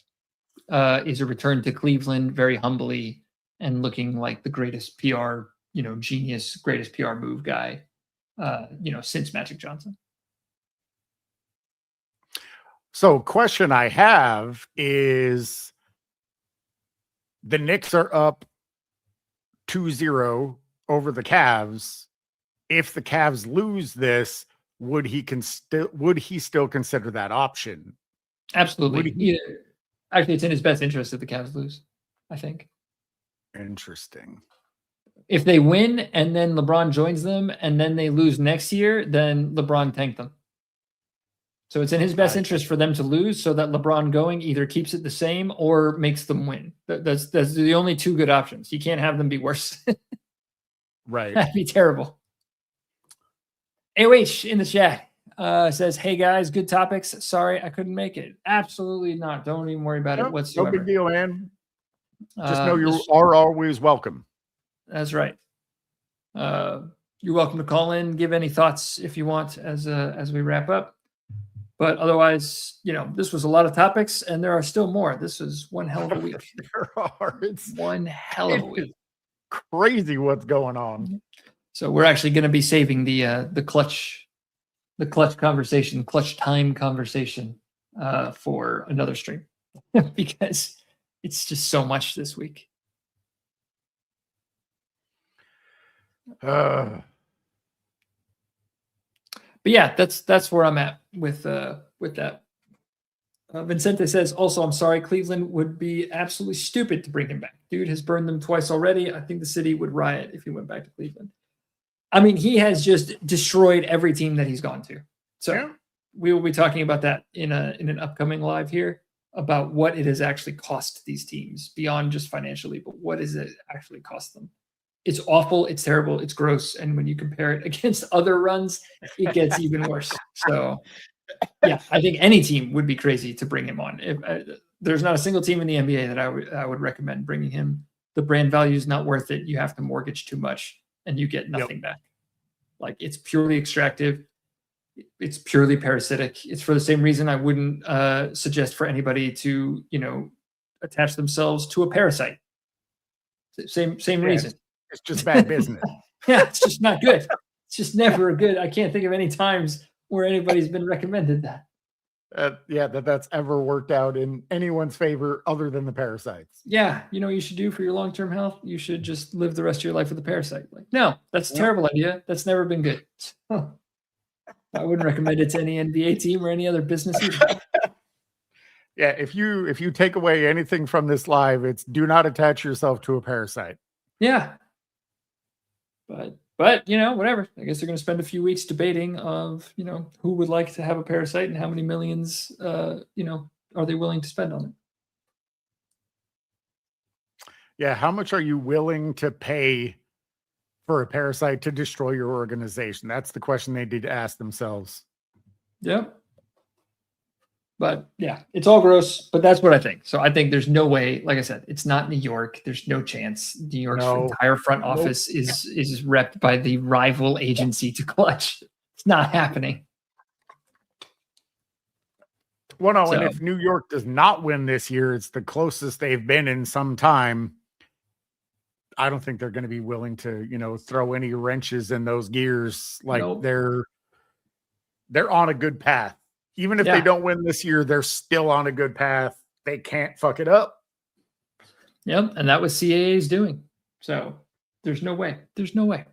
[SPEAKER 1] is a return to Cleveland very humbly and looking like the greatest PR, genius, greatest PR move guy, since Magic Johnson.
[SPEAKER 2] So question I have is, the Knicks are up 2-0 over the Cavs. If the Cavs lose this, would he still consider that option?
[SPEAKER 1] Absolutely. Actually, it's in his best interest if the Cavs lose, I think.
[SPEAKER 2] Interesting.
[SPEAKER 1] If they win and then LeBron joins them and then they lose next year, then LeBron tanked them. So it's in his best interest for them to lose so that LeBron going either keeps it the same or makes them win. That's the only two good options. You can't have them be worse.
[SPEAKER 2] Right.
[SPEAKER 1] That'd be terrible. AOH in the chat says, "Hey guys, good topics. Sorry I couldn't make it." Absolutely not. Don't even worry about it whatsoever.
[SPEAKER 2] No big deal, man. Just know you are always welcome.
[SPEAKER 1] That's right. You're welcome to call in, give any thoughts if you want as we wrap up. But otherwise, this was a lot of topics, and there are still more. This is one hell of a week.
[SPEAKER 2] It's
[SPEAKER 1] one hell of a week.
[SPEAKER 2] Crazy what's going on.
[SPEAKER 1] So we're actually going to be saving the clutch time conversation for another stream because it's just so much this week. But yeah, that's where I'm at with that. Vincente says, also, I'm sorry, Cleveland would be absolutely stupid to bring him back. Dude has burned them twice already. I think the city would riot if he went back to Cleveland. I mean, he has just destroyed every team that he's gone to. So we will be talking about that in an upcoming live here about what it has actually cost these teams beyond just financially, but what does it actually cost them? It's awful. It's terrible. It's gross. And when you compare it against other runs, it gets even worse. So, yeah, I think any team would be crazy to bring him on. If there's not a single team in the NBA that I would recommend bringing him. The brand value is not worth it. You have to mortgage too much, and you get nothing back. Like, it's purely extractive. It's purely parasitic. It's for the same reason I wouldn't suggest for anybody to attach themselves to a parasite. Same reason.
[SPEAKER 2] It's just bad business.
[SPEAKER 1] Yeah, it's just not good. It's just never a good. I can't think of any times where anybody's been recommended that.
[SPEAKER 2] That's ever worked out in anyone's favor other than the parasites.
[SPEAKER 1] Yeah, what you should do for your long-term health? You should just live the rest of your life with a parasite. Like, no, that's a terrible idea. That's never been good. I wouldn't recommend it to any NBA team or any other business either.
[SPEAKER 2] Yeah, if you take away anything from this live, it's do not attach yourself to a parasite.
[SPEAKER 1] Yeah. But whatever. I guess they're going to spend a few weeks debating of, who would like to have a parasite and how many millions, are they willing to spend on it?
[SPEAKER 2] Yeah. How much are you willing to pay for a parasite to destroy your organization? That's the question they did ask themselves.
[SPEAKER 1] Yep. But yeah, it's all gross, but that's what I think. So I think there's no way, like I said, it's not New York. There's no chance. New York's entire front office is repped by the rival agency to Clutch. It's not happening.
[SPEAKER 2] Well, no, and if New York does not win this year, it's the closest they've been in some time. I don't think they're going to be willing to, throw any wrenches in those gears. Like
[SPEAKER 1] Nope.
[SPEAKER 2] they're on a good path. Even if
[SPEAKER 1] Yeah.
[SPEAKER 2] they don't win this year, they're still on a good path. They can't fuck it up.
[SPEAKER 1] Yep. And that was CAA's doing. So there's no way. There's no way.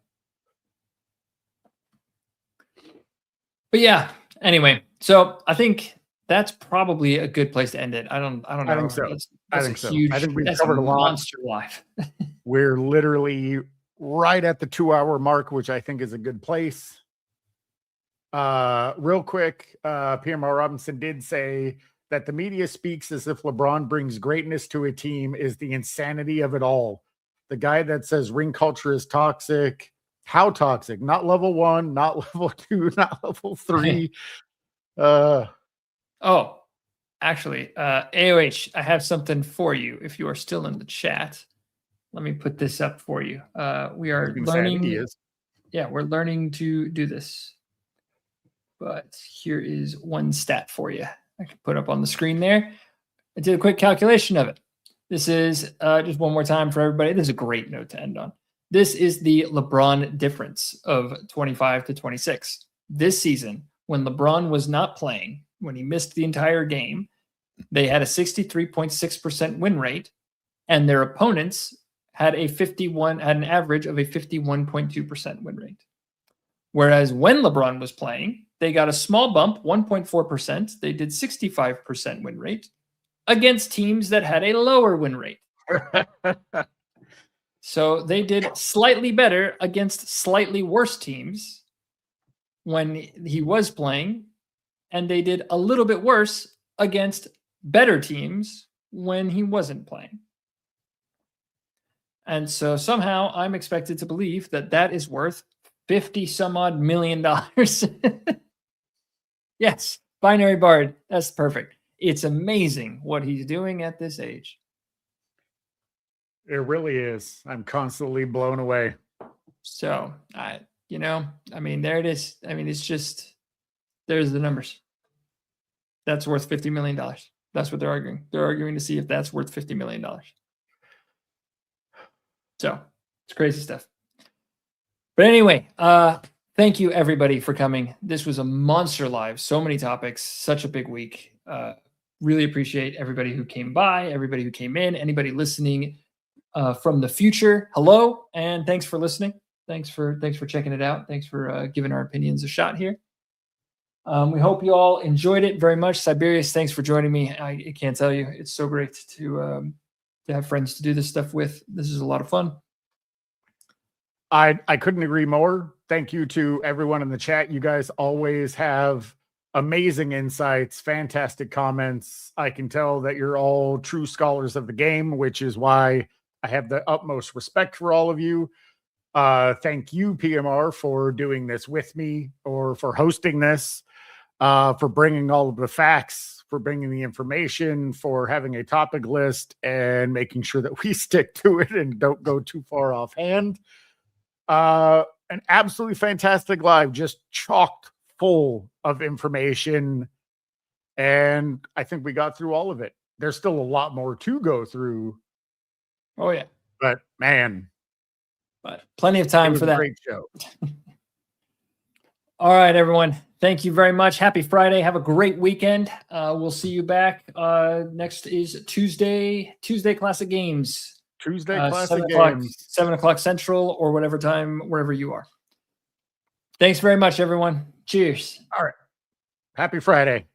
[SPEAKER 1] But yeah, anyway, so I think that's probably a good place to end it. I don't know.
[SPEAKER 2] I think so.
[SPEAKER 1] That's
[SPEAKER 2] I think so.
[SPEAKER 1] huge,
[SPEAKER 2] I think we've
[SPEAKER 1] that's
[SPEAKER 2] covered
[SPEAKER 1] a
[SPEAKER 2] a lot.
[SPEAKER 1] monster live.
[SPEAKER 2] We're literally right at the 2-hour mark, which I think is a good place. Real quick, PMR Robinson did say that the media speaks as if LeBron brings greatness to a team is the insanity of it all. The guy that says ring culture is toxic. How toxic? Not level 1, not level 2, not level 3.
[SPEAKER 1] Oh, actually, AOH, I have something for you if you are still in the chat. Let me put this up for you. We are learning. Yeah, we're learning to do this. But here is one stat for you. I can put up on the screen there. I did a quick calculation of it. This is just one more time for everybody. This is a great note to end on. This is the LeBron difference of 25 to 26. This season, when LeBron was not playing, when he missed the entire game, they had a 63.6% win rate, and their opponents had an average of a 51.2% win rate. Whereas when LeBron was playing, they got a small bump, 1.4%. They did 65% win rate against teams that had a lower win rate. So they did slightly better against slightly worse teams when he was playing, and they did a little bit worse against better teams when he wasn't playing. And so somehow I'm expected to believe that that is worth $50 some odd million. Yes, Binary Bard. That's perfect. It's amazing what he's doing at this age.
[SPEAKER 2] It really is. I'm constantly blown away.
[SPEAKER 1] So, there it is. I mean, it's just, there's the numbers. That's worth $50 million. That's what they're arguing. They're arguing to see if that's worth $50 million. So, it's crazy stuff. But anyway, thank you everybody for coming. This was a monster live. So many topics, such a big week. Really appreciate everybody who came by, everybody who came in, anybody listening from the future. Hello, and thanks for listening. Thanks for checking it out. Thanks for giving our opinions a shot here. We hope you all enjoyed it very much. Cyberius, thanks for joining me. I can't tell you, it's so great to have friends to do this stuff with. This is a lot of fun.
[SPEAKER 2] I couldn't agree more. Thank you to everyone in the chat. You guys always have amazing insights, fantastic comments. I can tell that you're all true scholars of the game, which is why I have the utmost respect for all of you. Thank you, PMR, for doing this with me, or for hosting this, for bringing all of the facts, for bringing the information, for having a topic list and making sure that we stick to it and don't go too far offhand. An absolutely fantastic live, just chocked full of information. And I think we got through all of it. There's still a lot more to go through.
[SPEAKER 1] Oh, yeah.
[SPEAKER 2] But man,
[SPEAKER 1] but plenty of time for that.
[SPEAKER 2] Great show.
[SPEAKER 1] All right, everyone. Thank you very much. Happy Friday. Have a great weekend. We'll see you back. Next is Tuesday Classic Games.
[SPEAKER 2] Tuesday Classic
[SPEAKER 1] 7 o'clock,
[SPEAKER 2] Games.
[SPEAKER 1] 7 o'clock Central, or whatever time, wherever you are. Thanks very much, everyone. Cheers.
[SPEAKER 2] All right. Happy Friday.